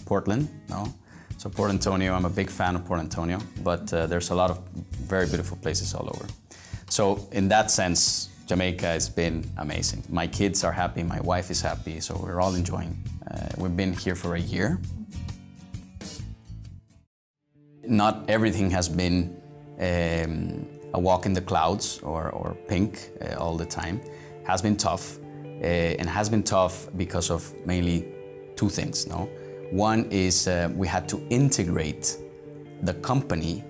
Portland. No? So Port Antonio, I'm a big fan of Port Antonio, but there's a lot of very beautiful places all over. So in that sense, Jamaica has been amazing. My kids are happy, my wife is happy, so we're all enjoying. We've been here for a year. Not everything has been a walk in the clouds or pink all the time. Has been tough, and has been tough because of mainly 2 things. No? One is we had to integrate the company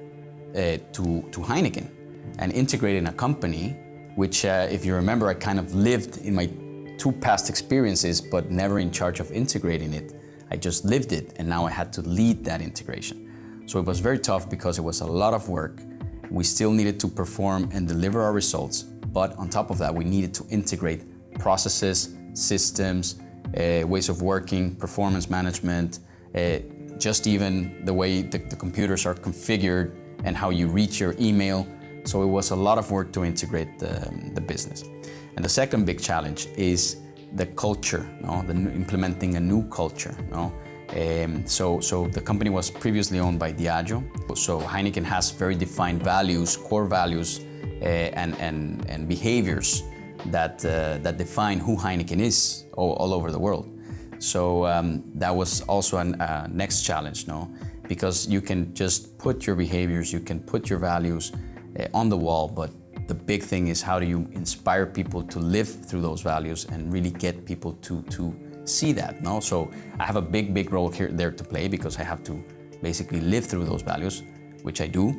to Heineken, and integrating a company, which if you remember, I kind of lived in my 2 past experiences, but never in charge of integrating it. I just lived it, and now I had to lead that integration. So it was very tough because it was a lot of work. We still needed to perform and deliver our results, but on top of that, we needed to integrate processes, systems, ways of working, performance management, just even the way the computers are configured and how you reach your email. So it was a lot of work to integrate the business. And the second big challenge is the culture, no? Implementing a new culture. No? So the company was previously owned by Diageo. So Heineken has very defined values, core values, and behaviors that define who Heineken is all over the world. So that was also a next challenge, no? Because you can just put your behaviors, you can put your values on the wall, but the big thing is how do you inspire people to live through those values and really get people to see that, no? So I have a big role there to play because I have to basically live through those values, which I do,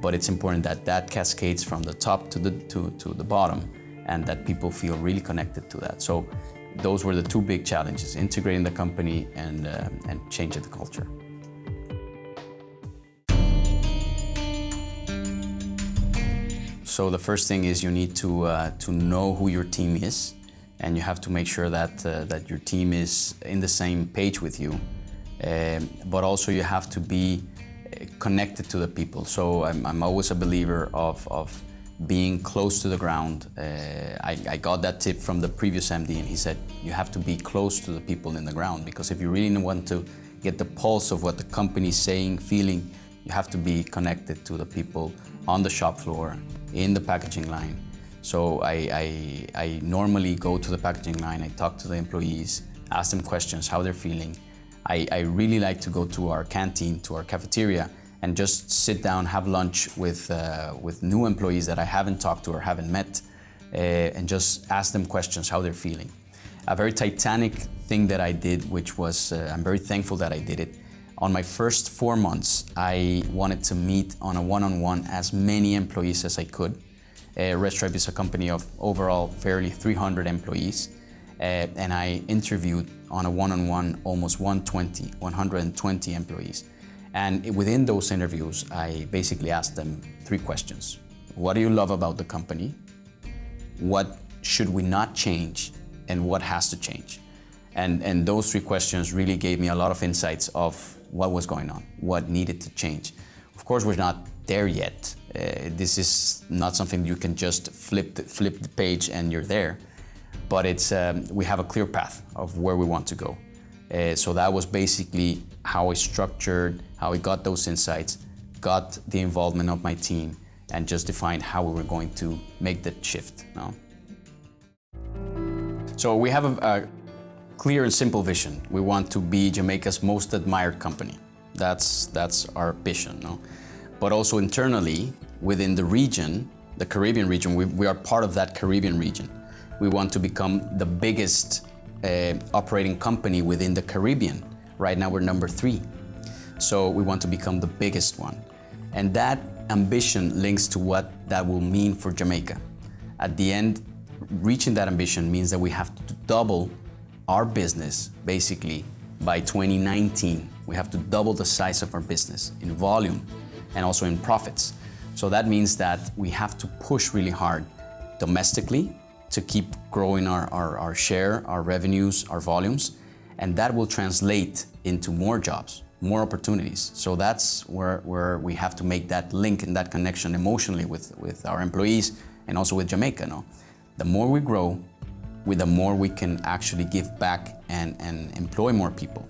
but it's important that cascades from the top to the bottom and that people feel really connected to that. So those were the 2 big challenges, integrating the company and changing the culture. So the first thing is you need to know who your team is, and you have to make sure that your team is in the same page with you. But also you have to be connected to the people. So I'm always a believer of being close to the ground. I got that tip from the previous MD, and he said you have to be close to the people in the ground, because if you really want to get the pulse of what the company is saying, feeling, you have to be connected to the people on the shop floor, in the packaging line. So I normally go to the packaging line, I talk to the employees, ask them questions, how they're feeling. I really like to go to our canteen, to our cafeteria, and just sit down, have lunch with new employees that I haven't talked to or haven't met, and just ask them questions, how they're feeling. A very titanic thing that I did, which was, I'm very thankful that I did it. On my first 4 months, I wanted to meet on a one-on-one as many employees as I could. Red Stripe is a company of overall fairly 300 employees, and I interviewed on a one-on-one almost 120 employees. And within those interviews, I basically asked them 3 questions. What do you love about the company? What should we not change? And what has to change? And those 3 questions really gave me a lot of insights of what was going on, what needed to change. Of course, we're not there yet. This is not something you can just flip the page and you're there. But it's we have a clear path of where we want to go. So that was basically how I structured, how I got those insights, got the involvement of my team, and just defined how we were going to make that shift. No? So we have a clear and simple vision. We want to be Jamaica's most admired company. That's our vision. No? but also internally within the region, the Caribbean region. We are part of that Caribbean region. We want to become the biggest operating company within the Caribbean. Right now we're number 3. So we want to become the biggest one. And that ambition links to what that will mean for Jamaica. At the end, reaching that ambition means that we have to double our business, basically, by 2019. We have to double the size of our business in volume and also in profits. So that means that we have to push really hard domestically to keep growing our share, our revenues, our volumes, and that will translate into more jobs, more opportunities. So that's where we have to make that link and that connection emotionally with our employees and also with Jamaica. No? The more we grow, the more we can actually give back and employ more people.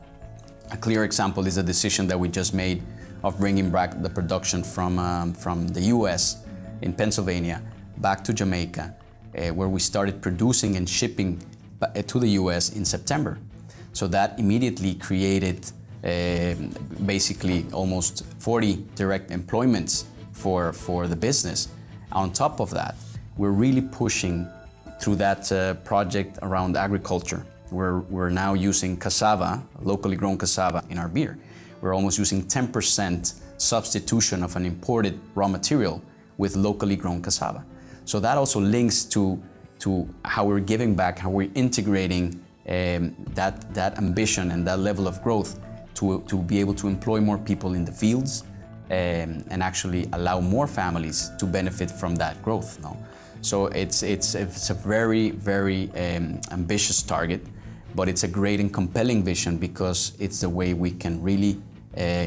A clear example is a decision that we just made of bringing back the production from the US in Pennsylvania back to Jamaica, where we started producing and shipping to the US in September. So that immediately created basically almost 40 direct employments for the business. On top of that, we're really pushing through that project around agriculture. We're now using cassava, locally grown cassava, in our beer. We're almost using 10% substitution of an imported raw material with locally grown cassava. So that also links to how we're giving back, how we're integrating that ambition and that level of growth to be able to employ more people in the fields and actually allow more families to benefit from that growth. No? So it's a very, very ambitious target, but it's a great and compelling vision because it's the way we can really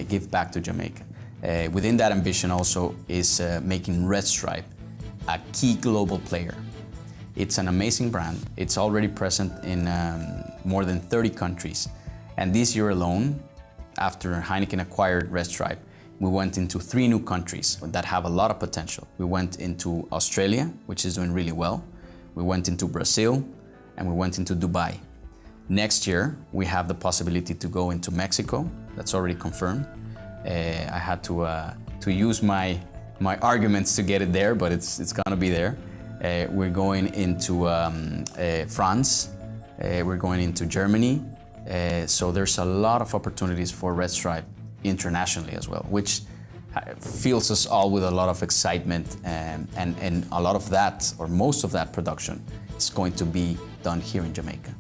give back to Jamaica. Within that ambition also is making Red Stripe a key global player. It's an amazing brand. It's already present in more than 30 countries. And this year alone, after Heineken acquired Red Stripe, we went into 3 new countries that have a lot of potential. We went into Australia, which is doing really well. We went into Brazil, and we went into Dubai. Next year, we have the possibility to go into Mexico. That's already confirmed. I had to use my arguments to get it there, but it's gonna be there. We're going into France. We're going into Germany. So there's a lot of opportunities for Red Stripe internationally as well, which fills us all with a lot of excitement, and a lot of that, or most of that production, is going to be done here in Jamaica.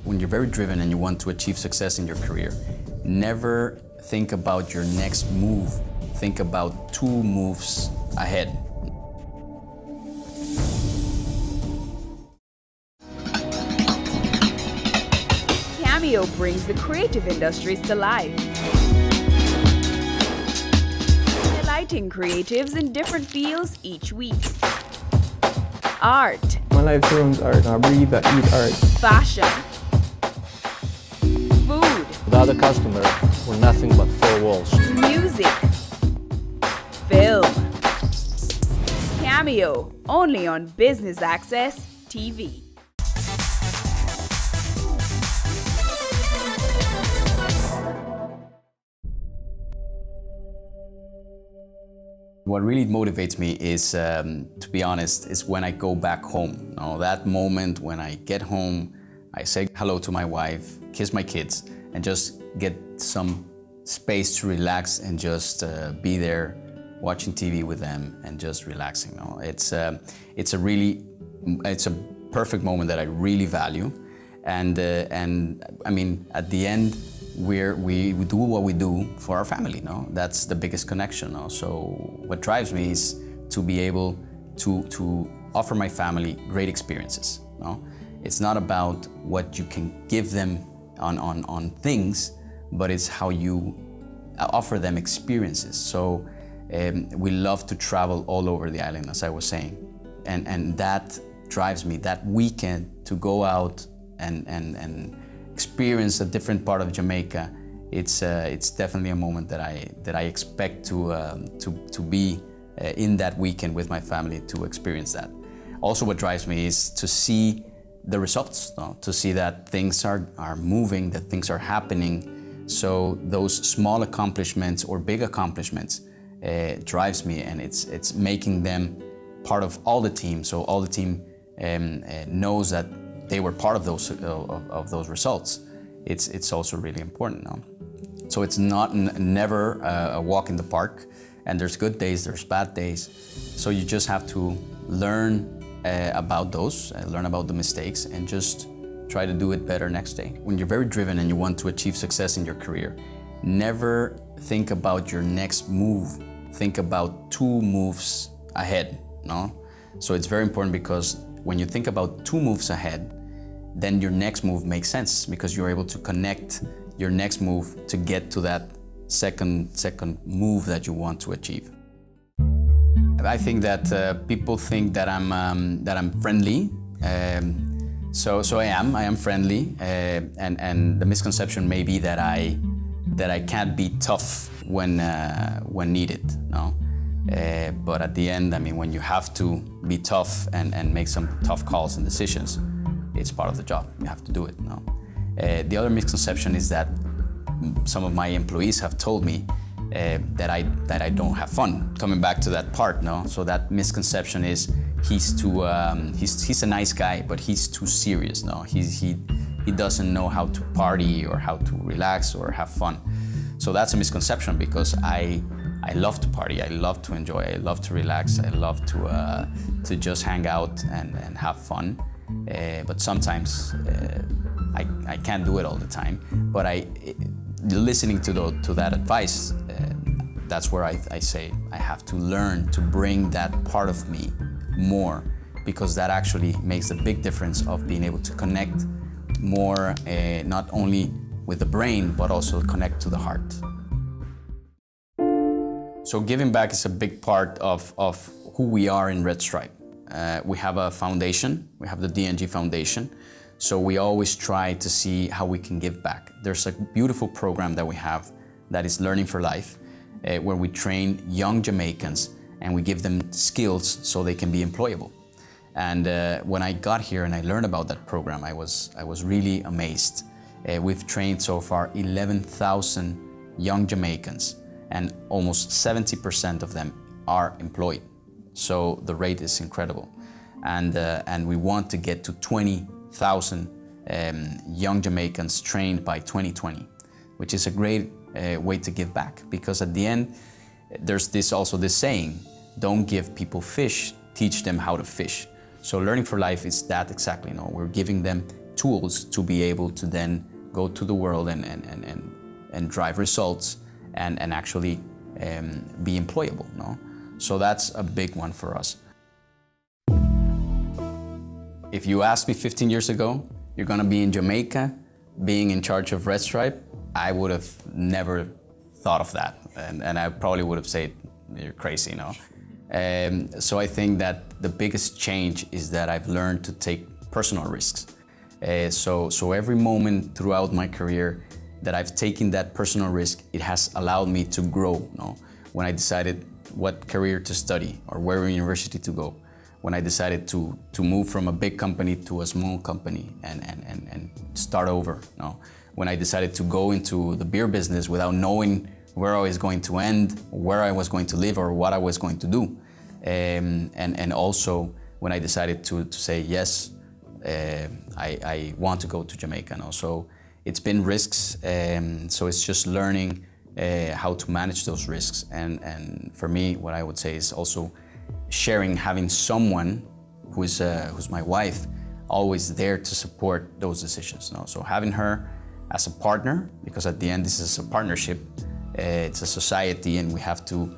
When you're very driven and you want to achieve success in your career, never think about your next move. Think about 2 moves ahead. Cameo brings the creative industries to life, highlighting creatives in different fields each week. Art. My life turns art. I breathe, I eat art. Fashion. Food. Without a customer, we're nothing but 4 walls. Music. Film. Cameo, only on Business Access TV. What really motivates me is, to be honest, is when I go back home. You know, that moment when I get home, I say hello to my wife, kiss my kids, and just get some space to relax and just be there watching TV with them and just relaxing. You know, it's a perfect moment that I really value, and I mean, at the end, we do what we do for our family. No, that's the biggest connection. No? So what drives me is to be able to offer my family great experiences. No, it's not about what you can give them on things, but it's how you offer them experiences. So we love to travel all over the island, as I was saying, and that drives me. That weekend to go out and experience a different part of Jamaica, it's definitely a moment that I expect to be in that weekend with my family to experience that. Also, what drives me is to see the results, no? To see that things are moving, that things are happening, So those small accomplishments or big accomplishments drives me, and it's making them part of all the team. So all the team knows that they were part of those results. It's also really important. No? So it's never a walk in the park, and there's good days, there's bad days. So you just have to learn about those, learn about the mistakes, and just try to do it better next day. When you're very driven and you want to achieve success in your career, never think about your next move. Think about 2 moves ahead, no? So it's very important, because when you think about 2 moves ahead, then your next move makes sense, because you're able to connect your next move to get to that second move that you want to achieve. I think that people think that I'm friendly. So I am friendly, and the misconception may be that I can't be tough when needed. No, but at the end, I mean, when you have to be tough and make some tough calls and decisions, it's part of the job. You have to do it. No, the other misconception is that some of my employees have told me that I don't have fun. Coming back to that part, no. So that misconception is he's a nice guy, but he's too serious. No, he doesn't know how to party or how to relax or have fun. So that's a misconception, because I love to party, I love to enjoy, I love to relax, I love to just hang out and have fun. But sometimes I can't do it all the time. But listening to that advice, that's where I say I have to learn to bring that part of me more, because that actually makes a big difference of being able to connect more, not only with the brain, but also connect to the heart. So giving back is a big part of who we are in Red Stripe. We have a foundation, we have the DNG Foundation, so we always try to see how we can give back. There's a beautiful program that we have that is Learning for Life, where we train young Jamaicans and we give them skills so they can be employable. And when I got here and I learned about that program, I was really amazed. We've trained so far 11,000 young Jamaicans, and almost 70% of them are employed. So the rate is incredible. And we want to get to 20,000 young Jamaicans trained by 2020, which is a great way to give back, because at the end, there's this saying, don't give people fish, teach them how to fish. So Learning for Life is that exactly. No, we're giving them tools to be able to then go to the world and drive results and actually be employable. No, so that's a big one for us. If you asked me 15 years ago, you're gonna be in Jamaica, being in charge of Red Stripe, I would have never thought of that, and I probably would have said, you're crazy, you know. So I think that the biggest change is that I've learned to take personal risks. So every moment throughout my career that I've taken that personal risk, it has allowed me to grow. You know? When I decided what career to study or where university to go, when I decided to move from a big company to a small company and start over. You know? When I decided to go into the beer business without knowing where I was going to end, where I was going to live, or what I was going to do. And also when I decided to say, yes, I want to go to Jamaica. And also it's been risks, so it's just learning how to manage those risks. And for me, what I would say is also sharing, having someone who's my wife, always there to support those decisions. You know? So having her as a partner, because at the end this is a partnership, it's a society, and we have to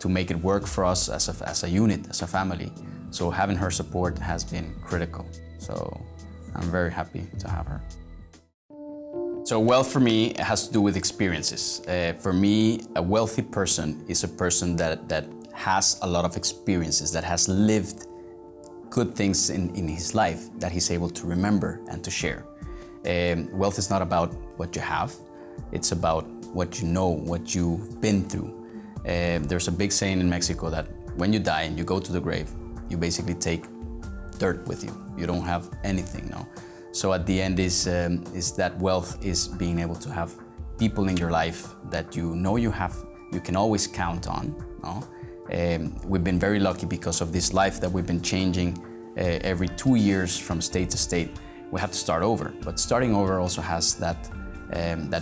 make it work for us as a unit, as a family. So having her support has been critical. So I'm very happy to have her. So wealth for me has to do with experiences. For me, a wealthy person is a person that has a lot of experiences, that has lived good things in his life that he's able to remember and to share. Wealth is not about what you have, it's about what you know, what you've been through. There's a big saying in Mexico that when you die and you go to the grave, you basically take dirt with you. You don't have anything, no? So at the end is that wealth is being able to have people in your life that you know you can always count on. No? We've been very lucky because of this life that we've been changing every 2 years from state to state. We have to start over, but starting over also has that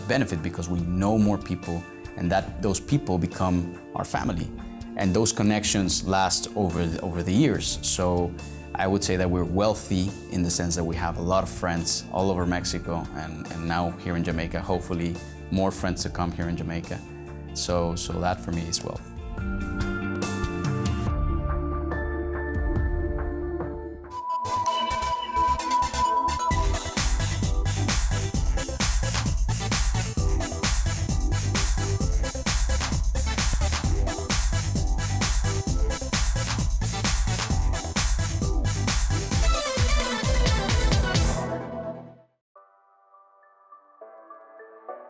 benefit because we know more people, and that those people become our family, and those connections last over the years. So I would say that we're wealthy in the sense that we have a lot of friends all over Mexico, and now here in Jamaica, hopefully more friends to come here in Jamaica. So that for me is wealth.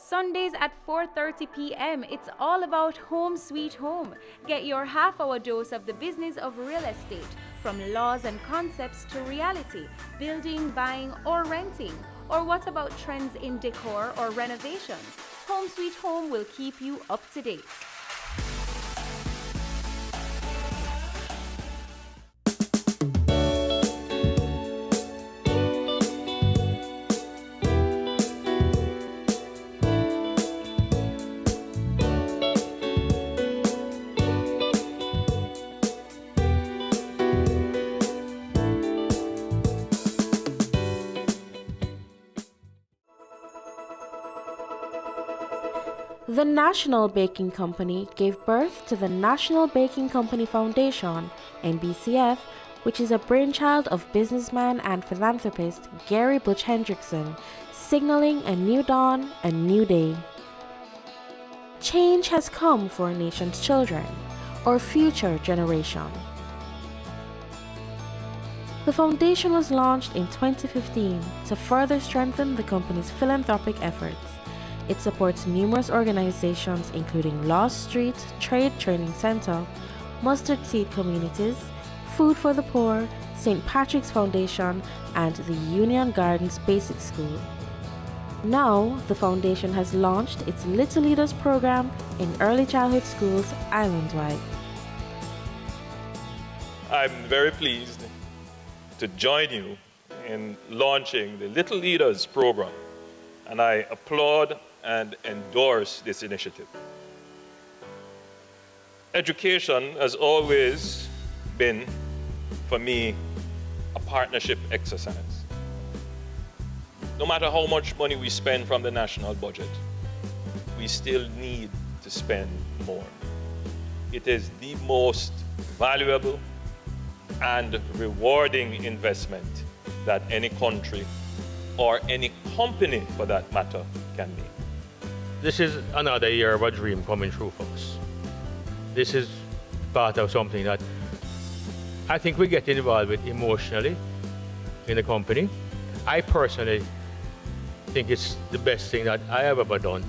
Sundays at 4:30 p.m. It's all about Home Sweet Home. Get your half-hour dose of the business of real estate, from laws and concepts to reality, building, buying, or renting. Or what about trends in decor or renovations? Home Sweet Home will keep you up to date. The National Baking Company gave birth to the National Baking Company Foundation, NBCF, which is a brainchild of businessman and philanthropist Gary Butch Hendrickson, signaling a new dawn, a new day. Change has come for a nation's children, or future generation. The foundation was launched in 2015 to further strengthen the company's philanthropic efforts. It supports numerous organizations including Lost Street Trade Training Center, Mustard Seed Communities, Food for the Poor, St. Patrick's Foundation, and the Union Gardens Basic School. Now, the foundation has launched its Little Leaders program in early childhood schools island-wide. I'm very pleased to join you in launching the Little Leaders program, and I applaud and endorse this initiative. Education has always been, for me, a partnership exercise. No matter how much money we spend from the national budget, we still need to spend more. It is the most valuable and rewarding investment that any country or any company, for that matter, can make. This is another year of a dream coming true for us. This is part of something that I think we get involved with emotionally in the company. I personally think it's the best thing that I have ever done,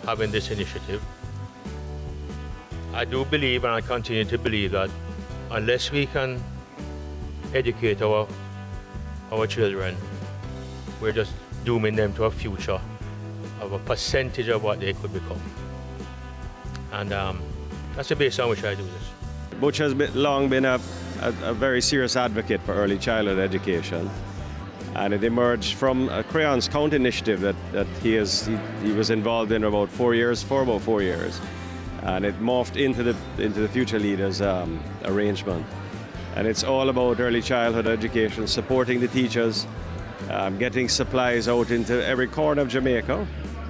having this initiative. I do believe, and I continue to believe, that unless we can educate our children, we're just dooming them to a future of a percentage of what they could become. And that's the basis on which I do this. Butch has long been a very serious advocate for early childhood education. And it emerged from a Crayons Count initiative that he was involved in for about 4 years. And it morphed into the Future Leaders arrangement. And it's all about early childhood education, supporting the teachers, getting supplies out into every corner of Jamaica,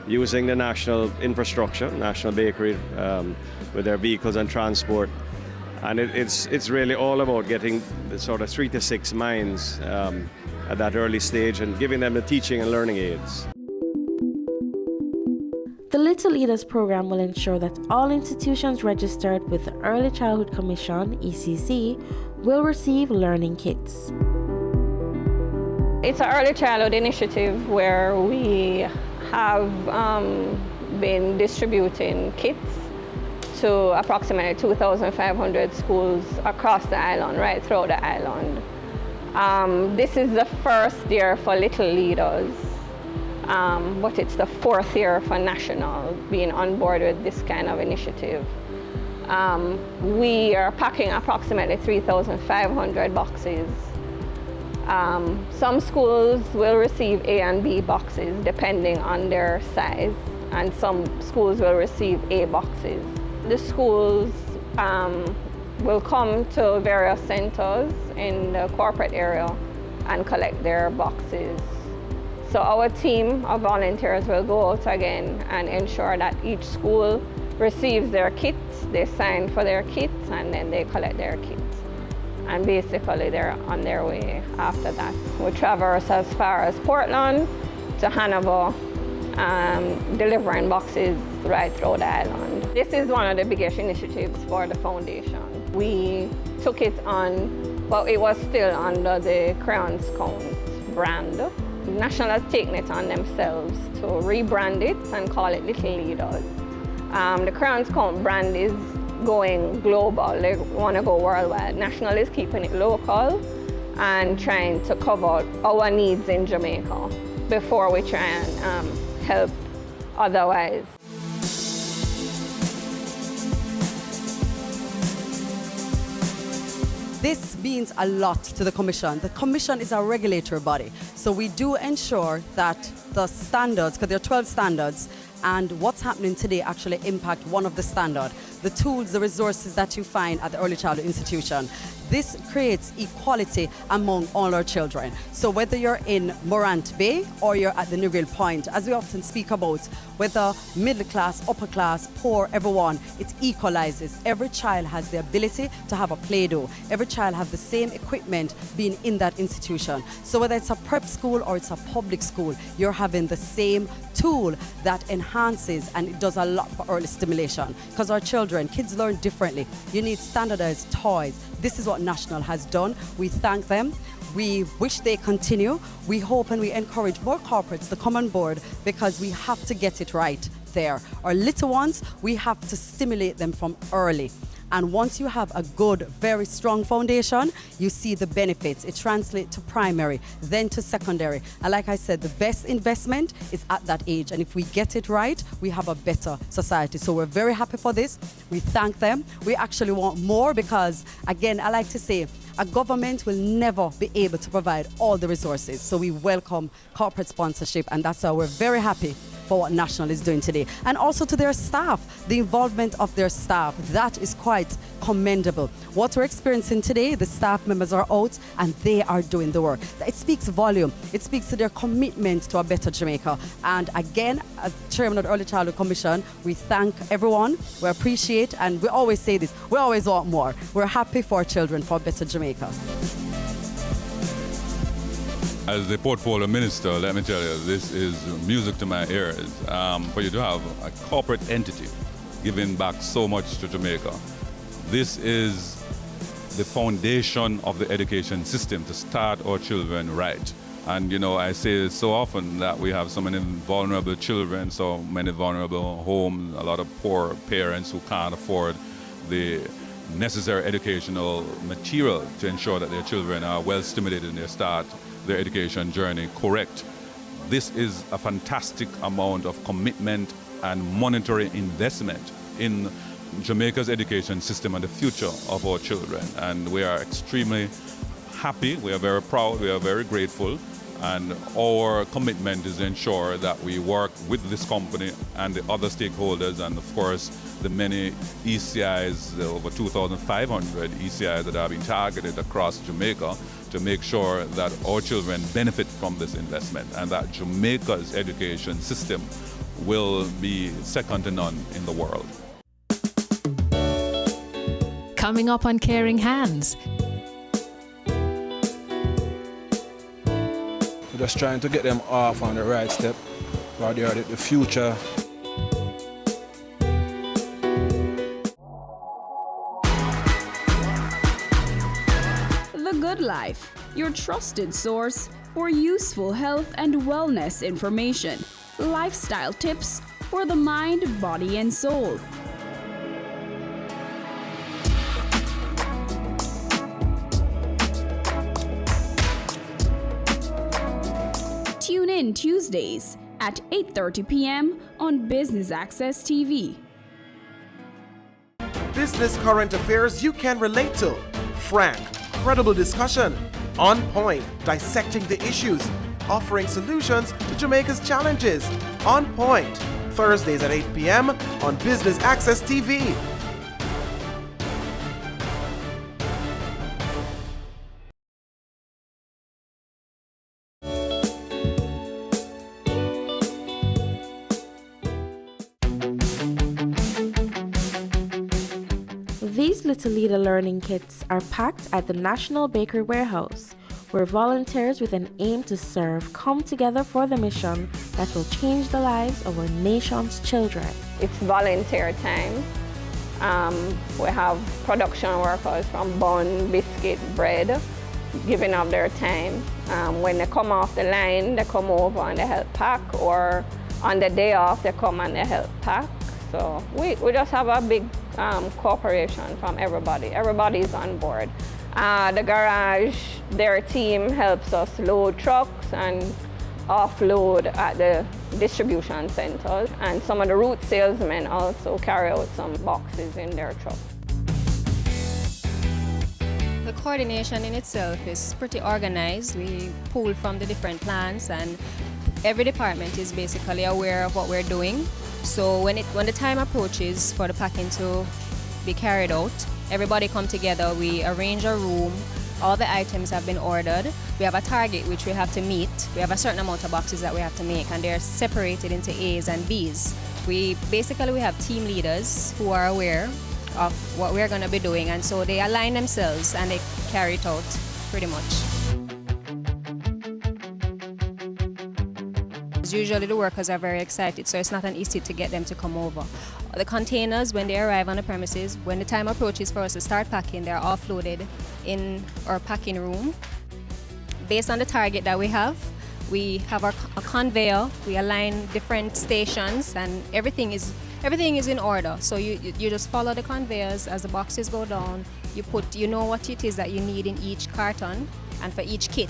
using the national infrastructure, National Bakery, with their vehicles and transport. And it's really all about getting the sort of 3 to 6 minds at that early stage and giving them the teaching and learning aids. The Little Leaders program will ensure that all institutions registered with the Early Childhood Commission, ECC, will receive learning kits. It's an early childhood initiative where we have been distributing kits to approximately 2,500 schools across the island, right throughout the island. This is the first year for Little Leaders. but it's the 4th year for National being on board with this kind of initiative. We are packing approximately 3,500 boxes. Some schools will receive A and B boxes depending on their size, and some schools will receive A boxes. The schools will come to various centers in the corporate area and collect their boxes. So our team of volunteers will go out again and ensure that each school receives their kits, they sign for their kits, and then they collect their kits. And basically they're on their way after that. We traverse as far as Portland to Hanover, delivering boxes right through the island. This is one of the biggest initiatives for the foundation. We took it on, well, it was still under the Crayons Count brand. National has taken it on themselves to rebrand it and call it Little Leaders. The Crayons Count brand is going global. They want to go worldwide. National is keeping it local and trying to cover our needs in Jamaica before we try and help otherwise. This means a lot to the Commission. The Commission is a regulatory body, so we do ensure that the standards, because there are 12 standards, and what's happening today actually impact one of the standards. The tools, the resources that you find at the early childhood institution. This creates equality among all our children. So whether you're in Morant Bay or you're at the Negril Point, as we often speak about, whether middle class, upper class, poor, everyone, it equalizes. Every child has the ability to have a Play-Doh. Every child has the same equipment being in that institution. So whether it's a prep school or it's a public school, you're having the same tool that enhances, and it does a lot for early stimulation. Because our children, kids learn differently. You need standardized toys. This is what National has done. We thank them. We wish they continue. We hope and we encourage more corporates to come on board, because we have to get it right there. Our little ones, we have to stimulate them from early. And once you have a good, very strong foundation, you see the benefits. It translates to primary, then to secondary. And like I said, the best investment is at that age. And if we get it right, we have a better society. So we're very happy for this. We thank them. We actually want more because, again, I like to say, a government will never be able to provide all the resources. So we welcome corporate sponsorship, and that's why we're very happy for what National is doing today. And also to their staff, the involvement of their staff, that is quite commendable. What we're experiencing today, the staff members are out and they are doing the work. It speaks volume. It speaks to their commitment to a better Jamaica. And again, as Chairman of the Early Childhood Commission, we thank everyone, we appreciate, and we always say this, we always want more. We're happy for our children, for a better Jamaica. As the portfolio minister, let me tell you, this is music to my ears. For you to have a corporate entity giving back so much to Jamaica. This is the foundation of the education system to start our children right. And you know, I say so often that we have so many vulnerable children, so many vulnerable homes, a lot of poor parents who can't afford the necessary educational material to ensure that their children are well stimulated in their start their education journey correct. This is a fantastic amount of commitment and monetary investment in Jamaica's education system and the future of our children. And we are extremely happy, we are very proud, we are very grateful, and our commitment is to ensure that we work with this company and the other stakeholders, and of course the many ECIs, the over 2,500 ECIs that have been targeted across Jamaica, to make sure that our children benefit from this investment and that Jamaica's education system will be second to none in the world. Coming up on Caring Hands. We're just trying to get them off on the right step, while they are the future. The Good Life, your trusted source for useful health and wellness information, lifestyle tips for the mind, body, and soul. Tune in Tuesdays at 8:30 p.m. on Business Access TV. Business current affairs you can relate to. Frank, credible discussion. On point, dissecting the issues. Offering solutions to Jamaica's challenges. On Point, Thursdays at 8 p.m. on Business Access TV. These Little Leader learning kits are packed at the National Bakery Warehouse, where volunteers with an aim to serve come together for the mission that will change the lives of our nation's children. It's volunteer time. We have production workers from bun, biscuit, bread, giving up their time. When they come off the line, they come over and they help pack, or on the day off, they come and they help pack. So we just have a big cooperation from everybody. Everybody's on board. The garage, their team helps us load trucks and offload at the distribution centers. And some of the route salesmen also carry out some boxes in their truck. The coordination in itself is pretty organized. We pull from the different plants, and every department is basically aware of what we're doing. So when the time approaches for the packing to be carried out, everybody come together, we arrange a room, all the items have been ordered, we have a target which we have to meet, we have a certain amount of boxes that we have to make, and they're separated into A's and B's. We have team leaders who are aware of what we're going to be doing, and so they align themselves and they carry it out pretty much. Usually the workers are very excited, so it's not an easy to get them to come over. The containers, when they arrive on the premises, when the time approaches for us to start packing, they're offloaded in our packing room. Based on the target that we have a conveyor, we align different stations, and everything is in order. So you just follow the conveyors as the boxes go down. You know what it is that you need in each carton and for each kit.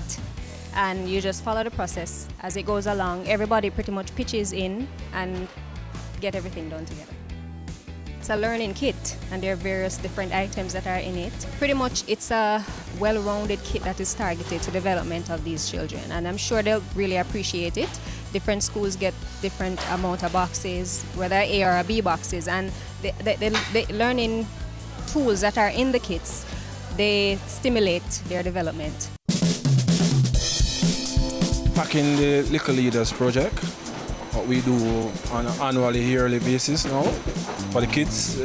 And you just follow the process as it goes along. Everybody pretty much pitches in and get everything done together. It's a learning kit, and there are various different items that are in it. Pretty much it's a well-rounded kit that is targeted to development of these children, and I'm sure they'll really appreciate it. Different schools get different amount of boxes, whether A or B boxes, and the learning tools that are in the kits, they stimulate their development. Packing the Little Leaders project, what we do on an annually, yearly basis now for the kids,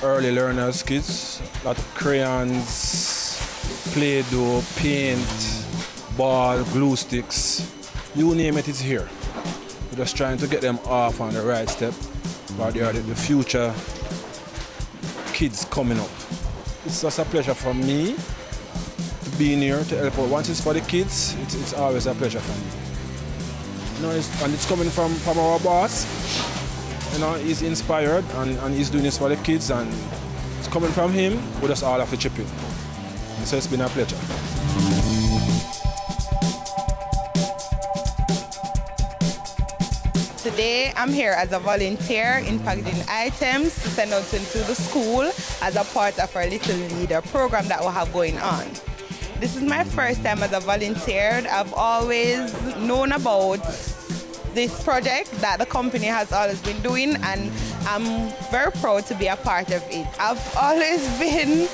early learners, kids, like crayons, Play-Doh, paint, ball, glue sticks, you name it, it's here. We're just trying to get them off on the right step, but they are the future kids coming up. It's just a pleasure for me being here to help out. Once it's for the kids, it's always a pleasure for me. You know, it's coming from our boss. You know, he's inspired and he's doing this for the kids, and it's coming from him. We just all have to chip in. And so it's been a pleasure. Today I'm here as a volunteer in packaging items to send out into the school as a part of our Little Leader program that we have going on. This is my first time as a volunteer. I've always known about this project that the company has always been doing, and I'm very proud to be a part of it. I've always been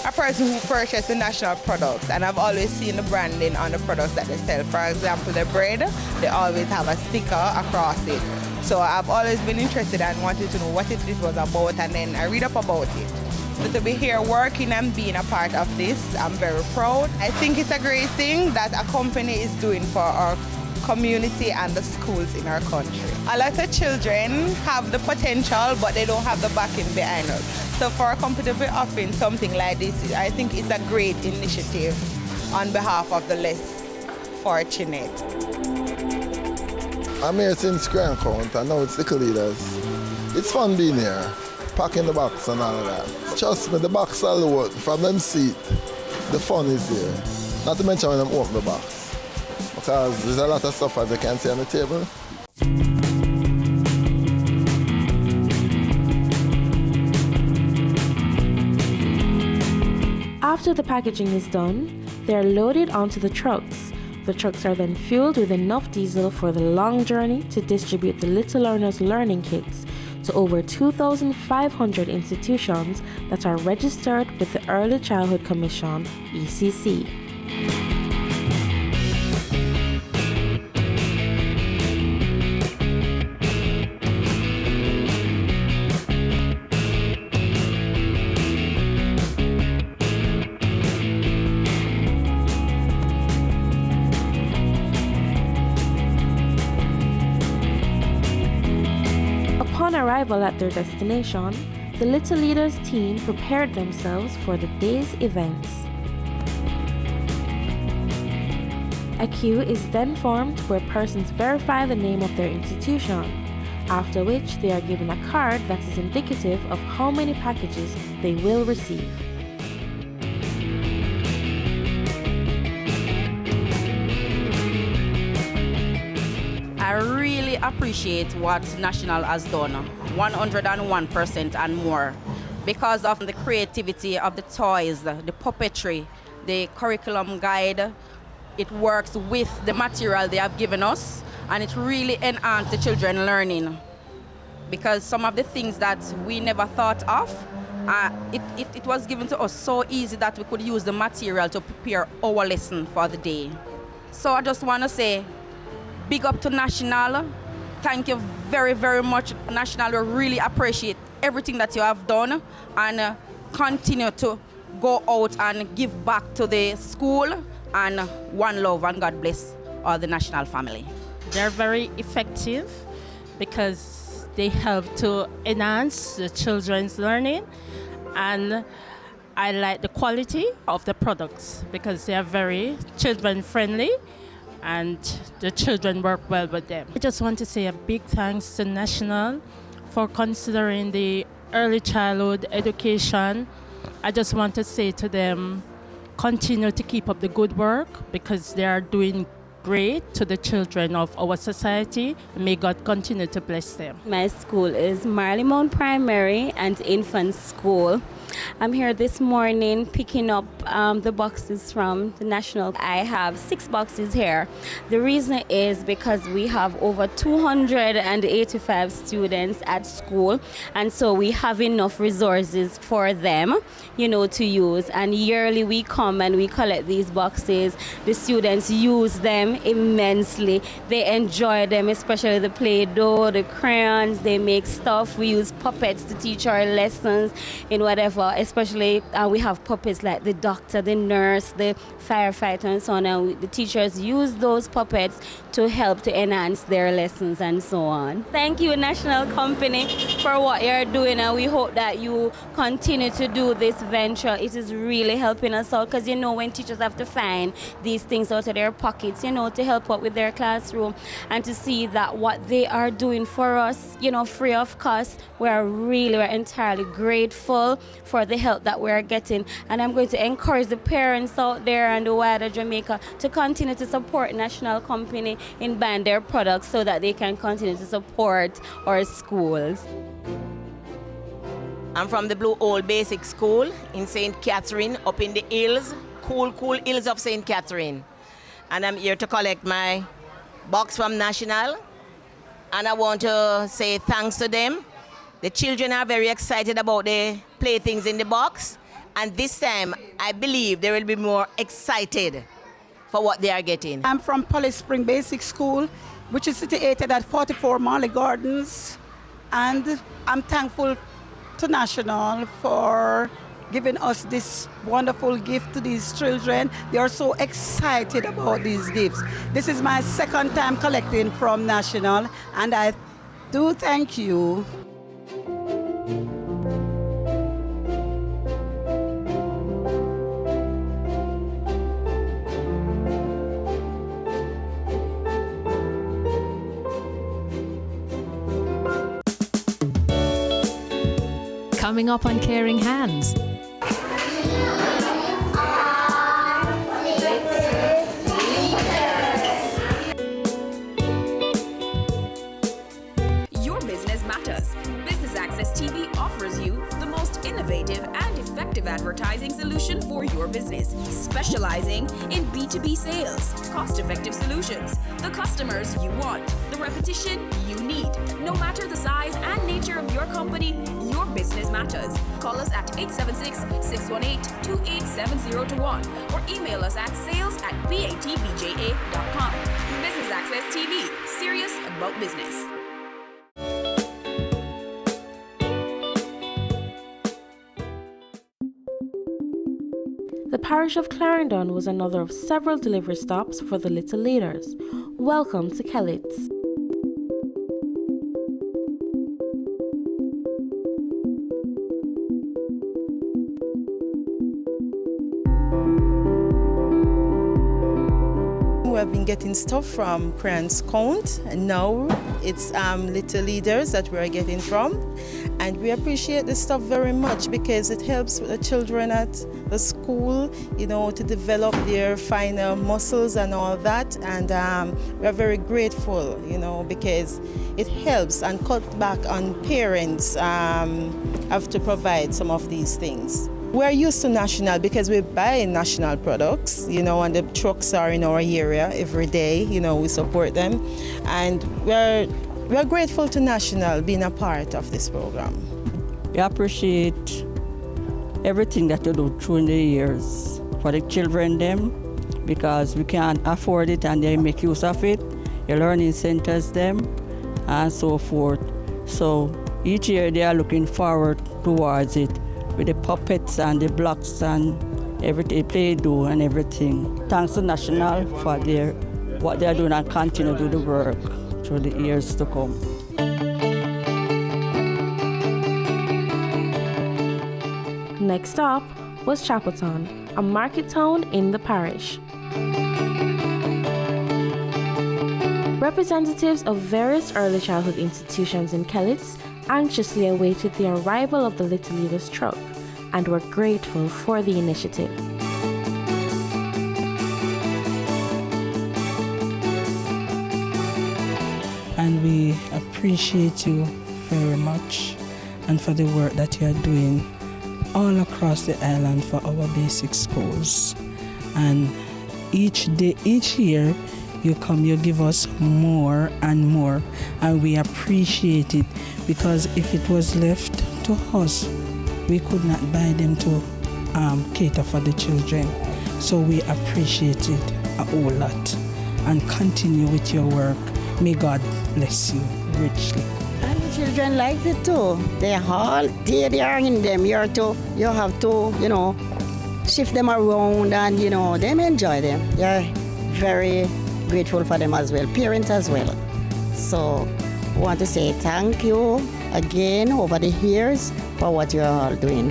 a person who purchases the national products, and I've always seen the branding on the products that they sell. For example, the bread, they always have a sticker across it. So I've always been interested and wanted to know what this was about, and then I read up about it. So to be here working and being a part of this, I'm very proud. I think it's a great thing that a company is doing for our community and the schools in our country. A lot of children have the potential, but they don't have the backing behind us. So for a company to be offering something like this, I think it's a great initiative on behalf of the less fortunate. I'm here since Grand Count, and now it's Little Leaders. It's fun being here, packing the box and all of that. Trust me, the box alone, from them seat, the fun is there. Not to mention when them open the box. because there's a lot of stuff, as you can see, on the table. After the packaging is done, they are loaded onto the trucks. The trucks are then fueled with enough diesel for the long journey to distribute the Little Learners Learning Kits to over 2,500 institutions that are registered with the Early Childhood Commission, ECC. Upon arrival at their destination, the Little Leaders team prepared themselves for the day's events. A queue is then formed where persons verify the name of their institution, after which they are given a card that is indicative of how many packages they will receive. I really appreciate what National has done, 101% and more, because of the creativity of the toys, the puppetry, the curriculum guide. It works with the material they have given us, and it really enhances the children learning, because some of the things that we never thought of, it was given to us so easy that we could use the material to prepare our lesson for the day. So I just want to say, big up to National. Thank you very, very much, National. We really appreciate everything that you have done, and continue to go out and give back to the school, and one love, and God bless all the National family. They're very effective because they help to enhance the children's learning, and I like the quality of the products because they are very children friendly and the children work well with them. I just want to say a big thanks to National for considering the early childhood education. I just want to say to them, continue to keep up the good work because they are doing great to the children of our society. May God continue to bless them. My school is Marley Mount Primary and Infant School. I'm here this morning picking up the boxes from the National. I have 6 boxes here. The reason is because we have over 285 students at school, and so we have enough resources for them, to use. And yearly we come and we collect these boxes. The students use them immensely. They enjoy them, especially the Play-Doh, the crayons. They make stuff. We use puppets to teach our lessons in whatever. Especially we have puppets like the doctor, the nurse, the firefighter, and so on. And the teachers use those puppets to help to enhance their lessons and so on. Thank you, National Company, for what you're doing, and we hope that you continue to do this venture. It is really helping us out because when teachers have to find these things out of their pockets, to help out with their classroom, and to see that what they are doing for us, free of cost, we're entirely grateful for the help that we're getting. And I'm going to encourage the parents out there and the wider Jamaica to continue to support National Company in buying their products so that they can continue to support our schools. I'm from the Blue Old Basic School in St. Catherine, up in the hills, cool hills of St. Catherine. And I'm here to collect my box from National. And I want to say thanks to them. The children are very excited about the playthings in the box. And this time, I believe they will be more excited for what they are getting. I'm from Police Spring Basic School, which is situated at 44 Marley Gardens. And I'm thankful to National for giving us this wonderful gift to these children. They are so excited about these gifts. This is my second time collecting from National, and I do thank you. Coming up on Caring Hands. solution for your business, specializing in B2B sales, cost-effective solutions, the customers you want, the repetition you need. No matter the size and nature of your company, your business matters. Call us at 876-618-2870 or email us at sales@batvja.com. Business Access TV, serious about business. The parish of Clarendon was another of several delivery stops for the Little Leaders. Welcome to Kellits. We have been getting stuff from Crayons Count, and now it's Little Leaders that we are getting from. And we appreciate this stuff very much because it helps the children at the school, you know, to develop their finer muscles and all that. And we are very grateful, you know, because it helps and cut back on parents have to provide some of these things. We're used to national because we buy national products, you know, and the trucks are in our area every day, you know, we support them. And we're grateful to National being a part of this program. We appreciate everything that you do through the years for the children them, because we can't afford it and they make use of it. Your learning centers them and so forth. So each year they are looking forward towards it with the puppets and the blocks and everything they do and everything. Thanks to National for what they are doing and continue to do the work through the years to come. Next up was Chapeltown, a market town in the parish. Representatives of various early childhood institutions in Kellits anxiously awaited the arrival of the Little Leaders truck and were grateful for the initiative. And we appreciate you very much and for the work that you are doing all across the island for our basic schools. And each year you come, you give us more and more, and we appreciate it, because if it was left to us, we could not buy them to cater for the children. So we appreciate it a whole lot, and continue with your work. May God bless you richly. And the children like it too. They all they are in them. You have to, you know, shift them around, and you know, them enjoy them. They're very grateful for them as well, parents as well. So I want to say thank you again over the years for what you're all doing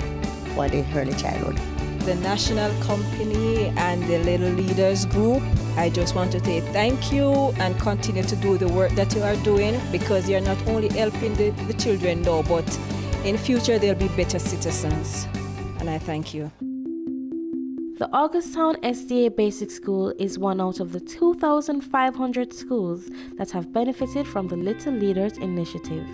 for the early childhood. The National Company and the Little Leaders Group, I just want to say thank you and continue to do the work that you are doing, because you're not only helping the children now, but in future they'll be better citizens. And I thank you. The Augusttown SDA Basic School is one out of the 2,500 schools that have benefited from the Little Leaders initiative.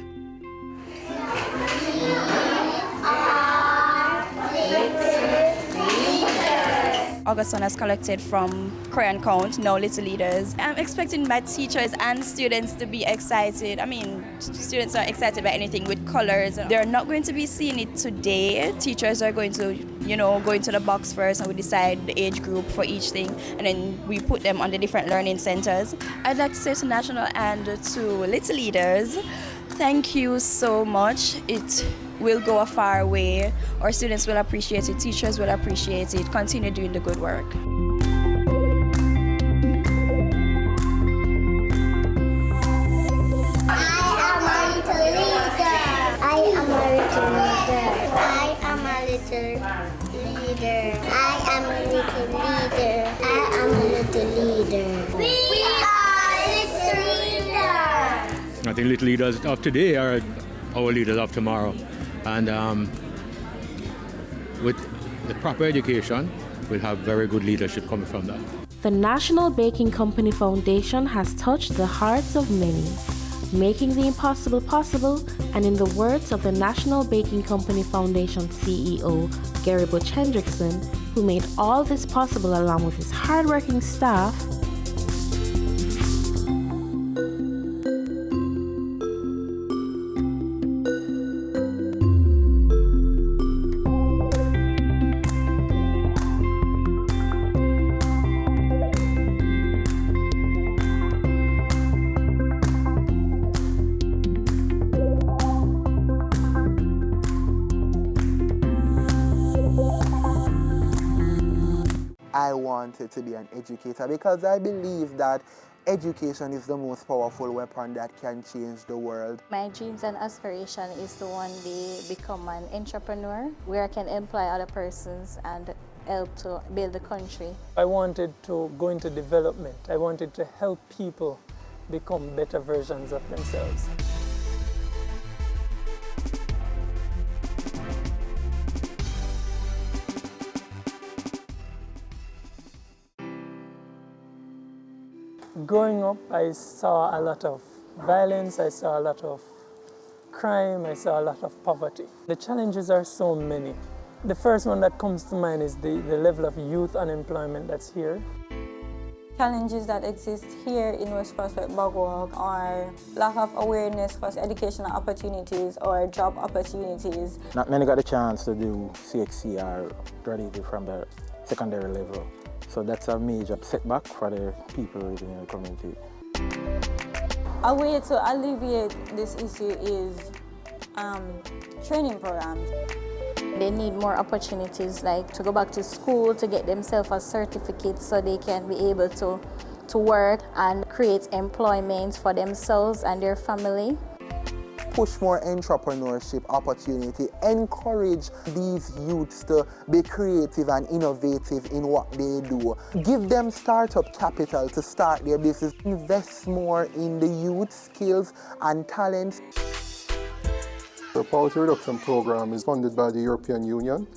Augusttown has collected from Crayon Count, now Little Leaders. I'm expecting my teachers and students to be excited. I mean, students are excited by anything with colors. They're not going to be seeing it today. Teachers are going to, you know, go into the box first, and we decide the age group for each thing, and then we put them on the different learning centers. I'd like to say to National and to Little Leaders, thank you so much. It will go a far way. Our students will appreciate it, teachers will appreciate it. Continue doing the good work. I think Little Leaders of today are our leaders of tomorrow. And with the proper education, we'll have very good leadership coming from that. The National Baking Company Foundation has touched the hearts of many, making the impossible possible, and in the words of the National Baking Company Foundation CEO, Gary Butch Hendrickson, who made all this possible along with his hardworking staff. I wanted to be an educator because I believe that education is the most powerful weapon that can change the world. My dreams and aspiration is to one day become an entrepreneur where I can employ other persons and help to build the country. I wanted to go into development. I wanted to help people become better versions of themselves. Growing up, I saw a lot of violence, I saw a lot of crime, I saw a lot of poverty. The challenges are so many. The first one that comes to mind is the level of youth unemployment that's here. Challenges that exist here in West Prospect Bogwog are lack of awareness for educational opportunities or job opportunities. Not many got the chance to do CXC or graduate from the secondary level. So that's a major setback for the people in the community. A way to alleviate this issue is training programs. They need more opportunities, like to go back to school to get themselves a certificate so they can be able to work and create employment for themselves and their family. Push more entrepreneurship opportunity, encourage these youths to be creative and innovative in what they do. Give them startup capital to start their business. Invest more in the youth skills and talents. The Poverty Reduction Program is funded by the European Union,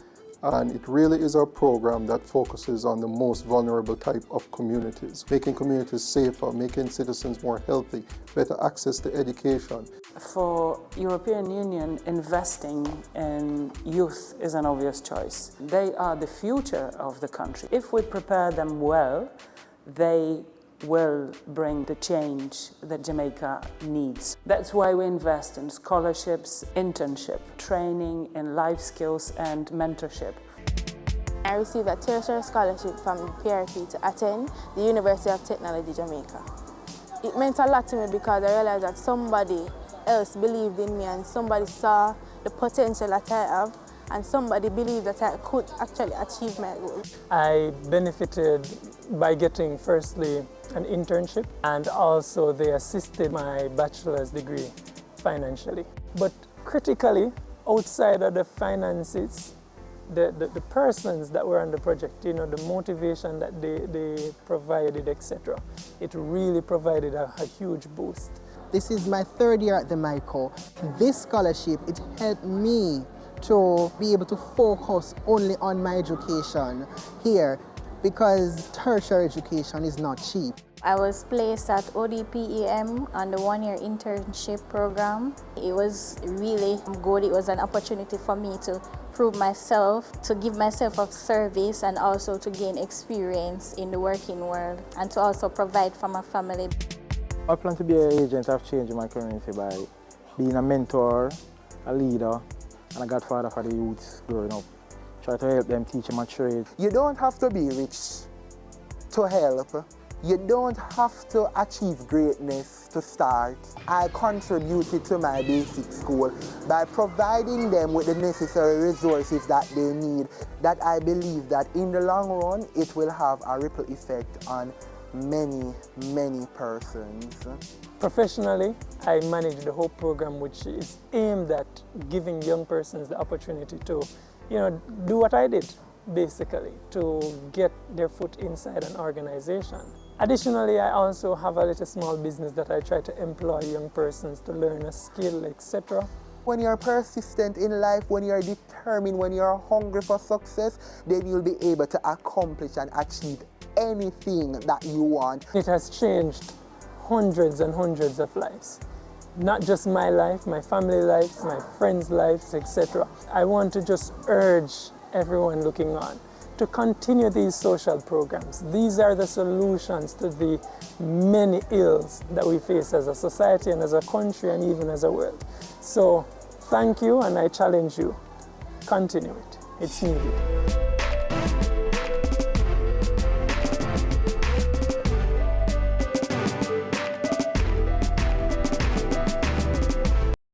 and it really is a program that focuses on the most vulnerable type of communities, making communities safer, making citizens more healthy, better access to education. For European Union, investing in youth is an obvious choice. They are the future of the country. If we prepare them well, they will bring the change that Jamaica needs. That's why we invest in scholarships, internship, training in life skills and mentorship. I received a tertiary scholarship from PRP to attend the University of Technology, Jamaica. It meant a lot to me because I realized that somebody else believed in me and somebody saw the potential that I have and somebody believed that I could actually achieve my goal. I benefited by getting firstly an internship, and also they assisted my bachelor's degree financially. But critically, outside of the finances, the persons that were on the project, you know, the motivation that they provided, etc., it really provided a huge boost. This is my third year at the MICO. This scholarship, it helped me to be able to focus only on my education here, because tertiary education is not cheap. I was placed at ODPEM on the one-year internship program. It was really good. It was an opportunity for me to prove myself, to give myself a service, and also to gain experience in the working world, and to also provide for my family. I plan to be an agent of change in my community by being a mentor, a leader, and a godfather for the youths growing up. Try to help them teach them a trade. You don't have to be rich to help. You don't have to achieve greatness to start. I contributed to my basic school by providing them with the necessary resources that they need, that I believe that in the long run, it will have a ripple effect on many, many persons. Professionally, I manage the whole program, which is aimed at giving young persons the opportunity to, you know, do what I did, basically, to get their foot inside an organization. Additionally, I also have a little small business that I try to employ young persons to learn a skill, etc. When you're persistent in life, when you're determined, when you're hungry for success, then you'll be able to accomplish and achieve anything that you want. It has changed hundreds and hundreds of lives. Not just my life, my family lives, my friends' lives, etc. I want to just urge everyone looking on to continue these social programs. These are the solutions to the many ills that we face as a society and as a country and even as a world. So thank you, and I challenge you, continue it. It's needed.